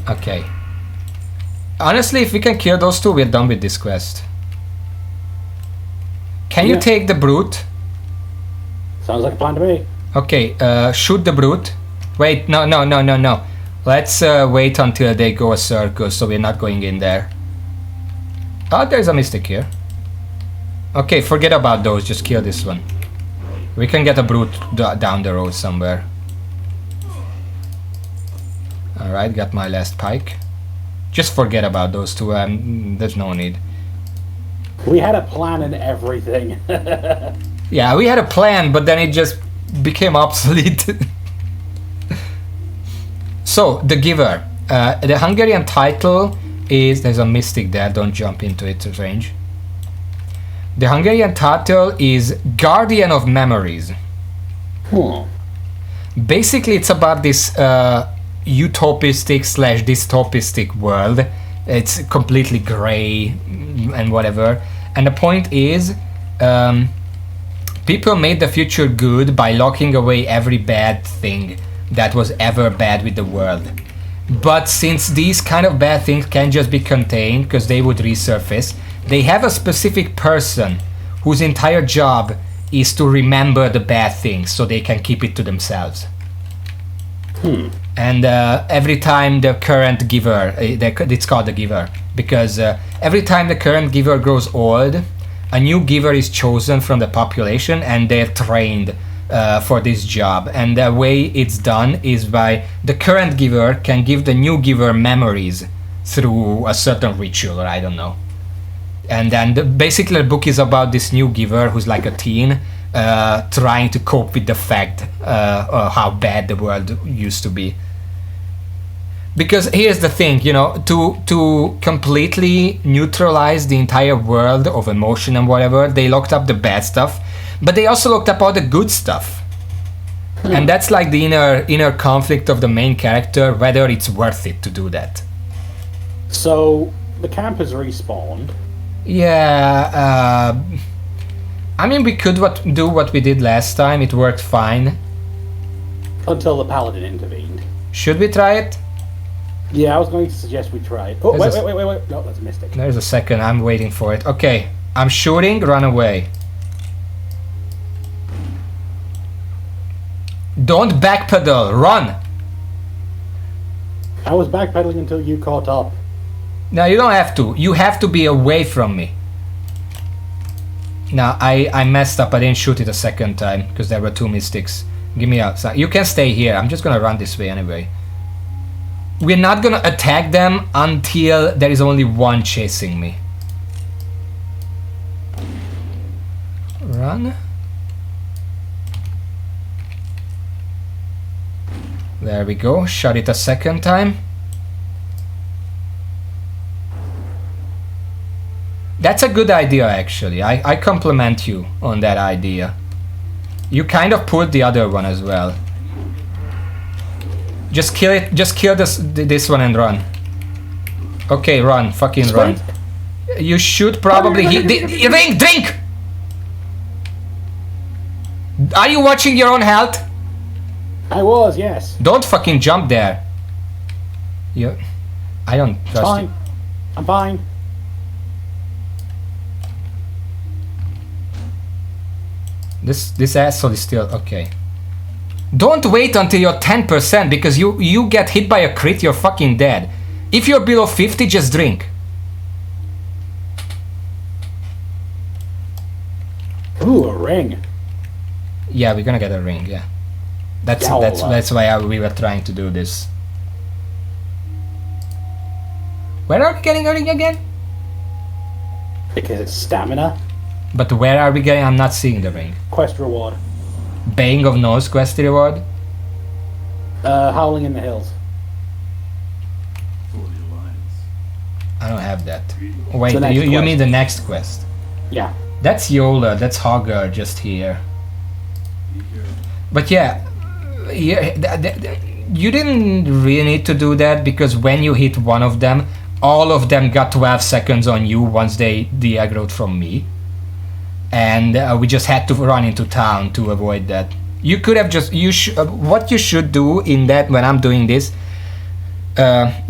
[SPEAKER 1] Okay. Honestly, if we can kill those two, we're done with this quest. Can you
[SPEAKER 2] Yeah.
[SPEAKER 1] take the brute?
[SPEAKER 2] Sounds like a plan to me.
[SPEAKER 1] Okay, shoot the brute. Wait, no. Let's wait until they go a circle, so we're not going in there. Oh, there's a Mystic here. Okay, forget about those, just kill this one. We can get a brute down the road somewhere. Alright, got my last pike. Just forget about those two, there's no need.
[SPEAKER 2] We had a plan and everything.
[SPEAKER 1] Yeah, we had a plan, but then it just became obsolete. So, the Giver. The Hungarian title is... There's a Mystic there, don't jump into its range. The Hungarian title is Guardian of Memories. Basically, it's about this utopistic slash dystopistic world. It's completely grey and whatever. And the point is, people made the future good by locking away every bad thing that was ever bad with the world. But since these kind of bad things can just be contained because they would resurface, they have a specific person whose entire job is to remember the bad things so they can keep it to themselves. And every time the current giver, it's called the Giver, because every time the current giver grows old, a new giver is chosen from the population and they're trained for this job. And the way it's done is by the current giver can give the new giver memories through a certain ritual, or I don't know. And then basically the book is about this new giver who's like a teen trying to cope with the fact how bad the world used to be. Because here's the thing, you know, to completely neutralize the entire world of emotion and whatever, they locked up the bad stuff, but they also locked up all the good stuff. And that's like the inner conflict of the main character, whether it's worth it to do that.
[SPEAKER 2] So, the camp has respawned.
[SPEAKER 1] Yeah, I mean, we could do what we did last time. It worked fine.
[SPEAKER 2] Until the Paladin intervened.
[SPEAKER 1] Should we try it?
[SPEAKER 2] Yeah, I was going to suggest we try it. Oh,
[SPEAKER 1] There's
[SPEAKER 2] wait. No, that's a Mystic.
[SPEAKER 1] There's a second. I'm waiting for it. Okay, I'm shooting. Run away. Don't backpedal. Run.
[SPEAKER 2] I was backpedaling until you caught up.
[SPEAKER 1] No, you don't have to. You have to be away from me. No, I messed up. I didn't shoot it a second time because there were two Mystics. Give me out. You can stay here. I'm just gonna run this way anyway. We're not gonna attack them until there is only one chasing me. Run. There we go. Shot it a second time. That's a good idea, actually. I compliment you on that idea. You kind of pulled the other one as well. Just kill it. Just kill this one and run. Okay, run. Fucking run. You should probably hit the drink. Are you watching your own health?
[SPEAKER 2] I was, yes.
[SPEAKER 1] Don't fucking jump there. I don't trust
[SPEAKER 2] Fine.
[SPEAKER 1] you.
[SPEAKER 2] I'm fine.
[SPEAKER 1] This asshole is still okay. Don't wait until you're 10% because you get hit by a crit, you're fucking dead. If you're below 50, just drink.
[SPEAKER 2] Ooh, a ring.
[SPEAKER 1] Yeah, we're gonna get a ring. Yeah, that's why we were trying to do this. Where are we getting a ring again?
[SPEAKER 2] Because it's stamina.
[SPEAKER 1] But where are we getting? I'm not seeing the ring.
[SPEAKER 2] Quest reward.
[SPEAKER 1] Baying of Gnolls quest reward.
[SPEAKER 2] Howling in the Hills.
[SPEAKER 4] For the Alliance.
[SPEAKER 1] I don't have that. Wait,
[SPEAKER 2] The next
[SPEAKER 1] you
[SPEAKER 2] quest.
[SPEAKER 1] mean the next quest?
[SPEAKER 2] Yeah.
[SPEAKER 1] That's Yola. That's Hogger just here.
[SPEAKER 4] Be here.
[SPEAKER 1] But yeah, you didn't really need to do that because when you hit one of them, all of them got 12 seconds on you once they de-aggroed from me. And we just had to run into town to avoid that. You could have just, what you should do in that when I'm doing this,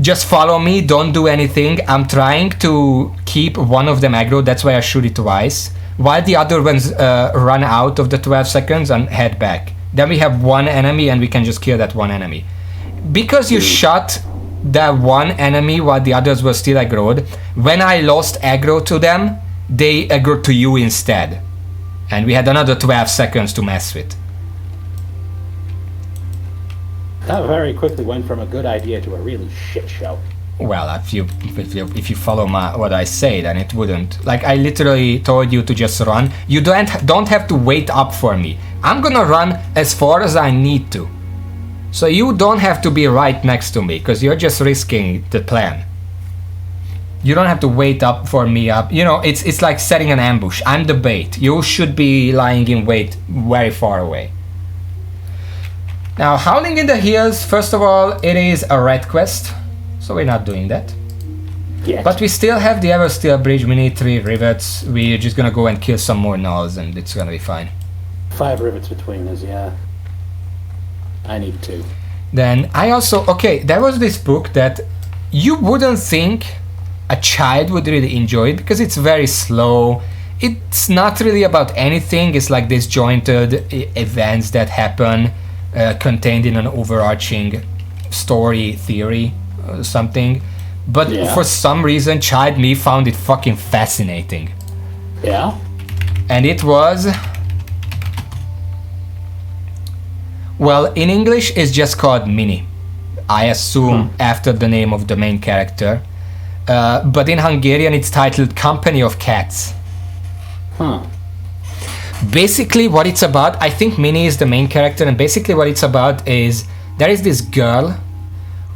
[SPEAKER 1] just follow me, don't do anything. I'm trying to keep one of them aggro, that's why I shoot it twice. While the other ones run out of the 12 seconds and head back. Then we have one enemy and we can just kill that one enemy. Because you shot that one enemy while the others were still aggroed, when I lost aggro to them, they aggroed to you instead. And we had another 12 seconds to mess with.
[SPEAKER 2] That very quickly went from a good idea to a really shit show.
[SPEAKER 1] Well, if you follow what I say, then it wouldn't. Like, I literally told you to just run. You don't have to wait up for me. I'm gonna run as far as I need to. So you don't have to be right next to me, because you're just risking the plan. You don't have to wait up for me up. You know, it's like setting an ambush. I'm the bait. You should be lying in wait very far away. Now, Howling in the Hills, first of all, it is a red quest. So we're not doing that.
[SPEAKER 2] Yes.
[SPEAKER 1] But we still have the Eversteel Bridge. We need 3 rivets. We're just gonna go and kill some more gnolls and it's gonna be fine.
[SPEAKER 2] 5 rivets between us, yeah. I need 2.
[SPEAKER 1] Then I also, okay, there was this book that you wouldn't think a child would really enjoy it because it's very slow. It's not really about anything. It's like disjointed events that happen contained in an overarching story theory or something. But for some reason, child me found it fucking fascinating.
[SPEAKER 2] Yeah?
[SPEAKER 1] And it was... Well, in English, it's just called Mini. I assume after the name of the main character. But in Hungarian, it's titled Company of Cats.
[SPEAKER 2] Huh.
[SPEAKER 1] Basically, what it's about, I think Mini is the main character, and basically what it's about is there is this girl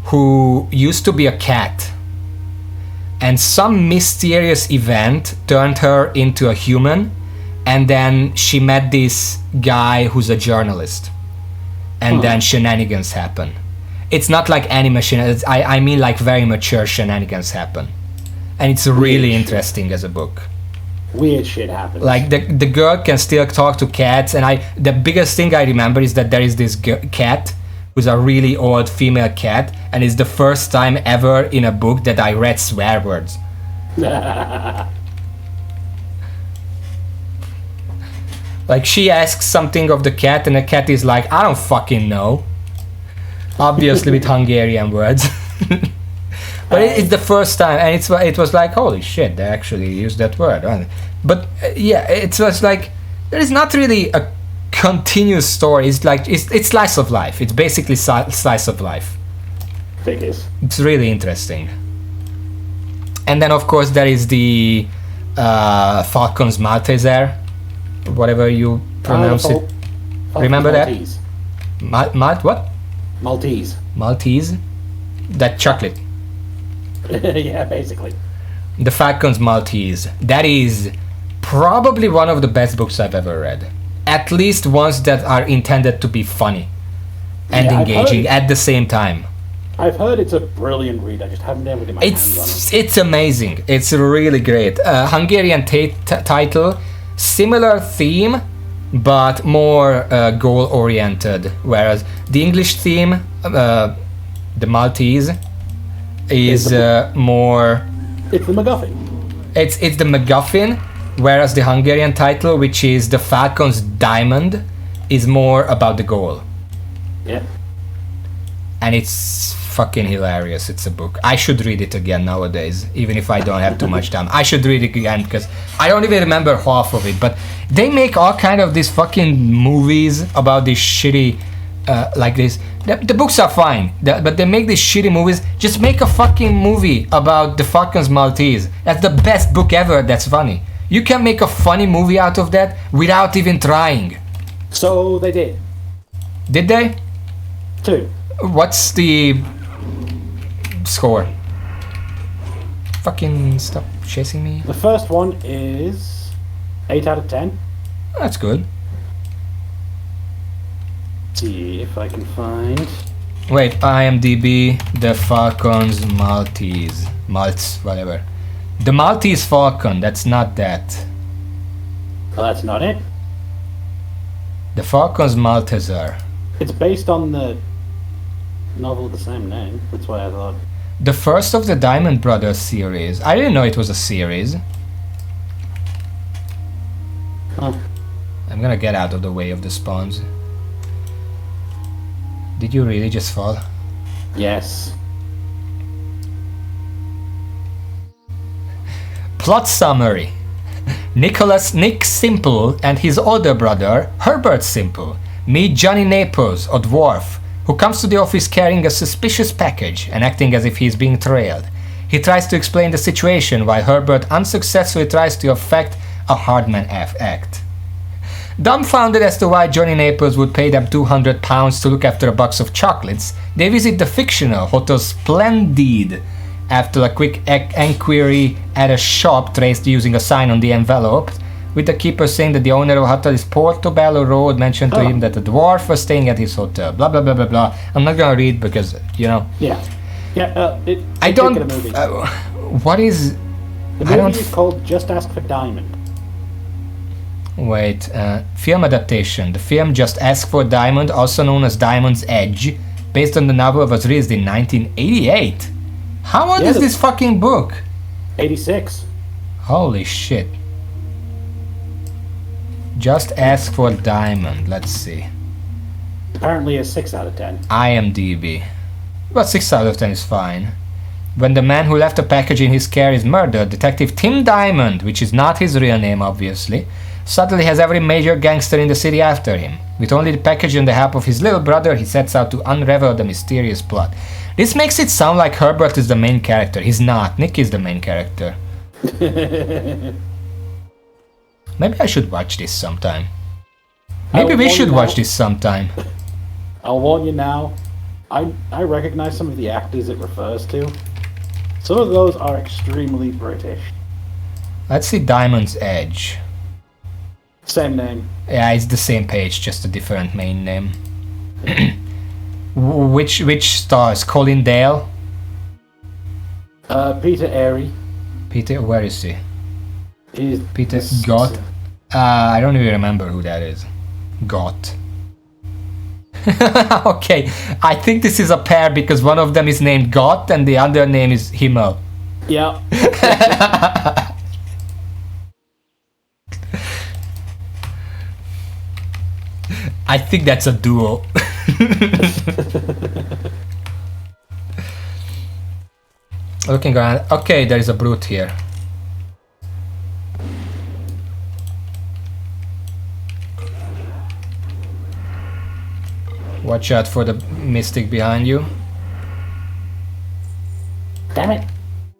[SPEAKER 1] who used to be a cat. And some mysterious event turned her into a human, and then she met this guy who's a journalist. And then shenanigans happen. It's not like anime shenanigans, I mean like very mature shenanigans happen. And it's really interesting as a book.
[SPEAKER 2] Weird shit happens.
[SPEAKER 1] Like the girl can still talk to cats, and the biggest thing I remember is that there is this cat who's a really old female cat, and it's the first time ever in a book that I read swear words. Like, she asks something of the cat, and the cat is like, I don't fucking know. Obviously with Hungarian words. But it's the first time, and it was like, holy shit, they actually used that word. But yeah, it was like, there is not really a continuous story. It's like, it's slice of life. It's basically slice of life.
[SPEAKER 2] Figures.
[SPEAKER 1] It's really interesting. And then, of course, there is the Falcon's Malteser, whatever you pronounce it. Remember
[SPEAKER 2] Maltese.
[SPEAKER 1] that? What?
[SPEAKER 2] Maltese.
[SPEAKER 1] Maltese? That chocolate.
[SPEAKER 2] Yeah, basically.
[SPEAKER 1] The Falcon's Maltese. That is probably one of the best books I've ever read. At least ones that are intended to be funny and engaging at the same time.
[SPEAKER 2] I've heard it's a brilliant read. I just haven't been able to get my hands on it.
[SPEAKER 1] It's amazing. It's really great. Hungarian title, similar theme, but more goal-oriented. Whereas the English theme, the Maltese, is more...
[SPEAKER 2] It's the MacGuffin.
[SPEAKER 1] It's the MacGuffin, whereas the Hungarian title, which is the Falcon's Diamond, is more about the goal.
[SPEAKER 2] Yeah.
[SPEAKER 1] And it's fucking hilarious. It's a book. I should read it again nowadays, even if I don't have too much time. I should read it again because I don't even remember half of it, but They make all kind of these fucking movies about this shitty, like this. The books are fine, but they make these shitty movies. Just make a fucking movie about the Falcons Maltese. That's the best book ever. That's funny. You can make a funny movie out of that without even trying.
[SPEAKER 2] So they did.
[SPEAKER 1] Did they?
[SPEAKER 2] 2.
[SPEAKER 1] What's the score? Fucking stop chasing me.
[SPEAKER 2] The first one is 8 out of 10.
[SPEAKER 1] That's good.
[SPEAKER 2] See if I can find.
[SPEAKER 1] Wait, IMDb, the Falcons Maltese. Malts, whatever. The Maltese Falcon, that's not that.
[SPEAKER 2] Oh, that's not it.
[SPEAKER 1] The Falcons Malteser.
[SPEAKER 2] It's based on the novel of the same name. That's why I thought.
[SPEAKER 1] The first of the Diamond Brothers series. I didn't know it was a series.
[SPEAKER 2] Huh.
[SPEAKER 1] I'm gonna get out of the way of the spawns. Did you really just fall?
[SPEAKER 2] Yes.
[SPEAKER 1] Plot summary. Nick Simple and his older brother, Herbert Simple, meet Johnny Naples, a dwarf, who comes to the office carrying a suspicious package and acting as if he is being trailed. He tries to explain the situation while Herbert unsuccessfully tries to effect a hardman act. Dumbfounded as to why Johnny Naples would pay them £200 to look after a box of chocolates, they visit the fictional Hotel Splendide. After a quick enquiry at a shop traced using a sign on the envelope, with the keeper saying that the owner of the hotel is Portobello Road, mentioned to him that the dwarf was staying at his hotel. Blah blah blah blah blah. I'm not gonna read because
[SPEAKER 2] Yeah.
[SPEAKER 1] I don't.
[SPEAKER 2] A movie.
[SPEAKER 1] What is?
[SPEAKER 2] The
[SPEAKER 1] I don't.
[SPEAKER 2] movie is called Just Ask for Diamond.
[SPEAKER 1] Wait. Film adaptation. The film Just Ask for Diamond, also known as Diamond's Edge, based on the novel, was released in 1988. How old is this fucking book?
[SPEAKER 2] 86.
[SPEAKER 1] Holy shit. Just Ask for Diamond. Let's see.
[SPEAKER 2] Apparently a 6 out of 10.
[SPEAKER 1] IMDb. Well, 6 out of 10 is fine. When the man who left a package in his care is murdered, Detective Tim Diamond, which is not his real name obviously, suddenly has every major gangster in the city after him. With only the package and the help of his little brother, he sets out to unravel the mysterious plot. This makes it sound like Herbert is the main character. He's not. Nick is the main character. Maybe I should watch this sometime. Maybe we should watch this sometime.
[SPEAKER 2] I'll warn you now. I recognize some of the actors it refers to. Some of those are extremely British.
[SPEAKER 1] Let's see Diamond's Edge.
[SPEAKER 2] Same name.
[SPEAKER 1] Yeah, it's the same page, just a different main name. Which stars? Colin Dale?
[SPEAKER 2] Peter Airy.
[SPEAKER 1] Peter, where is he? Peter
[SPEAKER 2] This-
[SPEAKER 1] Gott? I don't even remember who that is. Gott. Okay, I think this is a pair because one of them is named Gott and the other name is Himmel.
[SPEAKER 2] Yeah.
[SPEAKER 1] I think that's a duo. Looking around. Okay, there is a brute here. Watch out for the mystic behind you.
[SPEAKER 2] Damn it.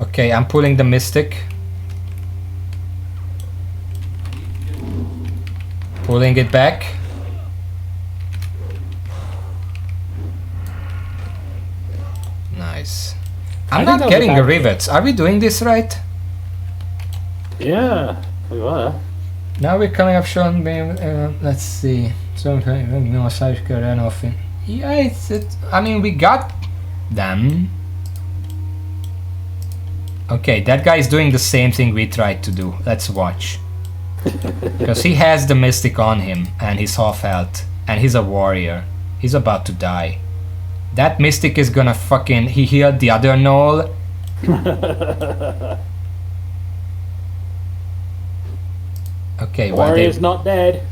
[SPEAKER 1] Okay, I'm pulling the mystic. Pulling it back. Nice. I'm
[SPEAKER 2] think
[SPEAKER 1] not
[SPEAKER 2] that was
[SPEAKER 1] getting
[SPEAKER 2] a
[SPEAKER 1] the
[SPEAKER 2] bad
[SPEAKER 1] rivets. Are we doing this right?
[SPEAKER 2] Yeah, we were.
[SPEAKER 1] Now we're coming up short. Let's see. Yeah, I mean, we got them. Okay, that guy is doing the same thing we tried to do. Let's watch. Because he has the mystic on him and he's half health. And he's a warrior. He's about to die. That mystic is gonna fucking... He healed the other gnoll. Okay, well,
[SPEAKER 2] Warrior's not dead.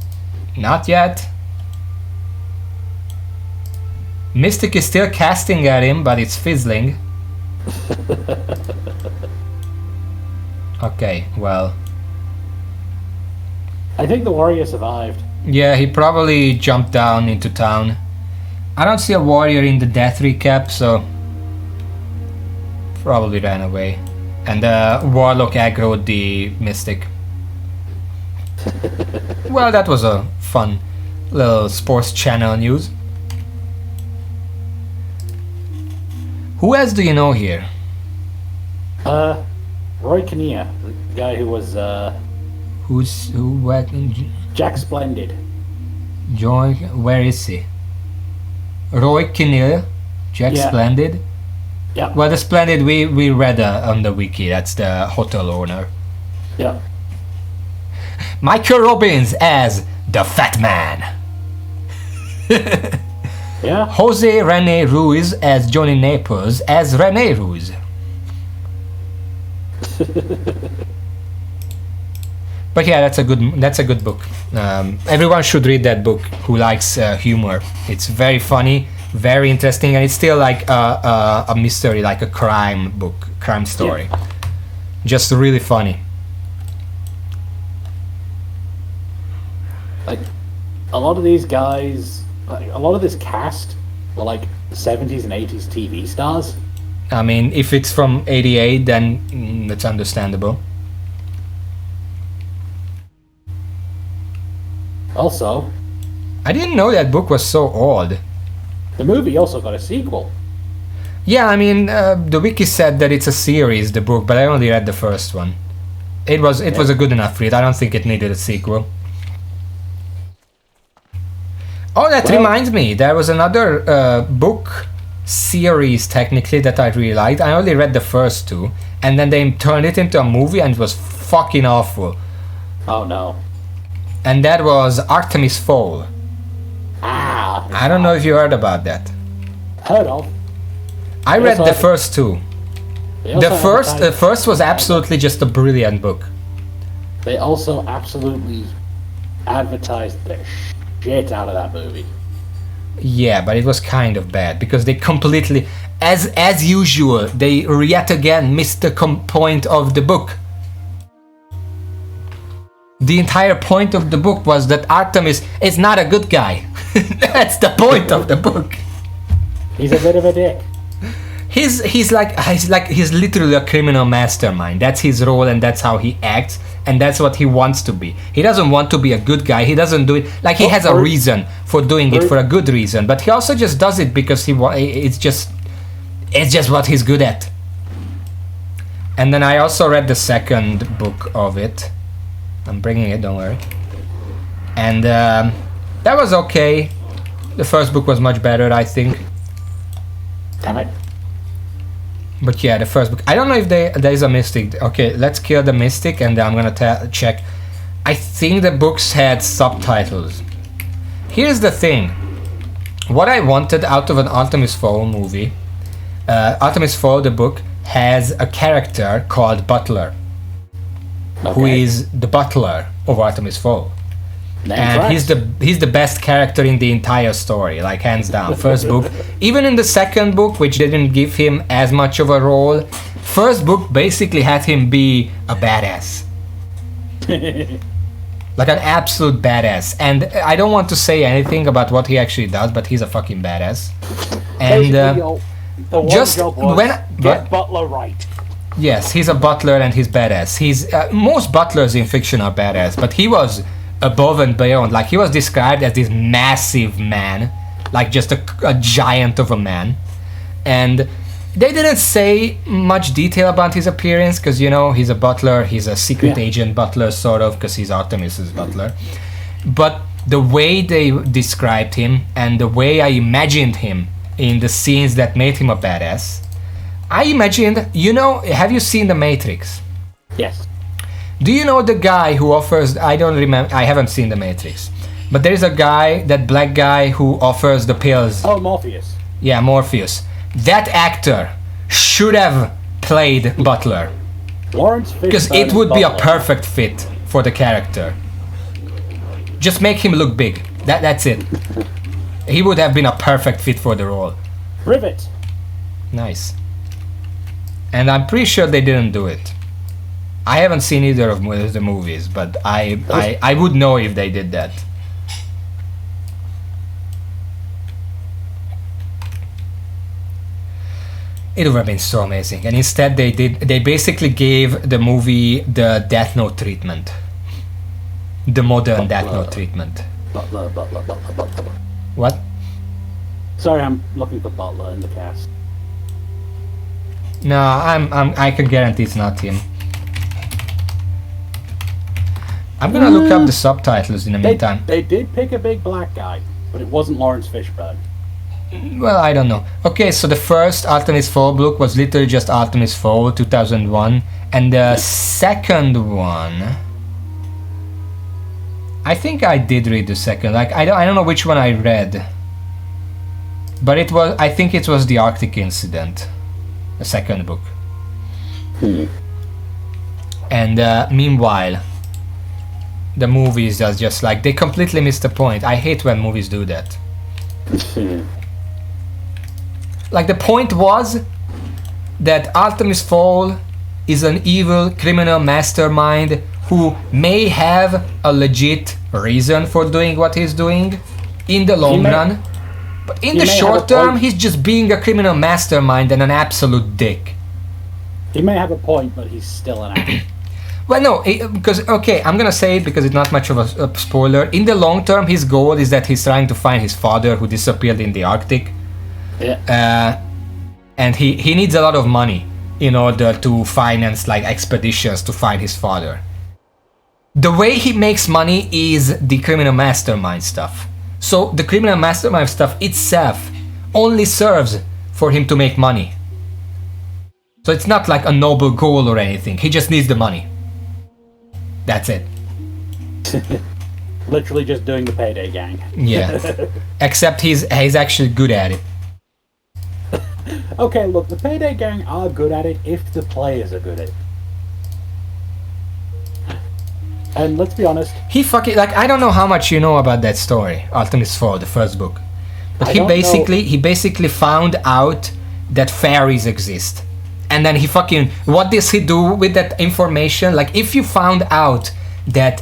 [SPEAKER 1] not yet. Mystic is still casting at him, but it's fizzling. Okay, well.
[SPEAKER 2] I think the warrior survived.
[SPEAKER 1] Yeah, he probably jumped down into town. I don't see a warrior in the death recap, so probably ran away. And warlock aggroed the mystic. Well, that was a fun little sports channel news. Who else do you know here?
[SPEAKER 2] Roy Kinnear, the guy who was
[SPEAKER 1] What?
[SPEAKER 2] Jack Splendid.
[SPEAKER 1] Joy, where is he? Roy Kinnear, Jack
[SPEAKER 2] Yeah.
[SPEAKER 1] Splendid.
[SPEAKER 2] Yeah.
[SPEAKER 1] Well, the Splendid we read on the wiki. That's the hotel owner.
[SPEAKER 2] Yeah.
[SPEAKER 1] Michael Robbins as the Fat Man.
[SPEAKER 2] Yeah.
[SPEAKER 1] Jose Rene Ruiz as Johnny Naples as Rene Ruiz. But yeah, that's a good book. Everyone should read that book who likes humor. It's very funny, very interesting, and it's still like a mystery, like a crime book, crime story.
[SPEAKER 2] Yeah.
[SPEAKER 1] Just really funny.
[SPEAKER 2] Like, a lot of these guys, like, a lot of this cast were like 70s and 80s TV stars.
[SPEAKER 1] I mean, if it's from '88, then it's understandable.
[SPEAKER 2] Also,
[SPEAKER 1] I didn't know that book was so old.
[SPEAKER 2] the movie also got a sequel.
[SPEAKER 1] Yeah, I mean, the wiki said that it's a series, the book, but I only read the first one. It was a good enough read. I don't think it needed a sequel. Oh, that
[SPEAKER 2] Well-
[SPEAKER 1] reminds me. There was another book series, technically, that I really liked. I only read the first two, and then they turned it into a movie, and it was fucking awful.
[SPEAKER 2] Oh no.
[SPEAKER 1] And that was Artemis Fowl.
[SPEAKER 2] Ah.
[SPEAKER 1] I don't know if you heard about that.
[SPEAKER 2] Heard of.
[SPEAKER 1] I read
[SPEAKER 2] also
[SPEAKER 1] the
[SPEAKER 2] have-
[SPEAKER 1] first two.
[SPEAKER 2] They also
[SPEAKER 1] The
[SPEAKER 2] advertised-
[SPEAKER 1] first was absolutely just a brilliant book.
[SPEAKER 2] They also absolutely advertised the shit out of that movie.
[SPEAKER 1] Yeah, but it was kind of bad because they completely, as usual, they yet again missed the point of the book. The entire point of the book was that Artemis is not a good guy. That's the point of the book.
[SPEAKER 2] He's a bit of a dick.
[SPEAKER 1] He's literally a criminal mastermind. That's his role and that's how he acts and that's what he wants to be. He doesn't want to be a good guy. He doesn't do it like he has a reason for doing it, for a good reason. But he also just does it because it's just what he's good at. And then I also read the second book of it. I'm bringing it, don't worry. And that was okay. The first book was much better, I think.
[SPEAKER 2] Damn it.
[SPEAKER 1] But yeah, the first book. I don't know if there is a mystic. Okay, let's kill the mystic and then I'm gonna check. I think the books had subtitles. Here's the thing. What I wanted out of an Artemis Fowl movie, Artemis Fowl, the book, has a character called Butler, who
[SPEAKER 2] Okay.
[SPEAKER 1] is the butler of Artemis Fowl.
[SPEAKER 2] Name
[SPEAKER 1] And
[SPEAKER 2] tracks.
[SPEAKER 1] he's the best character in the entire story, like hands down. First book, even in the second book, which didn't give him as much of a role, first book basically had him be a badass, like an absolute badass. And I don't want to say anything about what he actually does, but he's a fucking badass. And
[SPEAKER 5] the one
[SPEAKER 1] just
[SPEAKER 5] job was
[SPEAKER 1] when-
[SPEAKER 5] get
[SPEAKER 1] but-
[SPEAKER 5] Butler right.
[SPEAKER 1] yes, he's a butler and he's badass. He's most butlers in fiction are badass, but he was above and beyond. Like he was described as this massive man, like just a giant of a man. And they didn't say much detail about his appearance because, you know, he's a butler, he's a secret
[SPEAKER 2] Yeah.
[SPEAKER 1] agent butler, sort of, because he's Artemis's butler. But the way they described him and the way I imagined him in the scenes that made him a badass, I imagined, you know, have you seen The Matrix?
[SPEAKER 2] Yes.
[SPEAKER 1] Do you know the guy who offers, I don't remember, I haven't seen The Matrix, but there's a guy, that black guy who offers the pills.
[SPEAKER 2] Oh, Morpheus.
[SPEAKER 1] Yeah, Morpheus. That actor should have played Butler
[SPEAKER 2] Lawrence Fishburne.
[SPEAKER 1] because it would be a
[SPEAKER 2] Butler.
[SPEAKER 1] perfect fit for the character. Just make him look big. That's it. He would have been a perfect fit for the role.
[SPEAKER 2] Rivet.
[SPEAKER 1] Nice. And I'm pretty sure they didn't do it. I haven't seen either of the movies, but I would know if they did that. It would have been so amazing, and instead they basically gave the movie the Death Note treatment, the modern Death Note treatment.
[SPEAKER 2] Butler.
[SPEAKER 1] What?
[SPEAKER 2] Sorry, I'm looking for Butler in the cast.
[SPEAKER 1] No, I can guarantee it's not him. I'm gonna look up the subtitles in the meantime.
[SPEAKER 2] They did pick a big black guy, but it wasn't Lawrence Fishburne.
[SPEAKER 1] Well, I don't know. Okay, so the first Artemis Fowl book was literally just Artemis Fowl, 2001, and the second one, I think I did read the second. Like I don't know which one I read, but I think it was the Arctic Incident, the second book. And meanwhile, the movies are just like they completely missed the point. I hate when movies do that. Like the point was that Artemis Fowl is an evil criminal mastermind who may have a legit reason for doing what he's doing in the long run, but in the short term he's just being a criminal mastermind and an absolute dick.
[SPEAKER 2] He may have a point, but he's still an actor.
[SPEAKER 1] Well, no, because, okay, I'm gonna say it because it's not much of a spoiler. In the long term, his goal is that he's trying to find his father who disappeared in the Arctic.
[SPEAKER 2] Yeah.
[SPEAKER 1] And he needs a lot of money in order to finance, like, expeditions to find his father. The way he makes money is the criminal mastermind stuff. So the criminal mastermind stuff itself only serves for him to make money. So it's not like a noble goal or anything. He just needs the money. That's it.
[SPEAKER 2] Literally just doing the payday gang.
[SPEAKER 1] Yeah. Except he's actually good at it.
[SPEAKER 2] Okay, look, the payday gang are good at it if the players are good at it. And let's be honest,
[SPEAKER 1] He fucking, like, I don't know how much you know about that story, Artemis Fowl, the first book. But
[SPEAKER 2] I
[SPEAKER 1] he
[SPEAKER 2] don't
[SPEAKER 1] basically found out that fairies exist. And then he fucking, what does he do with that information? Like, if you found out that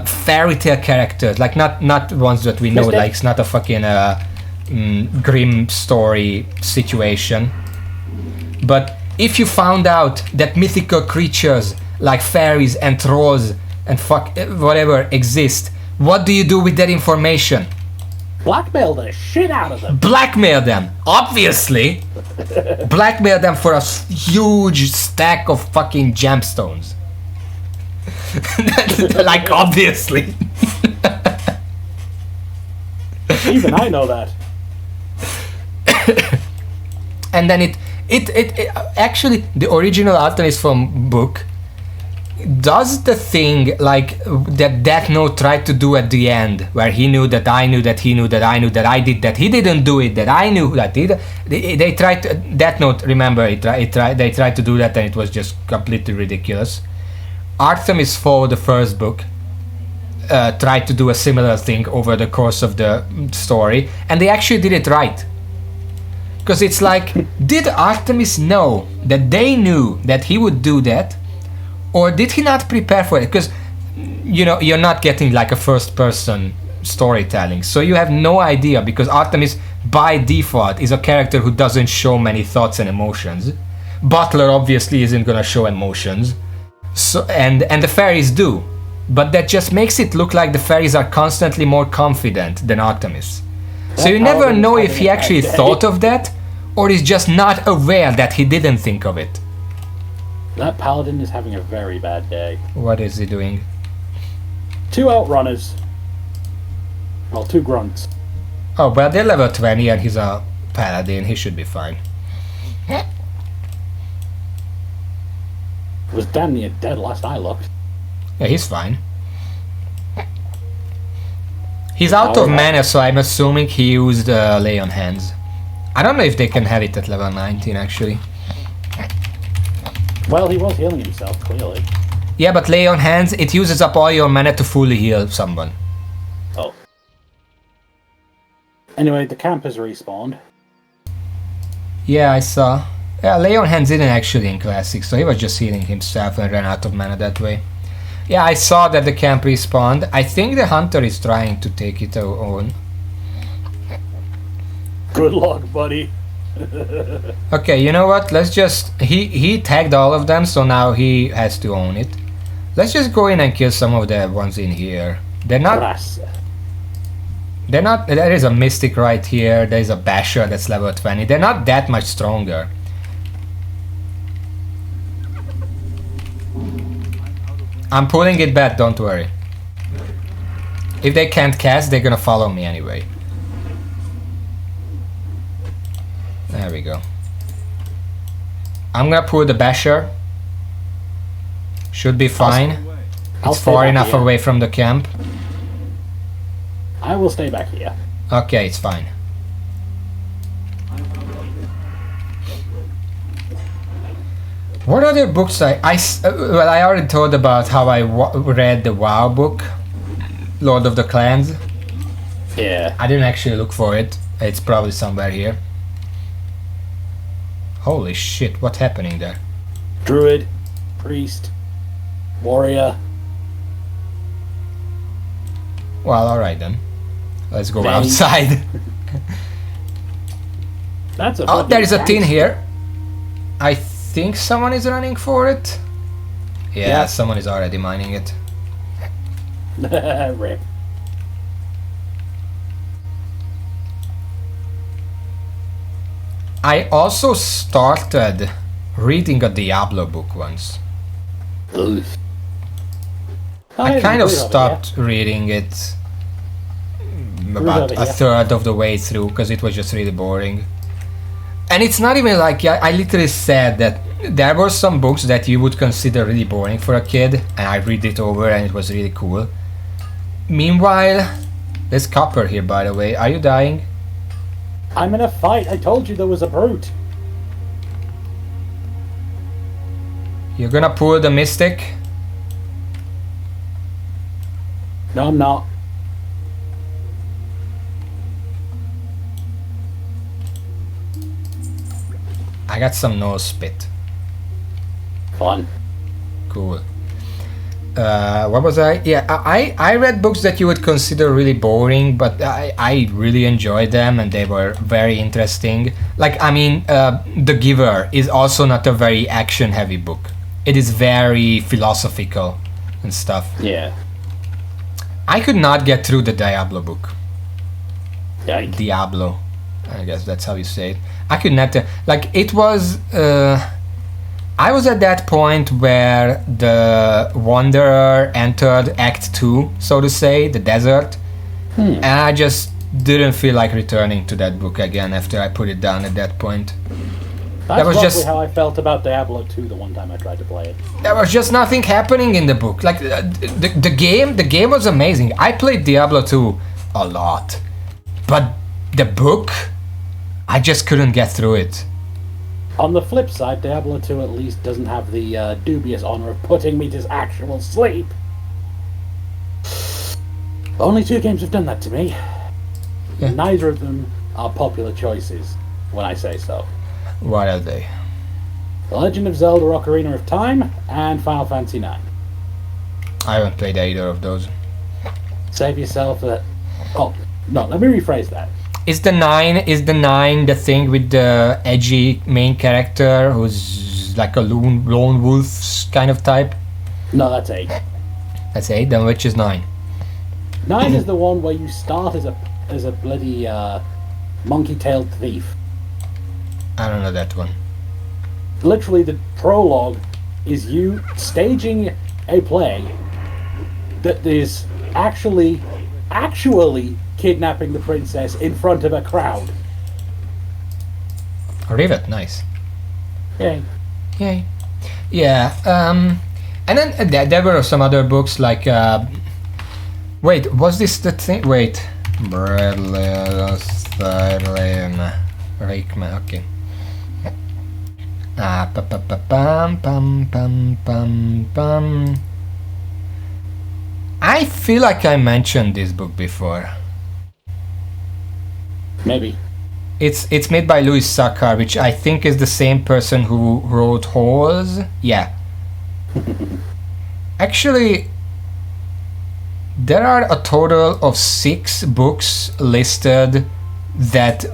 [SPEAKER 1] fairy tale characters, like not ones that we know,
[SPEAKER 2] Mister?
[SPEAKER 1] like it's not a fucking grim story situation, but if you found out that mythical creatures like fairies and trolls and whatever exist, what do you do with that information?
[SPEAKER 2] blackmail the shit out of them.
[SPEAKER 1] Blackmail them, obviously. Blackmail them for a huge stack of fucking gemstones. Like, obviously.
[SPEAKER 2] Even I know that.
[SPEAKER 1] And then it actually, the original Artemis Fowl book does the thing like that Death Note tried to do at the end, where he knew that I knew that he knew that I knew that I did that he didn't do it, that I knew that they tried to, Death Note, remember, they tried to do that and it was just completely ridiculous. Artemis Fowl, the first book, tried to do a similar thing over the course of the story, and they actually did it right. Because it's like, did Artemis know that they knew that he would do that? Or did he not prepare for it? Because, you know, you're not getting like a first-person storytelling. So you have no idea, because Artemis, by default, is a character who doesn't show many thoughts and emotions. Butler obviously isn't gonna show emotions. So and the fairies do. But that just makes it look like the fairies are constantly more confident than Artemis. So you never know if he actually thought of that, or is just not aware that he didn't think of it.
[SPEAKER 2] That paladin is having a very bad day.
[SPEAKER 1] What is he doing?
[SPEAKER 2] 2 outrunners. Well, 2 grunts.
[SPEAKER 1] Oh, well, they're level 20 and he's a paladin. He should be fine.
[SPEAKER 2] Was damn near dead last I looked.
[SPEAKER 1] Yeah, he's fine. He's out of mana, so I'm assuming he used Lay on Hands. I don't know if they can have it at level 19, actually.
[SPEAKER 2] Well, he was healing himself, clearly.
[SPEAKER 1] Yeah, but Lay on Hands, it uses up all your mana to fully heal someone.
[SPEAKER 2] Oh. Anyway, the camp has respawned.
[SPEAKER 1] Yeah, I saw. Yeah, Lay on Hands didn't actually in Classic, so he was just healing himself and ran out of mana that way. Yeah, I saw that the camp respawned. I think the Hunter is trying to take it on.
[SPEAKER 2] Good luck, buddy.
[SPEAKER 1] Okay, you know what? Let's just... He tagged all of them, so now he has to own it. Let's just go in and kill some of the ones in here. They're not... They're not... There is a Mystic right here. There is a Basher that's level 20. They're not that much stronger. I'm pulling it back, don't worry. If they can't cast, they're gonna follow me anyway. There we go. I'm gonna pull the Basher. Should be fine. It's far enough away from the camp.
[SPEAKER 2] I will stay back here.
[SPEAKER 1] Okay, it's fine. What other books I already told about how I read the WoW book, Lord of the Clans.
[SPEAKER 2] Yeah.
[SPEAKER 1] I didn't actually look for it. It's probably somewhere here. Holy shit, what's happening there?
[SPEAKER 2] Druid, priest, warrior.
[SPEAKER 1] Well, alright then. Let's go outside.
[SPEAKER 2] That's a
[SPEAKER 1] oh, there is a tin here. I think someone is running for it. Yeah, someone is already mining it.
[SPEAKER 2] Rip.
[SPEAKER 1] I also started reading a Diablo book once.
[SPEAKER 2] Oof.
[SPEAKER 1] I kind of stopped reading it about a third of the way through because it was just really boring. And it's not even like, I literally said that there were some books that you would consider really boring for a kid, and I read it over and it was really cool. Meanwhile, there's Copper here, by the way. Are you dying?
[SPEAKER 2] I'm in a fight. I told you there was a brute.
[SPEAKER 1] You're gonna pull the Mystic?
[SPEAKER 2] No, I'm not.
[SPEAKER 1] I got some nose spit.
[SPEAKER 2] Fun.
[SPEAKER 1] Cool. What was I? Yeah, I read books that you would consider really boring, but I really enjoyed them and they were very interesting. Like, I mean, The Giver is also not a very action-heavy book. It is very philosophical and stuff.
[SPEAKER 2] Yeah.
[SPEAKER 1] I could not get through the Diablo book.
[SPEAKER 2] Yikes.
[SPEAKER 1] Diablo. I guess that's how you say it. I could not... like, it was... I was at that point where the Wanderer entered Act 2, so to say, the desert. And I just didn't feel like returning to that book again after I put it down at that point.
[SPEAKER 2] That's
[SPEAKER 1] was
[SPEAKER 2] roughly
[SPEAKER 1] just
[SPEAKER 2] how I felt about Diablo 2 the one time I tried to play it.
[SPEAKER 1] There was just nothing happening in the book. Like, the game was amazing. I played Diablo 2 a lot. But the book, I just couldn't get through it.
[SPEAKER 2] On the flip side, Diablo 2 at least doesn't have the dubious honor of putting me to actual sleep. Only 2 games have done that to me.
[SPEAKER 1] Yeah.
[SPEAKER 2] Neither of them are popular choices, when I say so.
[SPEAKER 1] What are they?
[SPEAKER 2] The Legend of Zelda Ocarina of Time and Final Fantasy IX.
[SPEAKER 1] I haven't played either of those.
[SPEAKER 2] Save yourself a... Oh, no, let me rephrase that.
[SPEAKER 1] Is the 9 the thing with the edgy main character who's like a lone wolf kind of type?
[SPEAKER 2] No, that's 8.
[SPEAKER 1] That's 8, then which is 9?
[SPEAKER 2] 9 is the one where you start as a bloody monkey-tailed thief.
[SPEAKER 1] I don't know that one.
[SPEAKER 2] Literally, the prologue is you staging a play that is actually kidnapping the princess in front of a crowd.
[SPEAKER 1] Rivet, nice.
[SPEAKER 2] Yay.
[SPEAKER 1] Yay. Yeah, and then there were some other books like, wait, was this the thing? Wait. Rakeman, okay. I feel like I mentioned this book before.
[SPEAKER 2] Maybe.
[SPEAKER 1] It's made by Louis Sachar, which I think is the same person who wrote Halls. Yeah. Actually, there are a total of 6 books listed that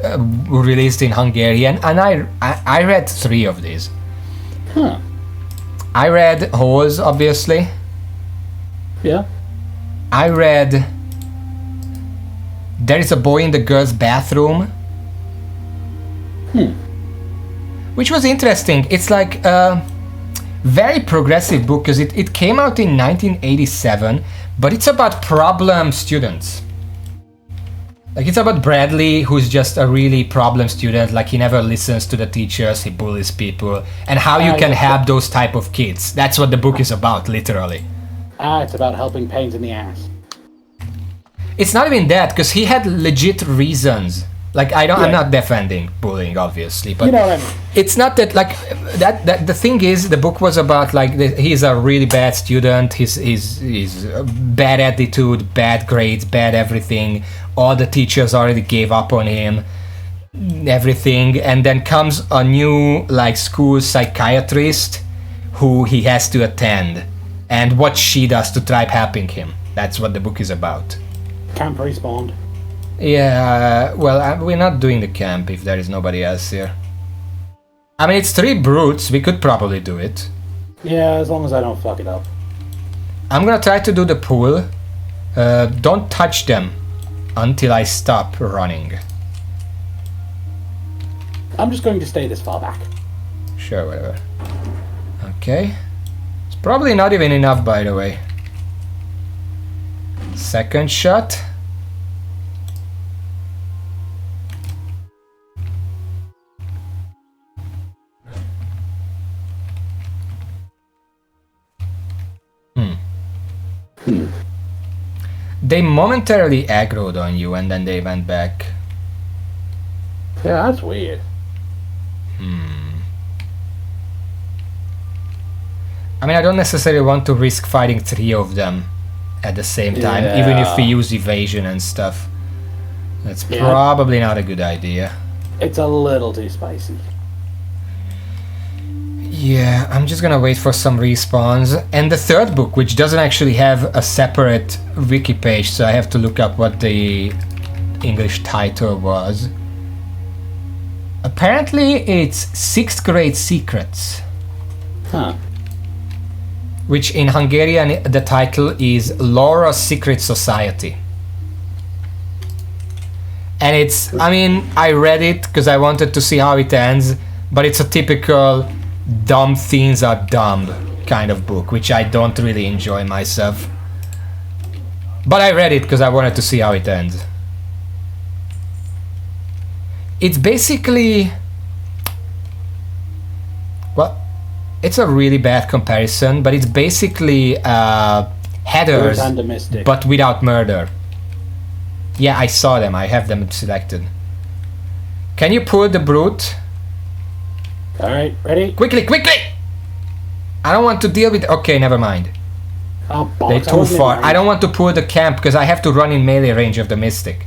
[SPEAKER 1] were released in Hungarian, and I read 3 of these.
[SPEAKER 2] Huh.
[SPEAKER 1] I read Halls, obviously.
[SPEAKER 2] Yeah.
[SPEAKER 1] I read There is a Boy in the Girl's Bathroom. Which was interesting. It's like a very progressive book because it came out in 1987, but it's about problem students. Like, it's about Bradley, who's just a really problem student. Like, he never listens to the teachers, he bullies people, and how you can help those type of kids. That's what the book is about, literally.
[SPEAKER 2] It's about helping pains in the ass.
[SPEAKER 1] It's not even that, because he had legit reasons. Like, I'm not defending bullying, obviously, but
[SPEAKER 2] you know what I mean.
[SPEAKER 1] It's not that, like, that the thing is, the book was about, like, he's a really bad student, he's bad attitude, bad grades, bad everything, all the teachers already gave up on him, everything, and then comes a new, like, school psychiatrist who he has to attend, and what she does to try helping him. That's what the book is about.
[SPEAKER 2] Camp respawned.
[SPEAKER 1] Yeah, well, we're not doing the camp if there is nobody else here. I mean, it's 3 brutes, we could probably do it.
[SPEAKER 2] Yeah, as long as I don't fuck it up.
[SPEAKER 1] I'm gonna try to do the pool. Don't touch them until I stop running.
[SPEAKER 2] I'm just going to stay this far back.
[SPEAKER 1] Sure, whatever. Okay. It's probably not even enough, by the way. Second shot. They momentarily aggroed on you and then they went back.
[SPEAKER 2] Yeah, that's weird.
[SPEAKER 1] I mean, I don't necessarily want to risk fighting 3 of them at the same time, even if we use evasion and stuff. That's probably not a good idea.
[SPEAKER 2] It's a little too spicy.
[SPEAKER 1] Yeah, I'm just gonna wait for some respawns. And the third book, which doesn't actually have a separate wiki page, so I have to look up what the English title was. Apparently it's 6th Grade Secrets.
[SPEAKER 2] Huh.
[SPEAKER 1] Which in Hungarian the title is Laura's Secret Society. And it's, I mean, I read it because I wanted to see how it ends, but it's a typical dumb things are dumb kind of book, which I don't really enjoy myself. But I read it because I wanted to see how it ends. It's basically, well, it's a really bad comparison, but it's basically headers, but without murder. Yeah, I saw them. I have them selected. Can you pull the brute?
[SPEAKER 2] Alright, ready?
[SPEAKER 1] Quickly, quickly! I don't want to deal with... Okay, never mind.
[SPEAKER 2] Oh,
[SPEAKER 1] They're too far. I don't want to pull the camp because I have to run in melee range of the Mystic.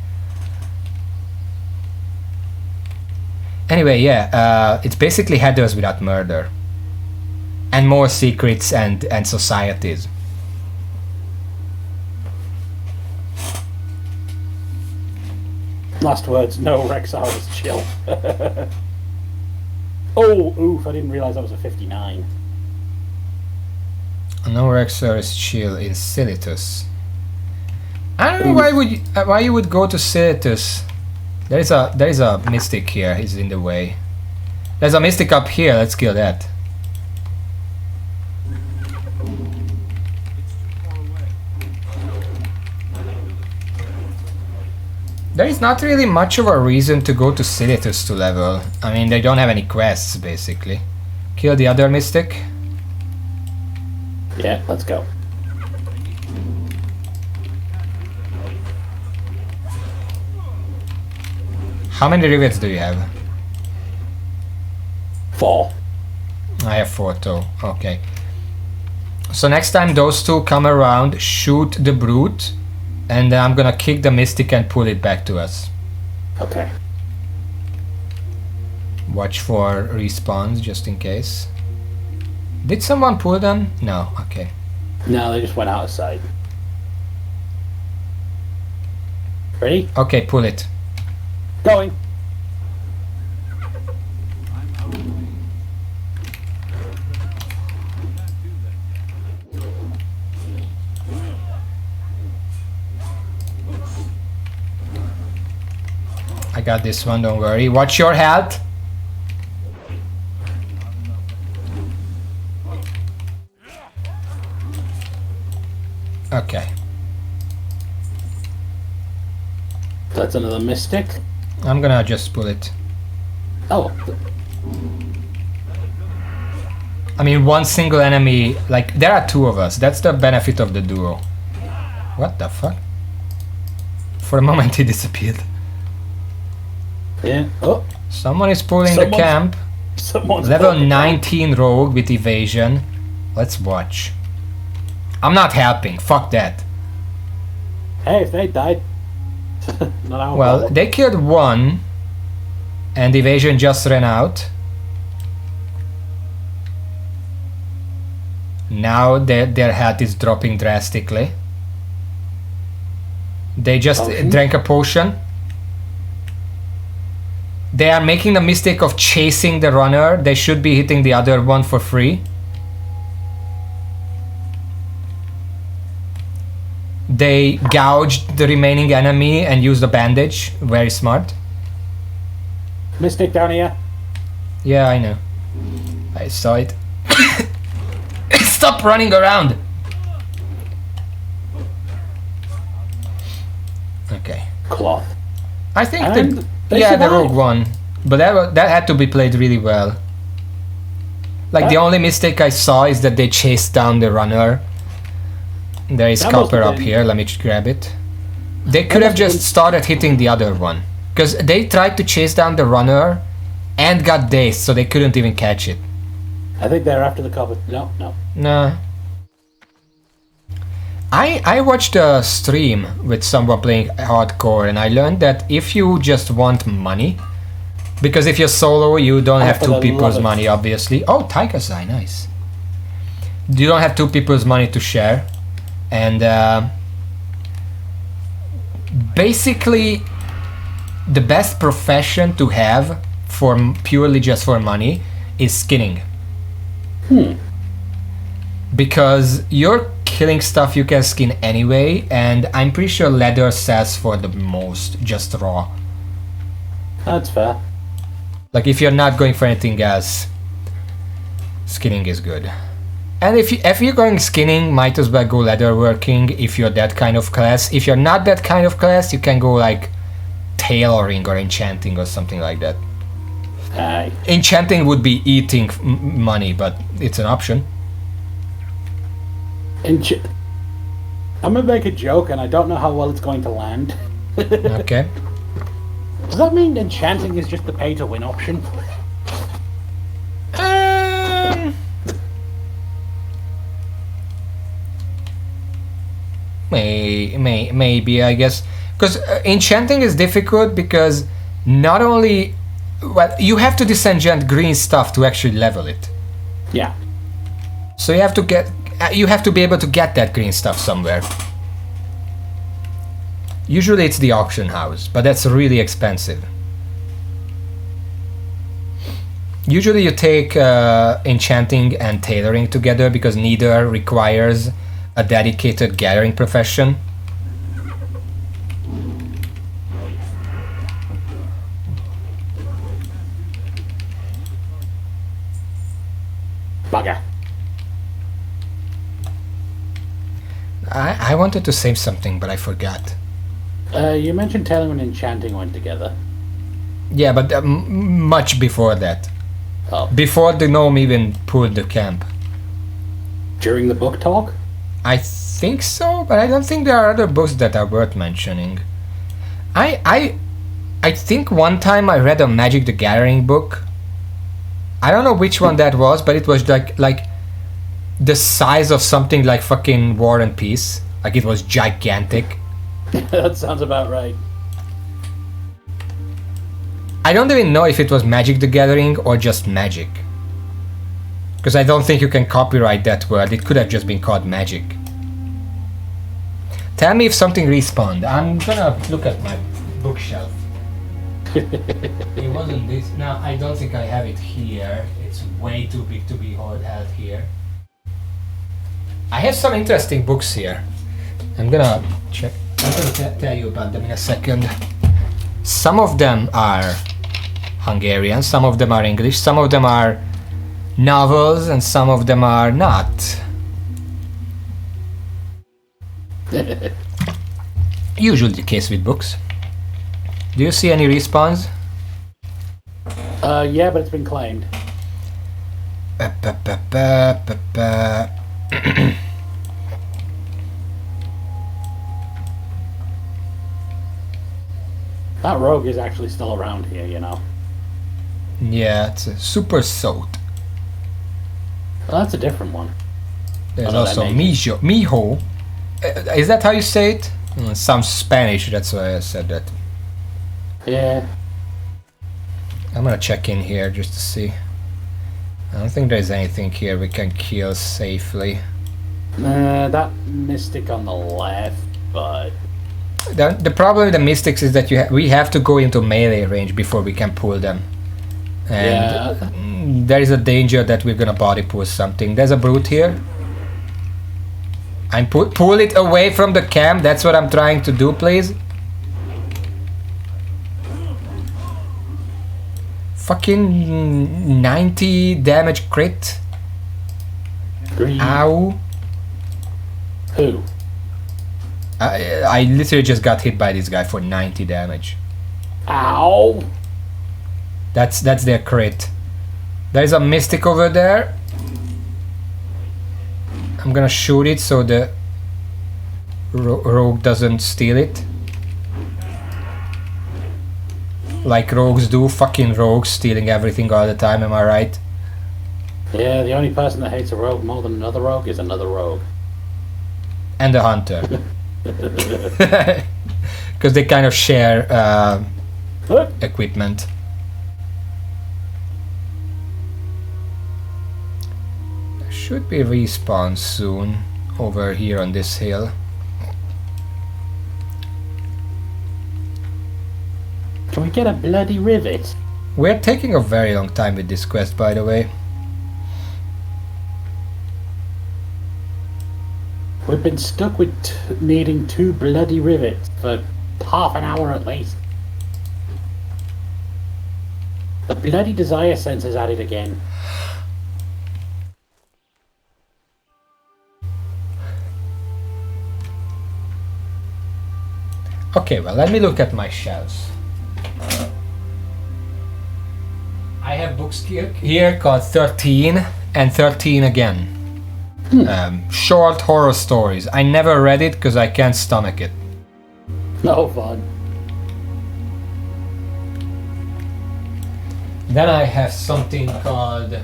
[SPEAKER 1] Anyway, yeah, it's basically headers without murder. And more secrets and societies.
[SPEAKER 2] Last words, no, Rexar is chill. Oh, oof, I didn't realize that was a 59.
[SPEAKER 1] No Rexar is chill in Silitus. I don't know why you would go to Silitus. There is a mystic here, he's in the way. There's a mystic up here, let's kill that. There is not really much of a reason to go to Silitus to level. I mean, they don't have any quests, basically. Kill the other mystic.
[SPEAKER 2] Yeah, let's go.
[SPEAKER 1] How many rivets do you have?
[SPEAKER 2] 4.
[SPEAKER 1] I have 4 too. Okay. So next time those 2 come around, shoot the brute, and I'm gonna kick the mystic and pull it back to us.
[SPEAKER 2] Okay.
[SPEAKER 1] Watch for respawns just in case. Did someone pull them? No, okay.
[SPEAKER 2] No, they just went out of sight. Ready?
[SPEAKER 1] Okay, pull it.
[SPEAKER 2] Going.
[SPEAKER 1] I got this one, don't worry. Watch your health. Okay.
[SPEAKER 2] That's another mystic.
[SPEAKER 1] I'm gonna just pull it.
[SPEAKER 2] Oh.
[SPEAKER 1] I mean, one single enemy, like, there are two of us. That's the benefit of the duo. What the fuck? For a moment he disappeared.
[SPEAKER 2] Yeah. Oh.
[SPEAKER 1] Someone is pulling the camp.
[SPEAKER 2] Someone's
[SPEAKER 1] Level
[SPEAKER 2] pulling the
[SPEAKER 1] 19 rogue with evasion. Let's watch. I'm not helping. Fuck that.
[SPEAKER 2] Hey, if they died. Not our
[SPEAKER 1] Well,
[SPEAKER 2] problem.
[SPEAKER 1] they killed one, and evasion just ran out. Now their health is dropping drastically. They just drank a potion. They are making the mistake of chasing the runner. They should be hitting the other one for free. They gouged the remaining enemy and used a bandage. Very smart.
[SPEAKER 2] Mystic down here.
[SPEAKER 1] Yeah, I know. I saw it. Stop running around! Okay.
[SPEAKER 2] Cloth.
[SPEAKER 1] I think
[SPEAKER 2] And they
[SPEAKER 1] the
[SPEAKER 2] survived.
[SPEAKER 1] rogue one. But that had to be played really well. Like, the only mistake I saw is that they chased down the runner. There is
[SPEAKER 2] That must
[SPEAKER 1] copper
[SPEAKER 2] have
[SPEAKER 1] up
[SPEAKER 2] been-
[SPEAKER 1] here, let me just grab it. They could have
[SPEAKER 2] must have
[SPEAKER 1] just
[SPEAKER 2] been-
[SPEAKER 1] started hitting the other one. Because they tried to chase down the runner and got dazed, so they couldn't even catch it.
[SPEAKER 2] I think they're after the copper. No, no.
[SPEAKER 1] Nah. I watched a stream with someone playing hardcore, and I learned that if you just want money, because if you're solo, you don't have
[SPEAKER 2] for
[SPEAKER 1] two
[SPEAKER 2] the
[SPEAKER 1] people's
[SPEAKER 2] love of-
[SPEAKER 1] money, obviously. Oh, Taikasai, nice. You don't have two people's money to share, and basically, the best profession to have for purely just for money is skinning. Because you're killing stuff you can skin anyway, and I'm pretty sure leather sells for the most, just raw.
[SPEAKER 2] That's fair.
[SPEAKER 1] Like, if you're not going for anything else, skinning is good. And if you're going skinning, might as well go leatherworking if you're that kind of class. If you're not that kind of class, you can go like tailoring or enchanting or something like that.
[SPEAKER 2] Aye.
[SPEAKER 1] Enchanting would be eating money, but it's an option.
[SPEAKER 2] I'm gonna make a joke, and I don't know how well it's going to land.
[SPEAKER 1] Okay.
[SPEAKER 2] Does that mean enchanting is just the pay-to-win option?
[SPEAKER 1] Maybe, I guess, because enchanting is difficult because not only, well, you have to disenchant green stuff to actually level it.
[SPEAKER 2] Yeah.
[SPEAKER 1] So you have to be able to get that green stuff somewhere. Usually it's the auction house, but that's really expensive. Usually you take enchanting and tailoring together because neither requires a dedicated gathering profession.
[SPEAKER 2] Bugger.
[SPEAKER 1] I wanted to say something, but I forgot.
[SPEAKER 2] You mentioned tailoring and enchanting went together.
[SPEAKER 1] Yeah, but much before that.
[SPEAKER 2] Oh.
[SPEAKER 1] Before the gnome even pulled the camp.
[SPEAKER 2] During the book talk?
[SPEAKER 1] I think so, but I don't think there are other books that are worth mentioning. I think one time I read a Magic the Gathering book. I don't know which one that was, but it was like the size of something like fucking War and Peace. Like, it was gigantic.
[SPEAKER 2] That sounds about right.
[SPEAKER 1] I don't even know if it was Magic the Gathering or just Magic. Because I don't think you can copyright that word. It could have just been called Magic. Tell me if something respawned. I'm gonna look at my bookshelf. It wasn't this. No, I don't think I have it here. It's way too big to be held here. I have some interesting books here. I'm gonna check. I'm gonna tell you about them in a second. Some of them are Hungarian, some of them are English, some of them are novels, and some of them are not. Usually the case with books. Do you see any respawns?
[SPEAKER 2] Yeah, but it's been claimed. That rogue is actually still around here, you know.
[SPEAKER 1] Yeah, it's a super salt.
[SPEAKER 2] Well, that's a different one.
[SPEAKER 1] There's also Mijo. Is that how you say it? It sounds Spanish, that's why I said that.
[SPEAKER 2] Yeah.
[SPEAKER 1] I'm gonna check in here just to see. I don't think there's anything here we can kill safely.
[SPEAKER 2] That mystic on the left, but...
[SPEAKER 1] The problem with the mystics is that we have to go into melee range before we can pull them. And there is a danger that we're gonna body pull something. There's a brute here. I'm pull it away from the camp. That's what I'm trying to do, please. Fucking 90 damage crit. Ow.
[SPEAKER 2] Who?
[SPEAKER 1] I literally just got hit by this guy for 90 damage.
[SPEAKER 2] Ow.
[SPEAKER 1] That's their crit. There's a mystic over there. I'm gonna shoot it so the rogue doesn't steal it. Like rogues do. Fucking rogues stealing everything all the time, am I right?
[SPEAKER 2] Yeah, the only person that hates a rogue more than another rogue is another rogue.
[SPEAKER 1] And the hunter. Because they kind of share equipment. There should be respawn soon over here on this hill.
[SPEAKER 2] Can we get a bloody rivet?
[SPEAKER 1] We're taking a very long time with this quest, by the way.
[SPEAKER 2] We've been stuck with needing 2 bloody rivets for half an hour at least. The bloody desire sensor's at it again.
[SPEAKER 1] Okay, well, let me look at my shelves. I have books here called 13 and 13 again. Short horror stories. I never read it because I can't stomach it.
[SPEAKER 2] No fun.
[SPEAKER 1] Then I have something called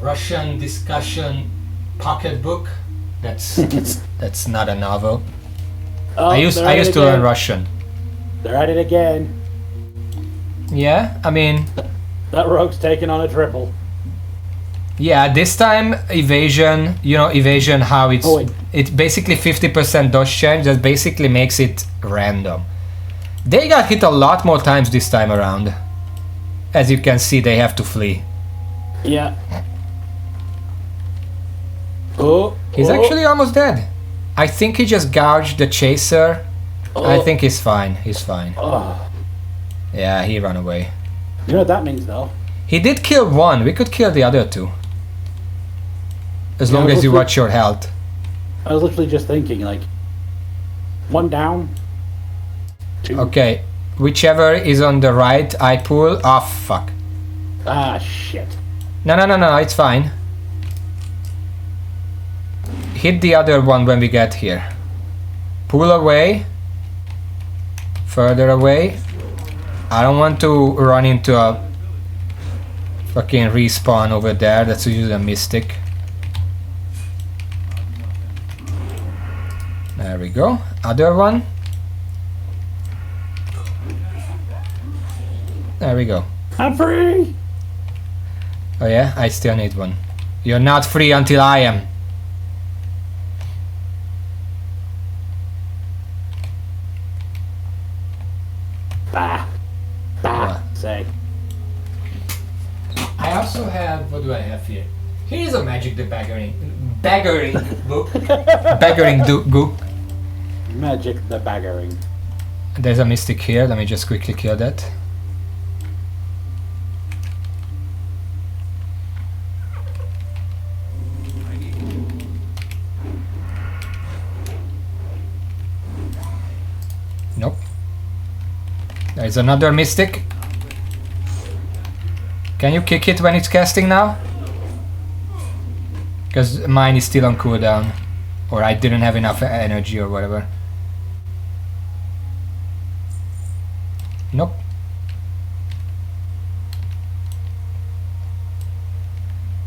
[SPEAKER 1] Russian Discussion Pocketbook. That's not a novel.
[SPEAKER 2] Oh,
[SPEAKER 1] I used to learn Russian.
[SPEAKER 2] They're at it again.
[SPEAKER 1] Yeah, I mean,
[SPEAKER 2] that rogue's taking on a triple.
[SPEAKER 1] Yeah, this time evasion, you know, evasion, how it's basically 50% dodge change. That basically makes it random. They got hit a lot more times this time around. As you can see, they have to flee.
[SPEAKER 2] Yeah. Oh,
[SPEAKER 1] he's actually almost dead. I think he just gouged the chaser. I think he's fine. He's fine. Yeah, he ran away.
[SPEAKER 2] You know what that means, though?
[SPEAKER 1] He did kill one. We could kill the other two. As long as you watch your health.
[SPEAKER 2] I was literally just thinking, like, 1 down, 2.
[SPEAKER 1] Okay, whichever is on the right, I pull. Oh, fuck.
[SPEAKER 2] Ah, shit.
[SPEAKER 1] No, it's fine. Hit the other one when we get here. Pull away. Further away. I don't want to run into a fucking respawn over there. That's usually a mystic. There we go. Other one. There we go.
[SPEAKER 2] I'm free!
[SPEAKER 1] Oh yeah, I still need one. You're not free until I am.
[SPEAKER 2] Bah. Bah. Say.
[SPEAKER 1] I also have, what do I have here? Here's a Magic the Baggaring book. Book.
[SPEAKER 2] Magic the Baggaring.
[SPEAKER 1] There's a mystic here, let me just quickly kill that. Nope. There's another mystic. Can you kick it when it's casting now? Because mine is still on cooldown. Or I didn't have enough energy or whatever. Nope.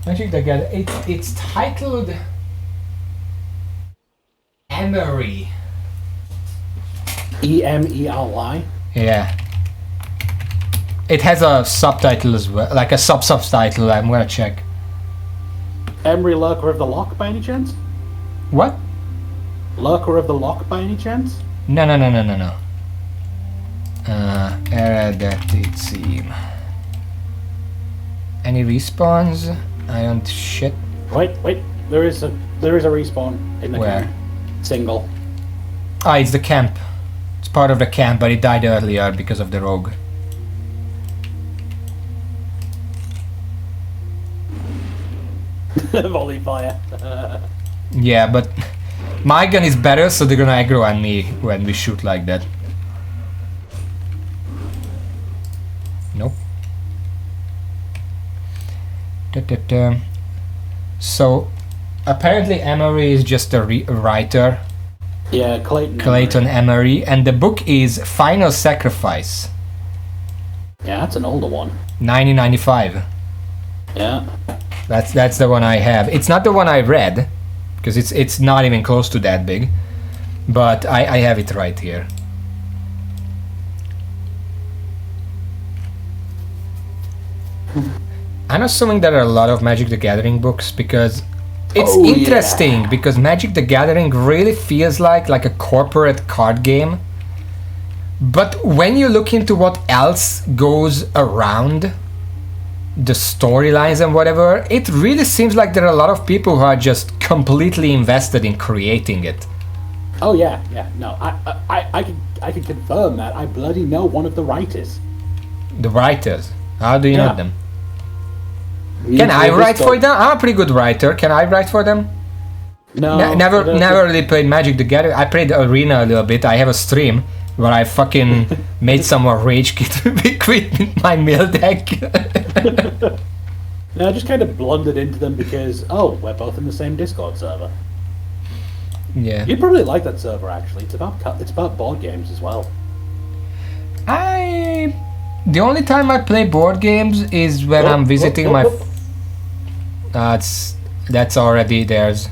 [SPEAKER 1] Magic the Gathering. It's titled Emery.
[SPEAKER 2] E-M-E-R-Y?
[SPEAKER 1] Yeah. It has a subtitle as well, like a subtitle. I'm gonna check.
[SPEAKER 2] Emery Lurker of the Lock by any chance?
[SPEAKER 1] What?
[SPEAKER 2] Lurker of the Lock by any chance?
[SPEAKER 1] No. Heredity theme. Any respawns? I don't shit.
[SPEAKER 2] Wait. There is a respawn in the
[SPEAKER 1] Where?
[SPEAKER 2] camp. Single.
[SPEAKER 1] Ah, it's the camp. It's part of the camp, but it died earlier because of the rogue.
[SPEAKER 2] Volley fire.
[SPEAKER 1] Yeah, but my gun is better, so they're gonna aggro on me when we shoot like that. Nope. So, apparently Emery is just a writer.
[SPEAKER 2] Yeah,
[SPEAKER 1] Clayton Emery, and the book is Final Sacrifice.
[SPEAKER 2] Yeah, that's an older one.
[SPEAKER 1] 1995.
[SPEAKER 2] Yeah.
[SPEAKER 1] That's the one I have. It's not the one I read, because it's not even close to that big. But I have it right here. I'm assuming there are a lot of Magic the Gathering books because it's interesting because Magic the Gathering really feels like a corporate card game. But when you look into what else goes around the storylines and whatever, it really seems like there are a lot of people who are just completely invested in creating it.
[SPEAKER 2] Oh yeah. No, I can confirm that. I bloody know one of the writers.
[SPEAKER 1] The writers? How do you know them? Can I write for them? I'm a pretty good writer. Can I write for them?
[SPEAKER 2] No.
[SPEAKER 1] Never really played Magic the Gathering. I played Arena a little bit. I have a stream where I fucking made someone rage quit my mill deck.
[SPEAKER 2] No, I just kind of blundered into them because, we're both in the same Discord server.
[SPEAKER 1] Yeah.
[SPEAKER 2] You'd probably like that server, actually. It's about board games as well.
[SPEAKER 1] The only time I play board games is when I'm visiting my... That's already theirs.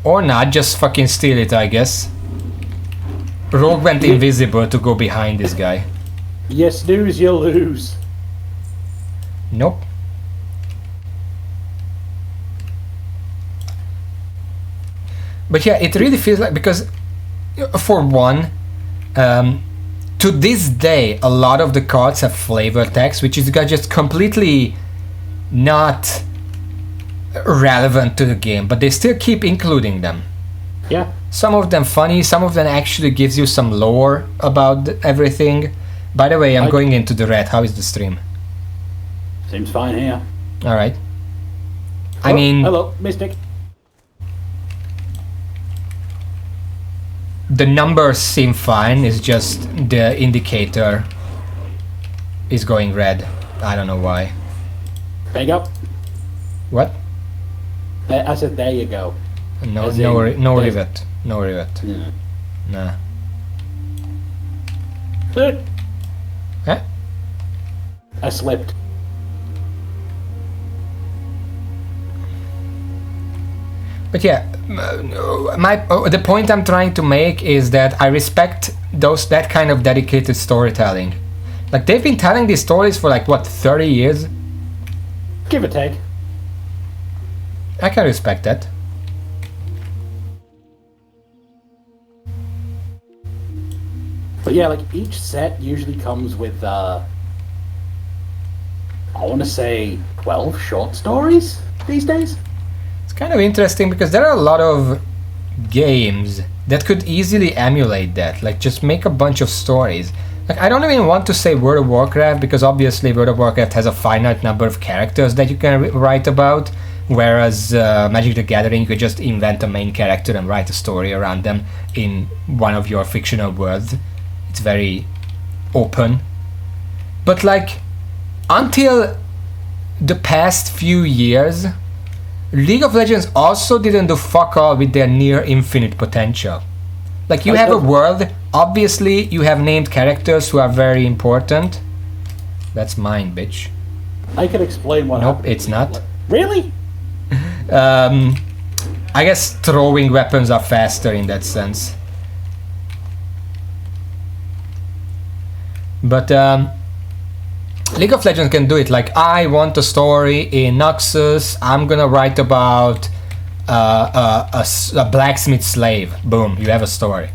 [SPEAKER 1] Or not, just fucking steal it, I guess. Rogue went invisible to go behind this guy.
[SPEAKER 2] You snooze, you lose.
[SPEAKER 1] Nope. But yeah, it really feels like, because for one, to this day, a lot of the cards have flavor text, which is just completely not relevant to the game, but they still keep including them.
[SPEAKER 2] Yeah.
[SPEAKER 1] Some of them funny, some of them actually gives you some lore about everything. By the way, I'm going into the red. How is the stream?
[SPEAKER 2] Seems fine here.
[SPEAKER 1] Alright. I mean...
[SPEAKER 2] Hello, Mystic.
[SPEAKER 1] The numbers seem fine, it's just the indicator is going red. I don't know why.
[SPEAKER 2] There you go.
[SPEAKER 1] What?
[SPEAKER 2] I said there you go.
[SPEAKER 1] No rivet. No rivet.
[SPEAKER 2] Yeah.
[SPEAKER 1] Nah. Huh?
[SPEAKER 2] I slipped.
[SPEAKER 1] But yeah, the point I'm trying to make is that I respect that kind of dedicated storytelling. Like, they've been telling these stories for like, what, 30 years?
[SPEAKER 2] Give or take.
[SPEAKER 1] I can respect that.
[SPEAKER 2] But yeah, like, each set usually comes with, I want to say 12 short stories these days.
[SPEAKER 1] It's kind of interesting because there are a lot of games that could easily emulate that. Like, just make a bunch of stories. Like, I don't even want to say World of Warcraft because obviously World of Warcraft has a finite number of characters that you can write about, whereas Magic the Gathering, you could just invent a main character and write a story around them in one of your fictional worlds. It's very open. But like, until the past few years, League of Legends also didn't do fuck all with their near infinite potential. Like, you have a world, obviously you have named characters who are very important. That's mine, bitch.
[SPEAKER 2] I could explain what happened.
[SPEAKER 1] Nope, it's not.
[SPEAKER 2] Really?
[SPEAKER 1] I guess throwing weapons are faster in that sense. But League of Legends can do it. Like, I want a story in Noxus. I'm gonna write about a blacksmith slave. Boom, you have a story.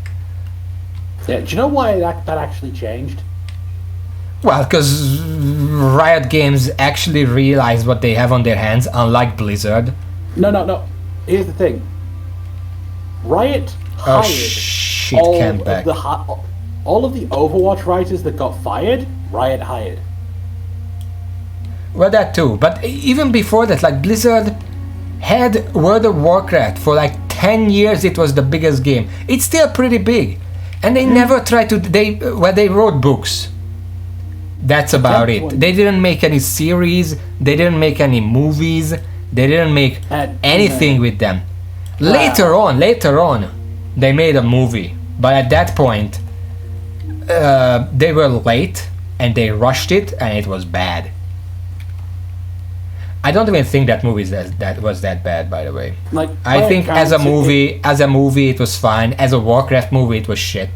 [SPEAKER 2] Yeah, do you know why that actually changed?
[SPEAKER 1] Well, because Riot Games actually realized what they have on their hands, unlike Blizzard.
[SPEAKER 2] No. Here's the thing. Riot hired all of the Overwatch writers that got fired, Riot hired.
[SPEAKER 1] Well, that too. But even before that, like, Blizzard had World of Warcraft for like 10 years. It was the biggest game. It's still pretty big. And they never tried to... They wrote books. That's about it. They didn't make any series. They didn't make any movies. They didn't make anything with them. Later on, they made a movie. But at that point, they were late and they rushed it and it was bad. I don't even think that movie was that bad, by the way.
[SPEAKER 2] Like,
[SPEAKER 1] I think as a movie it was fine. As a Warcraft movie, it was shit.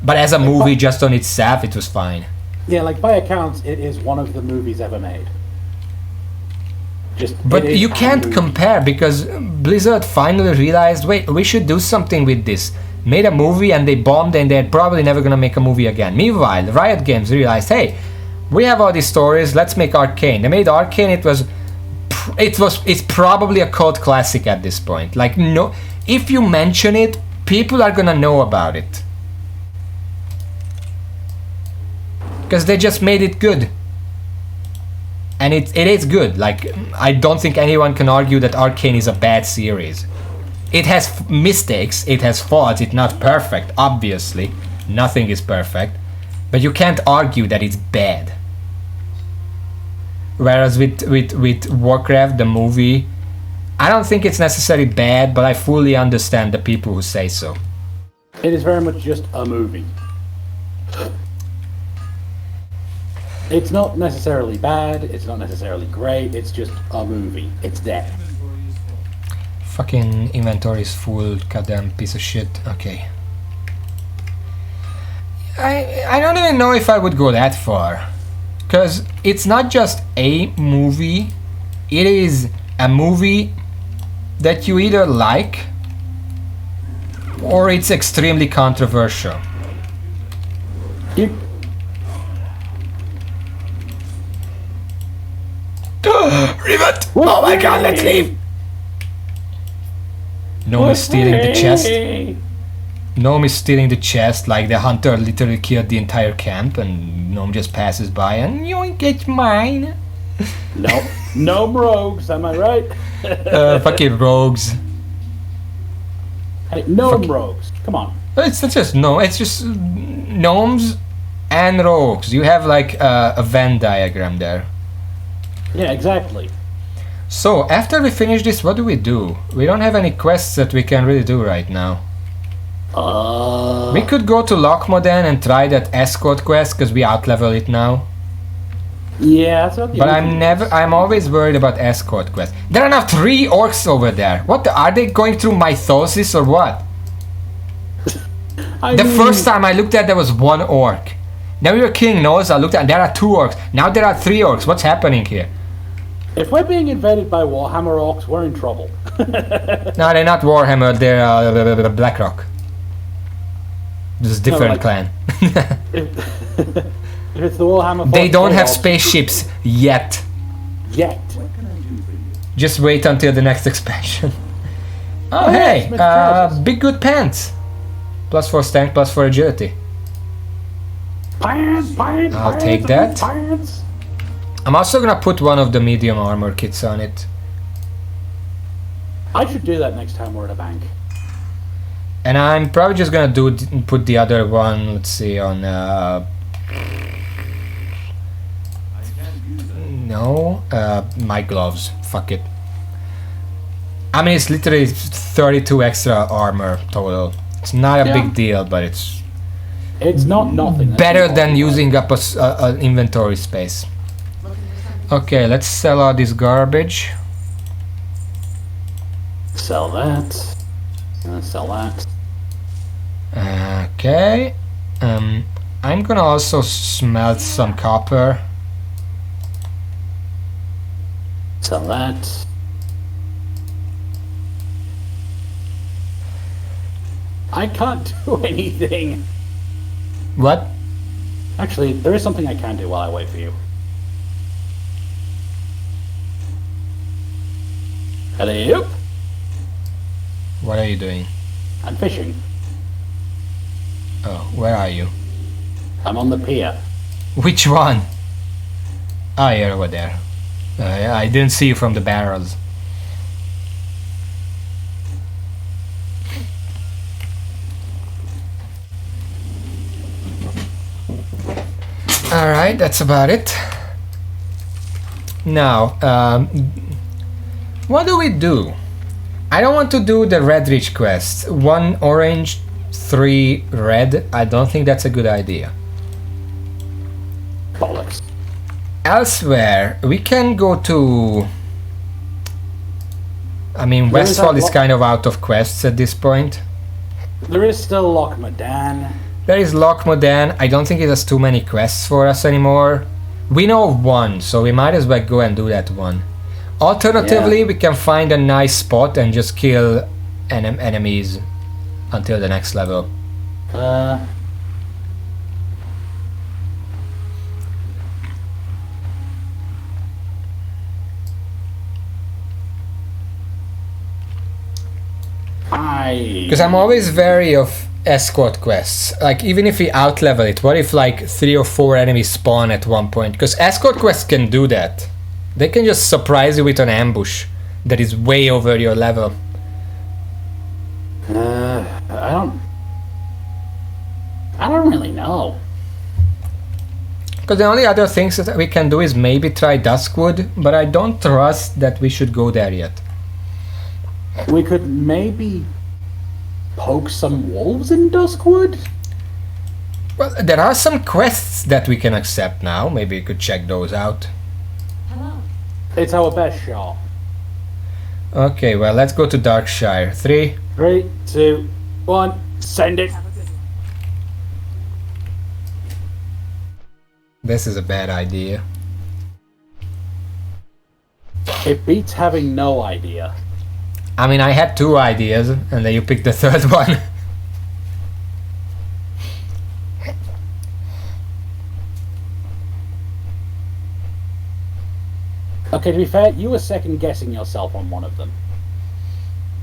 [SPEAKER 1] But as a movie just on itself, it was fine.
[SPEAKER 2] Yeah, like, by accounts, it is one of the movies ever made.
[SPEAKER 1] But you can't compare because Blizzard finally realized, wait, we should do something with this. Made a movie and they bombed and they're probably never gonna make a movie again. Meanwhile, Riot Games realized, hey, we have all these stories, let's make Arcane. They made Arcane, it's probably a cult classic at this point. Like, no, if you mention it, people are gonna know about it. Because they just made it good. And it is good. Like, I don't think anyone can argue that Arcane is a bad series. It has mistakes, it has faults, it's not perfect, obviously. Nothing is perfect. But you can't argue that it's bad. Whereas with Warcraft, the movie, I don't think it's necessarily bad, but I fully understand the people who say so.
[SPEAKER 2] It is very much just a movie. It's not necessarily bad, it's not necessarily great, it's just a movie. It's there.
[SPEAKER 1] Fucking inventory is full, goddamn piece of shit. Okay. I don't even know if I would go that far. Because it's not just a movie, it is a movie that you either like or it's extremely controversial. Rivet! Oh my god, let's leave! Gnome is stealing the chest. Gnome is stealing the chest, like the hunter literally killed the entire camp and Gnome just passes by and yoink, it's mine.
[SPEAKER 2] No, gnome rogues, am I right?
[SPEAKER 1] Fucking rogues.
[SPEAKER 2] Hey, gnome rogues, come on.
[SPEAKER 1] It's not just no, it's just gnomes and rogues. You have like a Venn diagram there.
[SPEAKER 2] Yeah, exactly.
[SPEAKER 1] So, after we finish this, what do? We don't have any quests that we can really do right now. We could go to Lochmoden and try that escort quest, because we outlevel it now.
[SPEAKER 2] Yeah, that's what.
[SPEAKER 1] But I'm always worried about escort quests. There are now 3 orcs over there. What are they going through mitosis or what? The first time I looked at there was 1 orc. Now you're killing gnolls, I looked at there are 2 orcs. Now there are 3 orcs. What's happening here?
[SPEAKER 2] If we're being invaded by Warhammer orcs, we're in trouble.
[SPEAKER 1] No, they're not Warhammer, they're BlackRock. This is a different clan.
[SPEAKER 2] If it's the Warhammer,
[SPEAKER 1] They don't have
[SPEAKER 2] orcs,
[SPEAKER 1] spaceships yet.
[SPEAKER 2] yet.
[SPEAKER 1] Just wait until the next expansion. Oh,
[SPEAKER 2] Oh, yeah,
[SPEAKER 1] hey,
[SPEAKER 2] Smith trousers.
[SPEAKER 1] big good pants. +4 strength, +4 agility.
[SPEAKER 2] Pants,
[SPEAKER 1] I'll take that.
[SPEAKER 2] Pants.
[SPEAKER 1] I'm also gonna put one of the medium armor kits on it.
[SPEAKER 2] I should do that next time we're at a bank.
[SPEAKER 1] And I'm probably just gonna put the other one, let's see, on no, my gloves. Fuck it. I mean, it's literally 32 extra armor total. It's not a big deal, but it's
[SPEAKER 2] not nothing. That's
[SPEAKER 1] better than
[SPEAKER 2] important.
[SPEAKER 1] using up an inventory space. Okay, let's sell all this garbage.
[SPEAKER 2] Sell that. Sell that.
[SPEAKER 1] Okay. I'm gonna also smelt some copper.
[SPEAKER 2] Sell that. I can't do anything.
[SPEAKER 1] What?
[SPEAKER 2] Actually, there is something I can do while I wait for you. Hello?
[SPEAKER 1] What are you doing?
[SPEAKER 2] I'm fishing.
[SPEAKER 1] Oh, where are you?
[SPEAKER 2] I'm on the pier.
[SPEAKER 1] Which one? Oh, you're over there. I didn't see you from the barrels. Alright, that's about it. Now, what do we do? I don't want to do the red rich quest. 1 orange, 3 red. I don't think that's a good idea.
[SPEAKER 2] Bollocks.
[SPEAKER 1] Elsewhere, we can go to... I mean,
[SPEAKER 2] Where is
[SPEAKER 1] Westfall
[SPEAKER 2] that
[SPEAKER 1] is kind of out of quests at this point.
[SPEAKER 2] There is still Loch Modan.
[SPEAKER 1] There is Loch Modan. I don't think it has too many quests for us anymore. We know of 1, so we might as well go and do that one. Alternatively, we can find a nice spot and just kill enemies until the next level. Because I'm always wary of escort quests. Like, even if we outlevel it, what if like 3 or 4 enemies spawn at one point? Because escort quests can do that. They can just surprise you with an ambush that is way over your level.
[SPEAKER 2] I don't really know.
[SPEAKER 1] Because the only other things that we can do is maybe try Duskwood, but I don't trust that we should go there yet.
[SPEAKER 2] We could maybe poke some wolves in Duskwood?
[SPEAKER 1] Well, there are some quests that we can accept now. Maybe we could check those out.
[SPEAKER 3] Hello.
[SPEAKER 2] It's our best shot.
[SPEAKER 1] Okay, well, let's go to Darkshire. 3.
[SPEAKER 2] 3, 2, 1, send it.
[SPEAKER 3] Have a good one.
[SPEAKER 1] This is a bad idea.
[SPEAKER 2] It beats having no idea.
[SPEAKER 1] I mean, I had 2 ideas, and then you picked the 3rd one.
[SPEAKER 2] Okay, to be fair, you were second guessing yourself on one of them.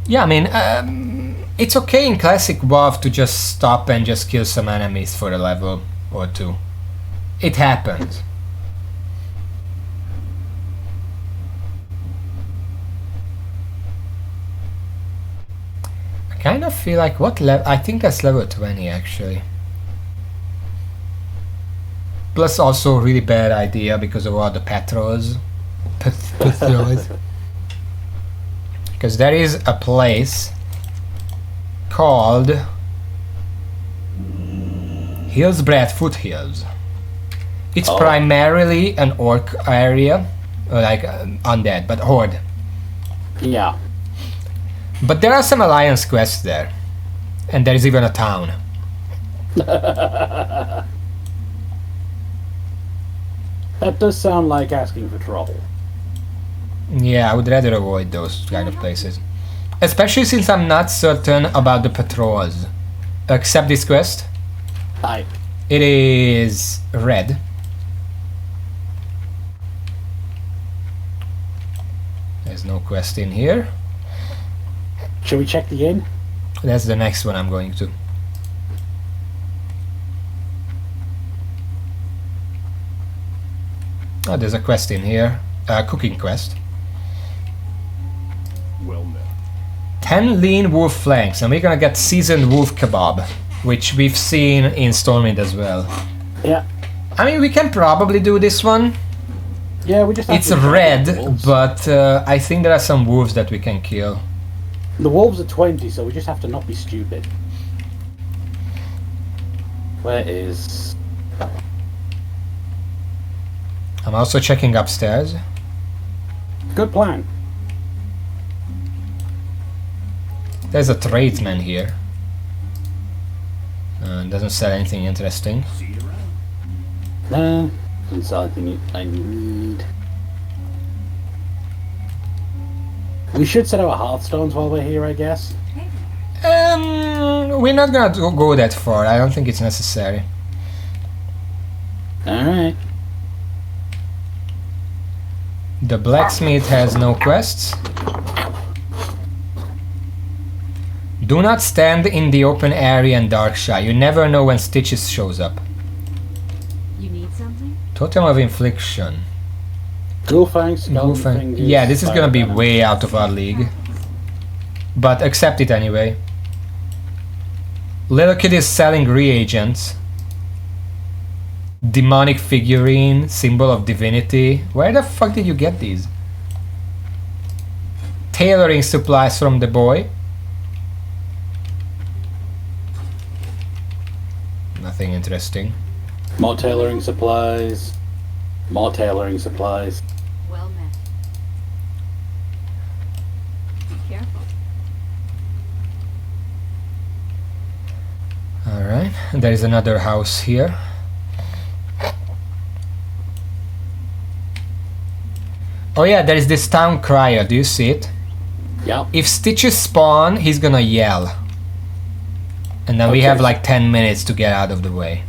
[SPEAKER 1] Yeah, I mean, it's okay in Classic WoW to just stop and just kill some enemies for a level or 2. It happens. I kind of feel like what level? I think that's level 20 actually. Plus also really bad idea because of all the patrols. Patrols. Because there is a place called Hillsbred Foothills. It's primarily an orc area, like undead, but horde.
[SPEAKER 2] Yeah.
[SPEAKER 1] But there are some alliance quests there, and there is even a town.
[SPEAKER 2] That does sound like asking for trouble.
[SPEAKER 1] Yeah, I would rather avoid those kind of places. Especially since I'm not certain about the patrols. Accept this quest.
[SPEAKER 2] Aye.
[SPEAKER 1] It is red. There's no quest in here.
[SPEAKER 2] Shall we check the inn?
[SPEAKER 1] That's the next one I'm going to. Oh, there's a quest in here. A cooking quest.
[SPEAKER 4] Well met.
[SPEAKER 1] 10 lean wolf flanks, and we're gonna get seasoned wolf kebab, which we've seen in Stormwind as well.
[SPEAKER 2] Yeah.
[SPEAKER 1] I mean, we can probably do this one.
[SPEAKER 2] Yeah, we just have
[SPEAKER 1] It's
[SPEAKER 2] to check
[SPEAKER 1] red,
[SPEAKER 2] the wolves.
[SPEAKER 1] but I think there are some wolves that we can kill.
[SPEAKER 2] The wolves are 20, so we just have to not be stupid. Where is...
[SPEAKER 1] I'm also checking upstairs.
[SPEAKER 2] Good plan.
[SPEAKER 1] There's a tradesman here. Doesn't sell anything interesting.
[SPEAKER 4] See you around.
[SPEAKER 2] Nah, doesn't sell anything I need. We should set our hearthstones while we're here, I guess.
[SPEAKER 1] We're not gonna go that far. I don't think it's necessary.
[SPEAKER 2] Alright.
[SPEAKER 1] The blacksmith has no quests. Do not stand in the open area in Darkshire. You never know when Stitches shows up.
[SPEAKER 3] You need something?
[SPEAKER 1] Totem of Infliction.
[SPEAKER 2] Ghoulfang, Skeleton
[SPEAKER 1] Wolfen.
[SPEAKER 2] Fingers,
[SPEAKER 1] Yeah, this is gonna be
[SPEAKER 2] Fire
[SPEAKER 1] way out of our league. But accept it anyway. Little Kid is selling reagents. Demonic figurine, symbol of divinity. Where the fuck did you get these? Tailoring supplies from the boy. Nothing interesting.
[SPEAKER 2] More tailoring supplies. More tailoring supplies.
[SPEAKER 3] Well met. Be careful.
[SPEAKER 1] Alright, there is another house here. Oh yeah, there is this town crier, do you see it?
[SPEAKER 2] Yep.
[SPEAKER 1] If Stitches spawn, he's gonna yell. And then we
[SPEAKER 2] Okay.
[SPEAKER 1] have like 10 minutes to get out of the way.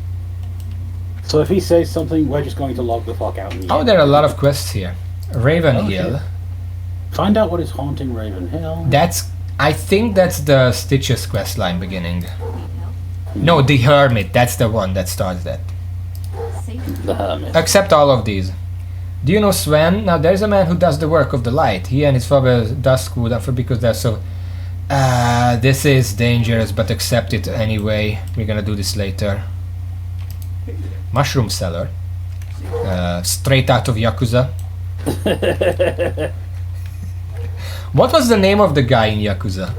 [SPEAKER 2] So if he says something, we're just going to log the fuck out.
[SPEAKER 1] Oh, there are a lot of quests here. Raven
[SPEAKER 2] Okay.
[SPEAKER 1] Hill.
[SPEAKER 2] Find out what is haunting Raven Hill.
[SPEAKER 1] I think that's the Stitches quest line beginning.
[SPEAKER 3] Need help?
[SPEAKER 1] No, the Hermit, that's the one that starts that.
[SPEAKER 3] Safety.
[SPEAKER 2] The Hermit.
[SPEAKER 1] Accept all of these. Do you know Sven? Now there's a man who does the work of the light. He and his father dusk wood for because they're so... this is dangerous, but accept it anyway. We're gonna do this later. Mushroom seller. Straight out of Yakuza. What was the name of the guy in Yakuza?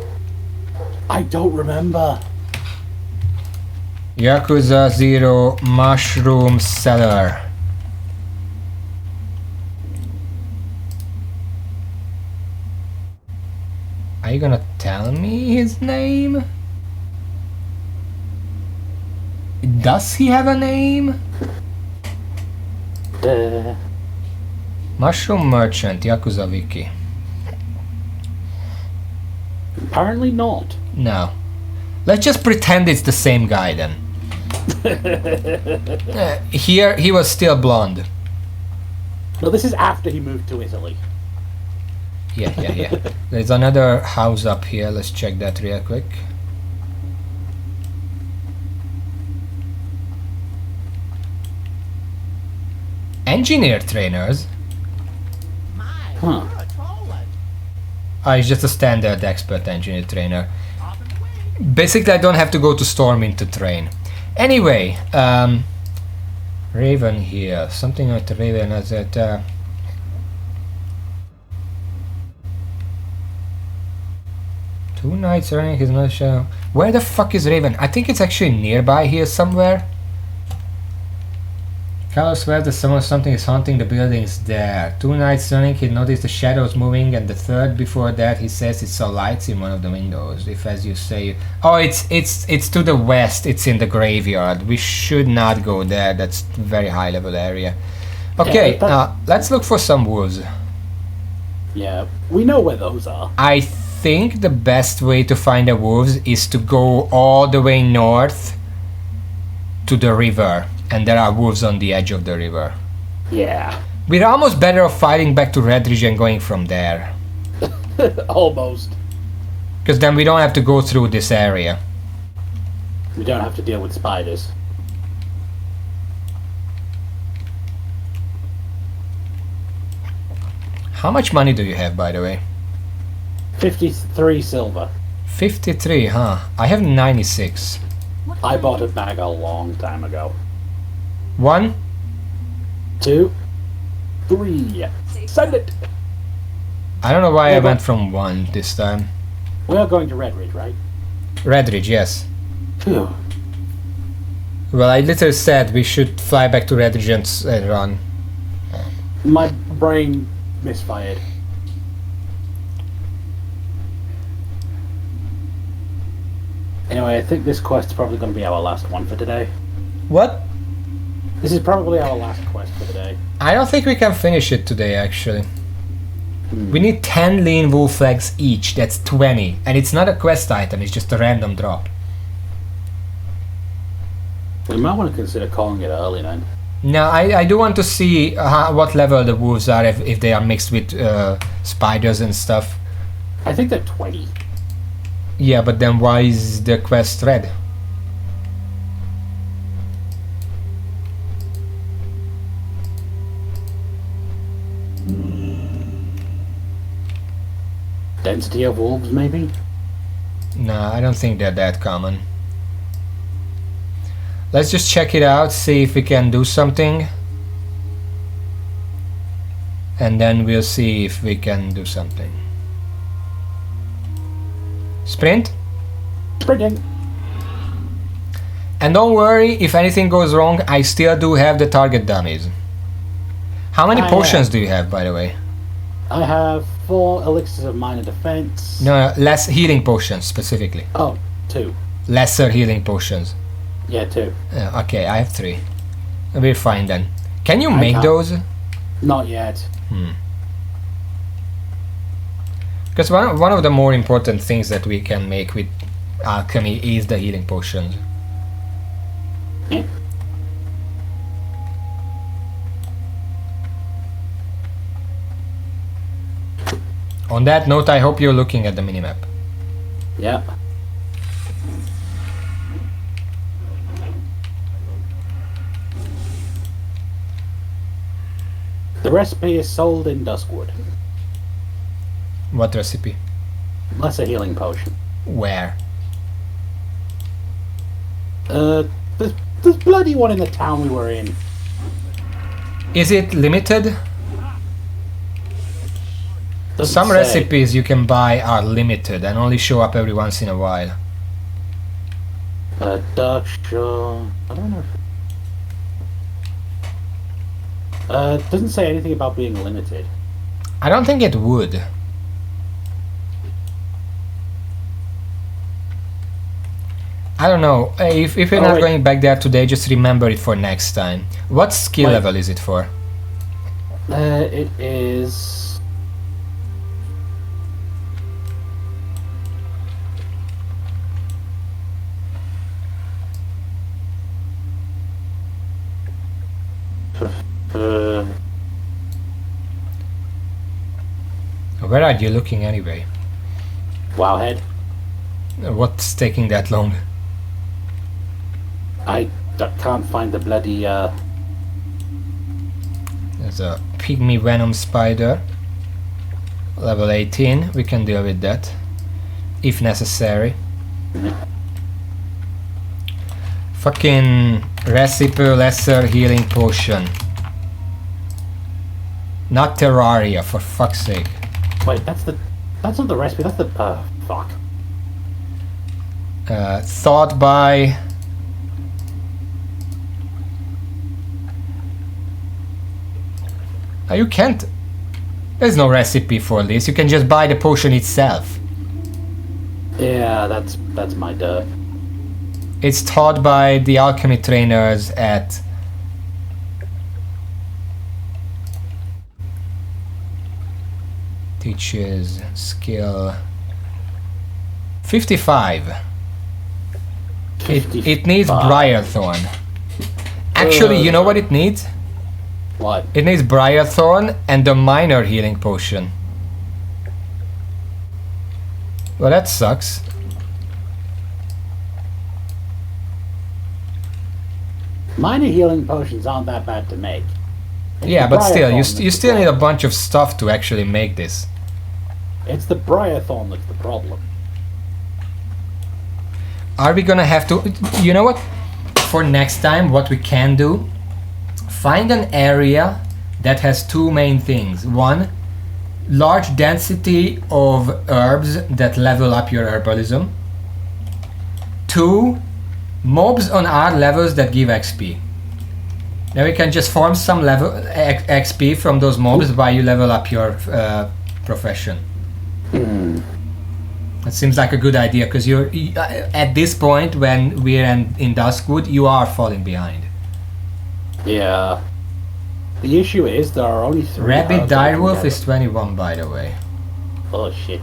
[SPEAKER 2] I don't remember.
[SPEAKER 1] Yakuza 0 Mushroom Seller. Are you gonna tell me his name? Does he have a name? Mushroom Merchant, Yakuza Wiki.
[SPEAKER 2] Apparently not.
[SPEAKER 1] No. Let's just pretend it's the same guy then. Here, he was still blonde.
[SPEAKER 2] No, this is after he moved to Italy.
[SPEAKER 1] Yeah. There's another house up here. Let's check that real quick. Engineer trainers?
[SPEAKER 2] Huh.
[SPEAKER 1] It's just a standard expert engineer trainer. Basically, I don't have to go to Stormwind to train. Anyway, Raven here. Something with Raven as it. 2 nights running his no show. Where the fuck is Raven? I think it's actually nearby here somewhere. Carlos swears that something is haunting the buildings there. 2 nights running he noticed the shadows moving, and the third before that he says he saw lights in one of the windows. If, as you say... Oh, it's to the west. It's in the graveyard. We should not go there. That's a very high level area. Okay, let's look for some wolves.
[SPEAKER 2] Yeah, we know where those are.
[SPEAKER 1] I think the best way to find the wolves is to go all the way north to the river. And there are wolves on the edge of the river.
[SPEAKER 2] Yeah.
[SPEAKER 1] We're almost better off fighting back to Redridge and going from there.
[SPEAKER 2] Almost.
[SPEAKER 1] Because then we don't have to go through this area.
[SPEAKER 2] We don't have to deal with spiders.
[SPEAKER 1] How much money do you have, by the way?
[SPEAKER 2] 53 silver.
[SPEAKER 1] 53, huh? I have 96.
[SPEAKER 2] I bought a bag a long time ago.
[SPEAKER 1] 1?
[SPEAKER 2] 2, 3. Send it!
[SPEAKER 1] I don't know why
[SPEAKER 2] Yeah,
[SPEAKER 1] I
[SPEAKER 2] but-
[SPEAKER 1] went from 1 this time.
[SPEAKER 2] We are going to Redridge, right?
[SPEAKER 1] Redridge, yes.
[SPEAKER 2] Phew.
[SPEAKER 1] Well, I literally said we should fly back to Redridge and run.
[SPEAKER 2] My brain misfired. Anyway, I think this quest's probably going to be our last one for today.
[SPEAKER 1] What?
[SPEAKER 2] This is probably our last quest for today.
[SPEAKER 1] I don't think we can finish it today, actually. We need 10 lean wolf eggs each, that's 20. And it's not a quest item, it's just a random drop.
[SPEAKER 2] We might want to consider calling it early then.
[SPEAKER 1] Now, I do want to see what level the wolves are if they are mixed with spiders and stuff.
[SPEAKER 2] I think they're 20.
[SPEAKER 1] Yeah, but then why is the quest red?
[SPEAKER 2] Density of wolves, maybe?
[SPEAKER 1] Nah, I don't think they're that common. Let's just check it out, see if we can do something. And then we'll see if we can do something. Sprint?
[SPEAKER 2] Sprinting.
[SPEAKER 1] And don't worry, if anything goes wrong, I still do have the target dummies. How many potions do you have, by the way?
[SPEAKER 2] I have 4 elixirs of minor defense.
[SPEAKER 1] No, less healing potions, specifically.
[SPEAKER 2] Oh, 2.
[SPEAKER 1] Lesser healing potions.
[SPEAKER 2] Yeah, 2.
[SPEAKER 1] Okay, I have 3. We're fine then. Can you
[SPEAKER 2] I
[SPEAKER 1] make
[SPEAKER 2] can't.
[SPEAKER 1] those?
[SPEAKER 2] Not yet.
[SPEAKER 1] Because one of the more important things that we can make with alchemy is the healing potions.
[SPEAKER 2] Yeah.
[SPEAKER 1] On that note, I hope you're looking at the minimap.
[SPEAKER 2] Yeah. The recipe is sold in Duskwood.
[SPEAKER 1] What recipe?
[SPEAKER 2] Lesser healing potion.
[SPEAKER 1] Where?
[SPEAKER 2] There's bloody one in the town we were in.
[SPEAKER 1] Is it limited?
[SPEAKER 2] Doesn't
[SPEAKER 1] Some
[SPEAKER 2] say.
[SPEAKER 1] recipes you can buy are limited and only show up every once in a while.
[SPEAKER 2] Dark Shore. I don't know. It doesn't say anything about being limited.
[SPEAKER 1] I don't think it would. I don't know. If you're
[SPEAKER 2] Oh,
[SPEAKER 1] not
[SPEAKER 2] wait.
[SPEAKER 1] going back there today, just remember it for next time. What skill
[SPEAKER 2] Wait.
[SPEAKER 1] level is it for?
[SPEAKER 2] It is.
[SPEAKER 1] Where are you looking anyway?
[SPEAKER 2] Wowhead.
[SPEAKER 1] What's taking that long?
[SPEAKER 2] I can't find the bloody.
[SPEAKER 1] There's a pygmy venom spider. Level 18. We can deal with that. If necessary. Fucking recipe lesser healing potion. Not Terraria, for fuck's sake.
[SPEAKER 2] Wait, that's not the recipe. That's the. Fuck.
[SPEAKER 1] Thought by You can't. There's no recipe for this. You can just buy the potion itself.
[SPEAKER 2] Yeah, that's my dirt.
[SPEAKER 1] It's taught by the alchemy trainers at teaches skill 55. It needs
[SPEAKER 2] 55.
[SPEAKER 1] Briarthorn. Actually, you know what it needs?
[SPEAKER 2] What?
[SPEAKER 1] It needs Briarthorn and the minor healing potion. Well, that sucks.
[SPEAKER 2] Minor healing potions aren't that bad to make. It's
[SPEAKER 1] Yeah,
[SPEAKER 2] the
[SPEAKER 1] but still,
[SPEAKER 2] Briarthorn
[SPEAKER 1] you
[SPEAKER 2] that's
[SPEAKER 1] still
[SPEAKER 2] the
[SPEAKER 1] need a
[SPEAKER 2] problem.
[SPEAKER 1] bunch of stuff to actually make this.
[SPEAKER 2] It's the Briarthorn that's the problem.
[SPEAKER 1] Are we gonna have to... You know what? For next time, what we can do... Find an area that has two main things. One, large density of herbs that level up your herbalism. Two, mobs on our levels that give XP. Then we can just farm some level XP from those mobs while you level up your profession. That seems like a good idea, because you're at this point when we're in Duskwood, you are falling behind.
[SPEAKER 2] Yeah. The issue is there are only 3
[SPEAKER 1] Rabid
[SPEAKER 2] herbs I can
[SPEAKER 1] Direwolf
[SPEAKER 2] gather.
[SPEAKER 1] is 21, by the way.
[SPEAKER 2] Oh shit.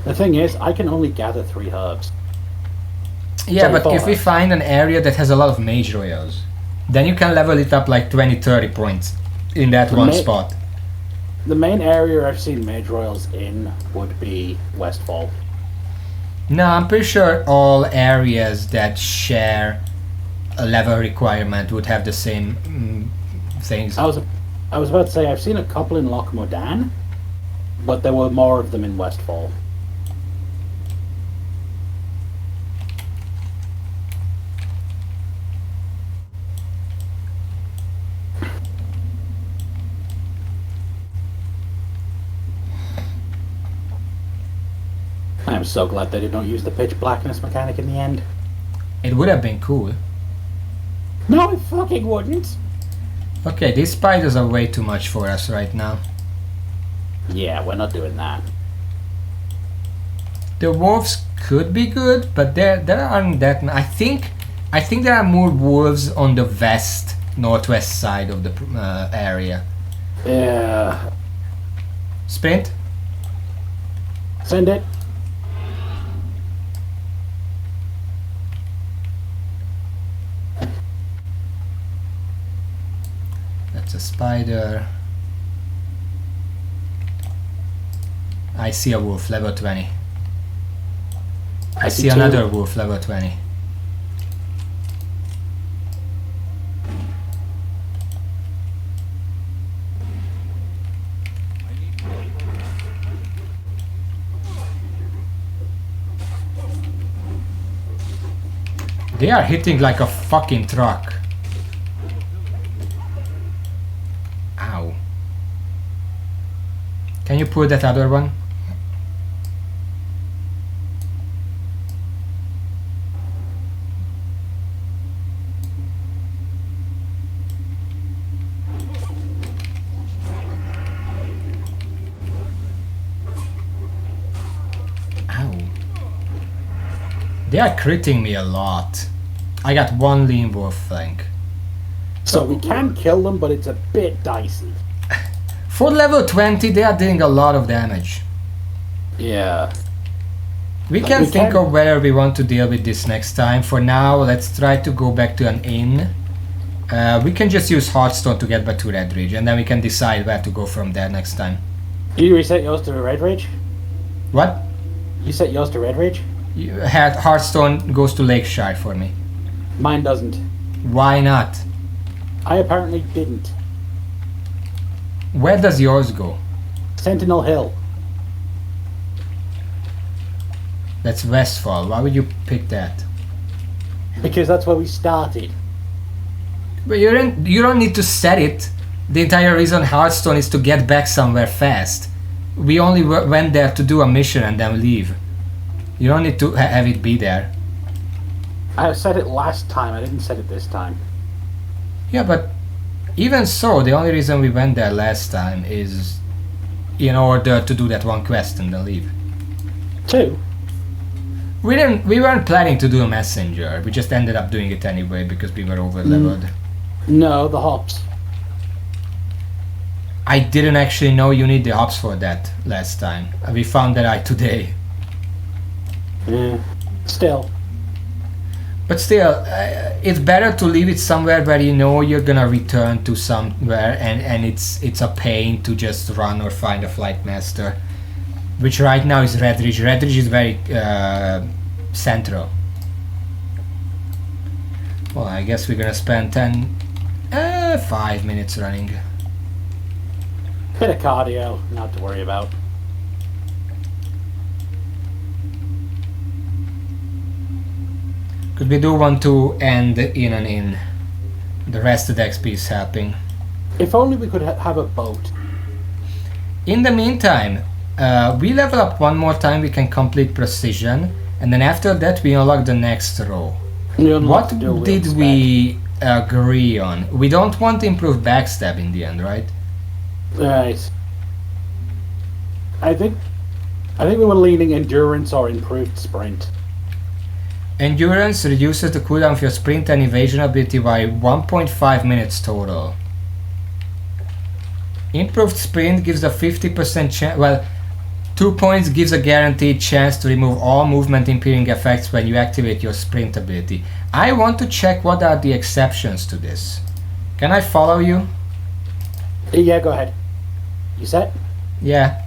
[SPEAKER 2] The thing is, I can only gather 3 herbs.
[SPEAKER 1] Yeah, but if we
[SPEAKER 2] 24.
[SPEAKER 1] find an area that has a lot of mage royals, then you can level it up like 20-30 points in that one spot.
[SPEAKER 2] The main area I've seen mage royals in would be Westfall.
[SPEAKER 1] No, I'm pretty sure all areas that share a level requirement would have the same things.
[SPEAKER 2] I was about to say I've seen a couple in Loch Modan, but there were more of them in Westfall. I am so glad they did not use the pitch blackness mechanic in the end.
[SPEAKER 1] It would have been cool.
[SPEAKER 2] No, it fucking wouldn't.
[SPEAKER 1] Okay, these spiders are way too much for us right now.
[SPEAKER 2] Yeah, we're not doing that.
[SPEAKER 1] The wolves could be good, but there aren't that. I think there are more wolves on the northwest side of the area.
[SPEAKER 2] Yeah.
[SPEAKER 1] Sprint.
[SPEAKER 2] Send it.
[SPEAKER 1] That's a spider. I see a wolf, level 20. I see
[SPEAKER 2] two.
[SPEAKER 1] another wolf, level 20. They are hitting like a fucking truck. Ow. Can you pull that other one? Ow. They are critting me a lot. I got one lean wolf flank.
[SPEAKER 2] So we can kill them, but it's a bit dicey.
[SPEAKER 1] For level 20, they are doing a lot of damage.
[SPEAKER 2] Yeah.
[SPEAKER 1] We
[SPEAKER 2] Like,
[SPEAKER 1] can
[SPEAKER 2] we
[SPEAKER 1] think
[SPEAKER 2] can-
[SPEAKER 1] of whether we want to deal with this next time. For now, let's try to go back to an inn. We can just use Hearthstone to get back to Red Ridge, and then we can decide where to go from there next time.
[SPEAKER 2] You reset yours to Red Ridge?
[SPEAKER 1] What?
[SPEAKER 2] You set yours to Red Ridge?
[SPEAKER 1] Hearthstone goes to Lakeshire for me.
[SPEAKER 2] Mine doesn't.
[SPEAKER 1] Why not?
[SPEAKER 2] I apparently didn't.
[SPEAKER 1] Where does yours go?
[SPEAKER 2] Sentinel Hill.
[SPEAKER 1] That's Westfall. Why would you pick that?
[SPEAKER 2] Because that's where we started.
[SPEAKER 1] But you don't need to set it. The entire reason Hearthstone is to get back somewhere fast. We only went there to do a mission and then leave. You don't need to have it be there.
[SPEAKER 2] I set it last time, I didn't set it this time.
[SPEAKER 1] Yeah, but Even so, the only reason we went there last time is in order to do that one quest and then leave.
[SPEAKER 2] 2.
[SPEAKER 1] We weren't planning to do a messenger. We just ended up doing it anyway because we were over leveled.
[SPEAKER 2] No, the hops.
[SPEAKER 1] I didn't actually know you need the hops for that last time. We found that out today.
[SPEAKER 2] Still.
[SPEAKER 1] But still, it's better to leave it somewhere where you know you're gonna return to somewhere, and it's a pain to just run or find a flight master. Which right now is Redridge. Redridge is very central. Well, I guess we're gonna spend 5 minutes running.
[SPEAKER 2] Bit of cardio, not to worry about.
[SPEAKER 1] Because we do want to end in and in. The rest of the XP is helping.
[SPEAKER 2] If only we could have a boat.
[SPEAKER 1] In the meantime, we level up one more time, we can complete precision, and then after that we unlock the next row. What did we agree on? We don't want improved backstab in the end, right?
[SPEAKER 2] Right. I think we were leaning endurance or improved sprint.
[SPEAKER 1] Endurance reduces the cooldown of your sprint and evasion ability by 1.5 minutes total. Improved sprint gives a 50% chance. Well, 2 points gives a guaranteed chance to remove all movement impeding effects when you activate your sprint ability. I want to check what are the exceptions to this. Can I follow you?
[SPEAKER 2] Yeah, go ahead. You set?
[SPEAKER 1] Yeah.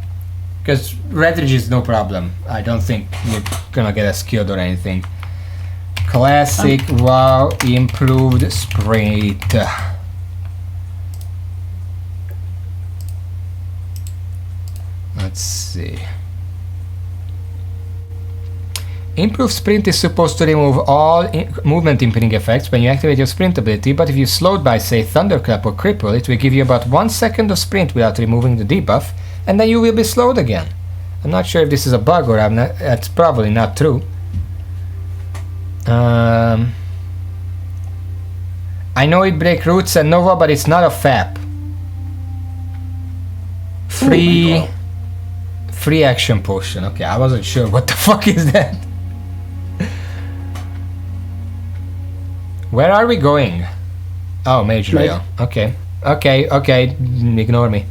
[SPEAKER 1] Because Redridge is no problem. I don't think you're gonna get us killed or anything. Classic, wow, improved sprint. Let's see. Improved sprint is supposed to remove all movement impeding effects when you activate your sprint ability, but if you slowed by, say, Thunderclap or Cripple, it will give you about 1 second of sprint without removing the debuff, and then you will be slowed again. I'm not sure if this is a bug or I'm not, that's probably not true. I know it breaks roots and Nova, but it's not a FAP. Free action potion. Okay, I wasn't sure what the fuck is that. Where are we going? Oh, Mage Rail. Okay. Ignore me.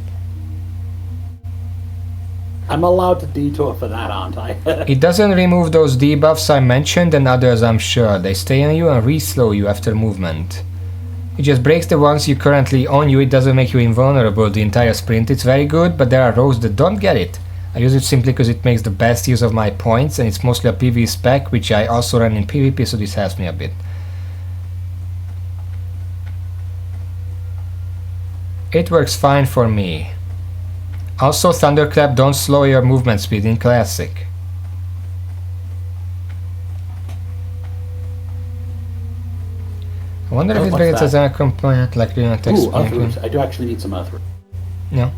[SPEAKER 2] I'm allowed to detour for that, aren't I?
[SPEAKER 1] It doesn't remove those debuffs I mentioned and others, I'm sure. They stay on you and re-slow you after movement. It just breaks the ones you currently on you. It doesn't make you invulnerable the entire sprint. It's very good, but there are rows that don't get it. I use it simply because it makes the best use of my points, and it's mostly a PvE spec, which I also run in PvP, so this helps me a bit. It works fine for me. Also, Thunderclap don't slow your movement speed in Classic. I wonder if it breaks as a component like the text.
[SPEAKER 2] Ooh, Earth Roots. I do actually need some Earth Roots.
[SPEAKER 1] No.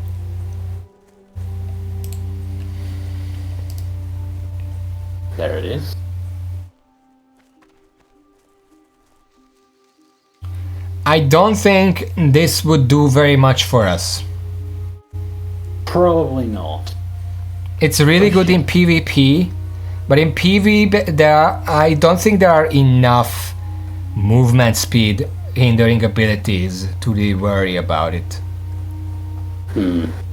[SPEAKER 2] There it is.
[SPEAKER 1] I don't think this would do very much for us.
[SPEAKER 2] Probably not.
[SPEAKER 1] It's really good in PvP, but in PvE I don't think there are enough movement speed hindering abilities to really worry about it.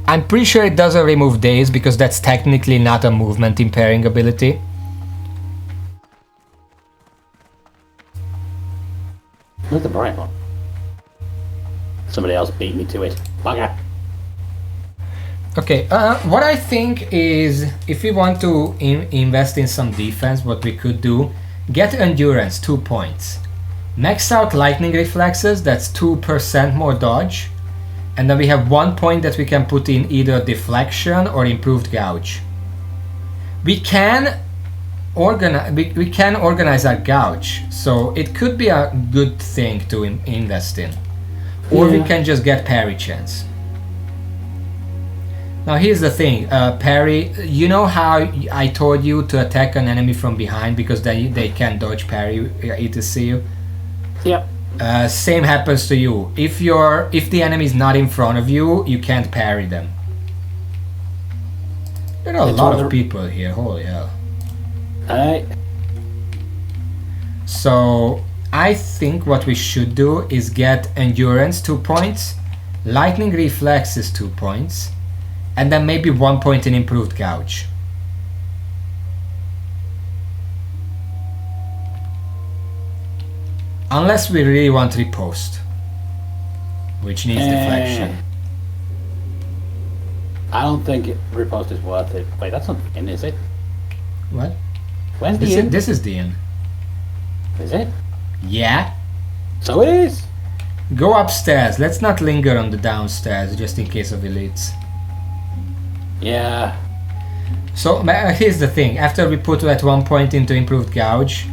[SPEAKER 1] I'm pretty sure it doesn't remove daze because that's technically not a movement impairing ability.
[SPEAKER 2] Where's the bright one? Somebody else beat me to it. Bugger.
[SPEAKER 1] Okay, what I think is, if we want to invest in some defense, what we could do, get endurance, 2 points. Max out lightning reflexes, that's 2% more dodge. And then we have 1 point that we can put in either deflection or improved gouge. We can organize our gouge, so it could be a good thing to invest in. Or we can just get parry chance. Now here's the thing, parry, you know how I told you to attack an enemy from behind because they can dodge parry, etc.
[SPEAKER 2] Yep.
[SPEAKER 1] Same happens to you. If the enemy is not in front of you, you can't parry them. There are a lot of people here. Holy hell! So I think what we should do is get endurance 2 points, lightning reflex is 2 points, and then maybe 1 point in improved gouge. Unless we really want riposte, which needs deflection.
[SPEAKER 2] I don't think riposte is worth it. Wait, that's not the inn, is it?
[SPEAKER 1] What?
[SPEAKER 2] Where's the inn?
[SPEAKER 1] This is the inn.
[SPEAKER 2] Is it?
[SPEAKER 1] Yeah.
[SPEAKER 2] So it is.
[SPEAKER 1] Go upstairs. Let's not linger on the downstairs, just in case of elites.
[SPEAKER 2] Yeah.
[SPEAKER 1] So here's the thing. After we put that 1 point into improved gouge,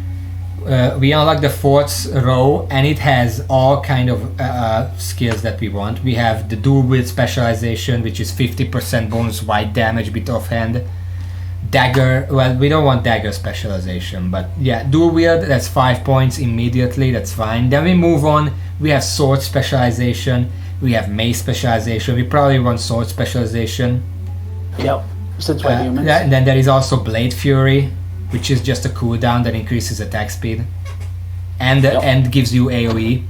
[SPEAKER 1] we unlock the 4th row, and it has all kind of skills that we want. We have the dual wield specialization, which is 50% bonus white damage bit offhand. Dagger, well, we don't want dagger specialization, but yeah, dual wield, that's 5 points immediately, that's fine. Then we move on, we have sword specialization, we have mace specialization, we probably want sword specialization.
[SPEAKER 2] Yep, since we're humans.
[SPEAKER 1] And then there is also blade fury, which is just a cooldown that increases attack speed and gives you AoE.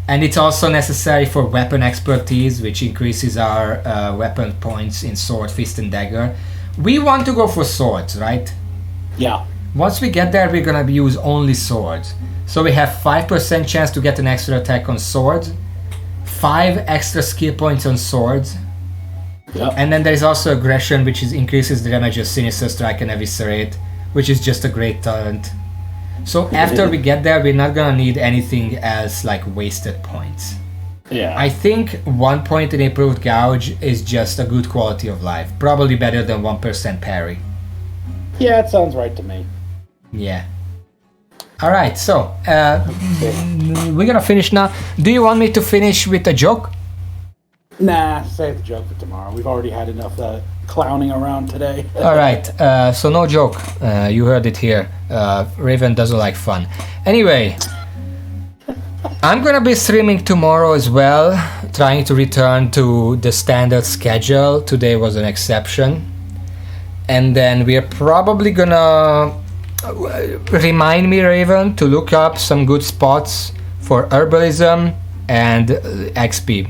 [SPEAKER 1] And it's also necessary for weapon expertise, which increases our weapon points in sword, fist, and dagger. We want to go for swords, right?
[SPEAKER 2] Yeah.
[SPEAKER 1] Once we get there, we're gonna use only swords. So we have 5% chance to get an extra attack on swords, 5 extra skill points on swords.
[SPEAKER 2] Yep.
[SPEAKER 1] And then there is also aggression, which increases the damage of Sinister Strike and Eviscerate, which is just a great talent. So after we get there, we're not gonna need anything else like wasted points.
[SPEAKER 2] Yeah.
[SPEAKER 1] I think 1 point in improved gouge is just a good quality of life. Probably better than 1% parry.
[SPEAKER 2] Yeah, it sounds right to me.
[SPEAKER 1] Yeah. Alright, so we're gonna finish now. Do you want me to finish with a joke?
[SPEAKER 2] Nah, save the joke for tomorrow. We've already had enough clowning around today.
[SPEAKER 1] Alright, so no joke. You heard it here. Raven doesn't like fun. Anyway, I'm gonna be streaming tomorrow as well, trying to return to the standard schedule. Today was an exception. And then we're probably gonna remind me, Raven, to look up some good spots for herbalism and XP.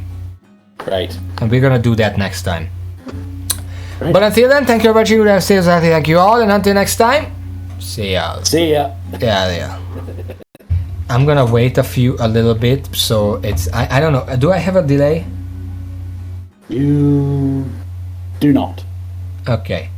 [SPEAKER 2] Right.
[SPEAKER 1] And we're gonna do that next time.
[SPEAKER 2] Right.
[SPEAKER 1] But until then, thank you for watching. Thank you all, and until next time, see ya.
[SPEAKER 2] See ya.
[SPEAKER 1] Yeah. I'm gonna wait a little bit, so it's I don't know. Do I have a delay?
[SPEAKER 2] You do not.
[SPEAKER 1] Okay.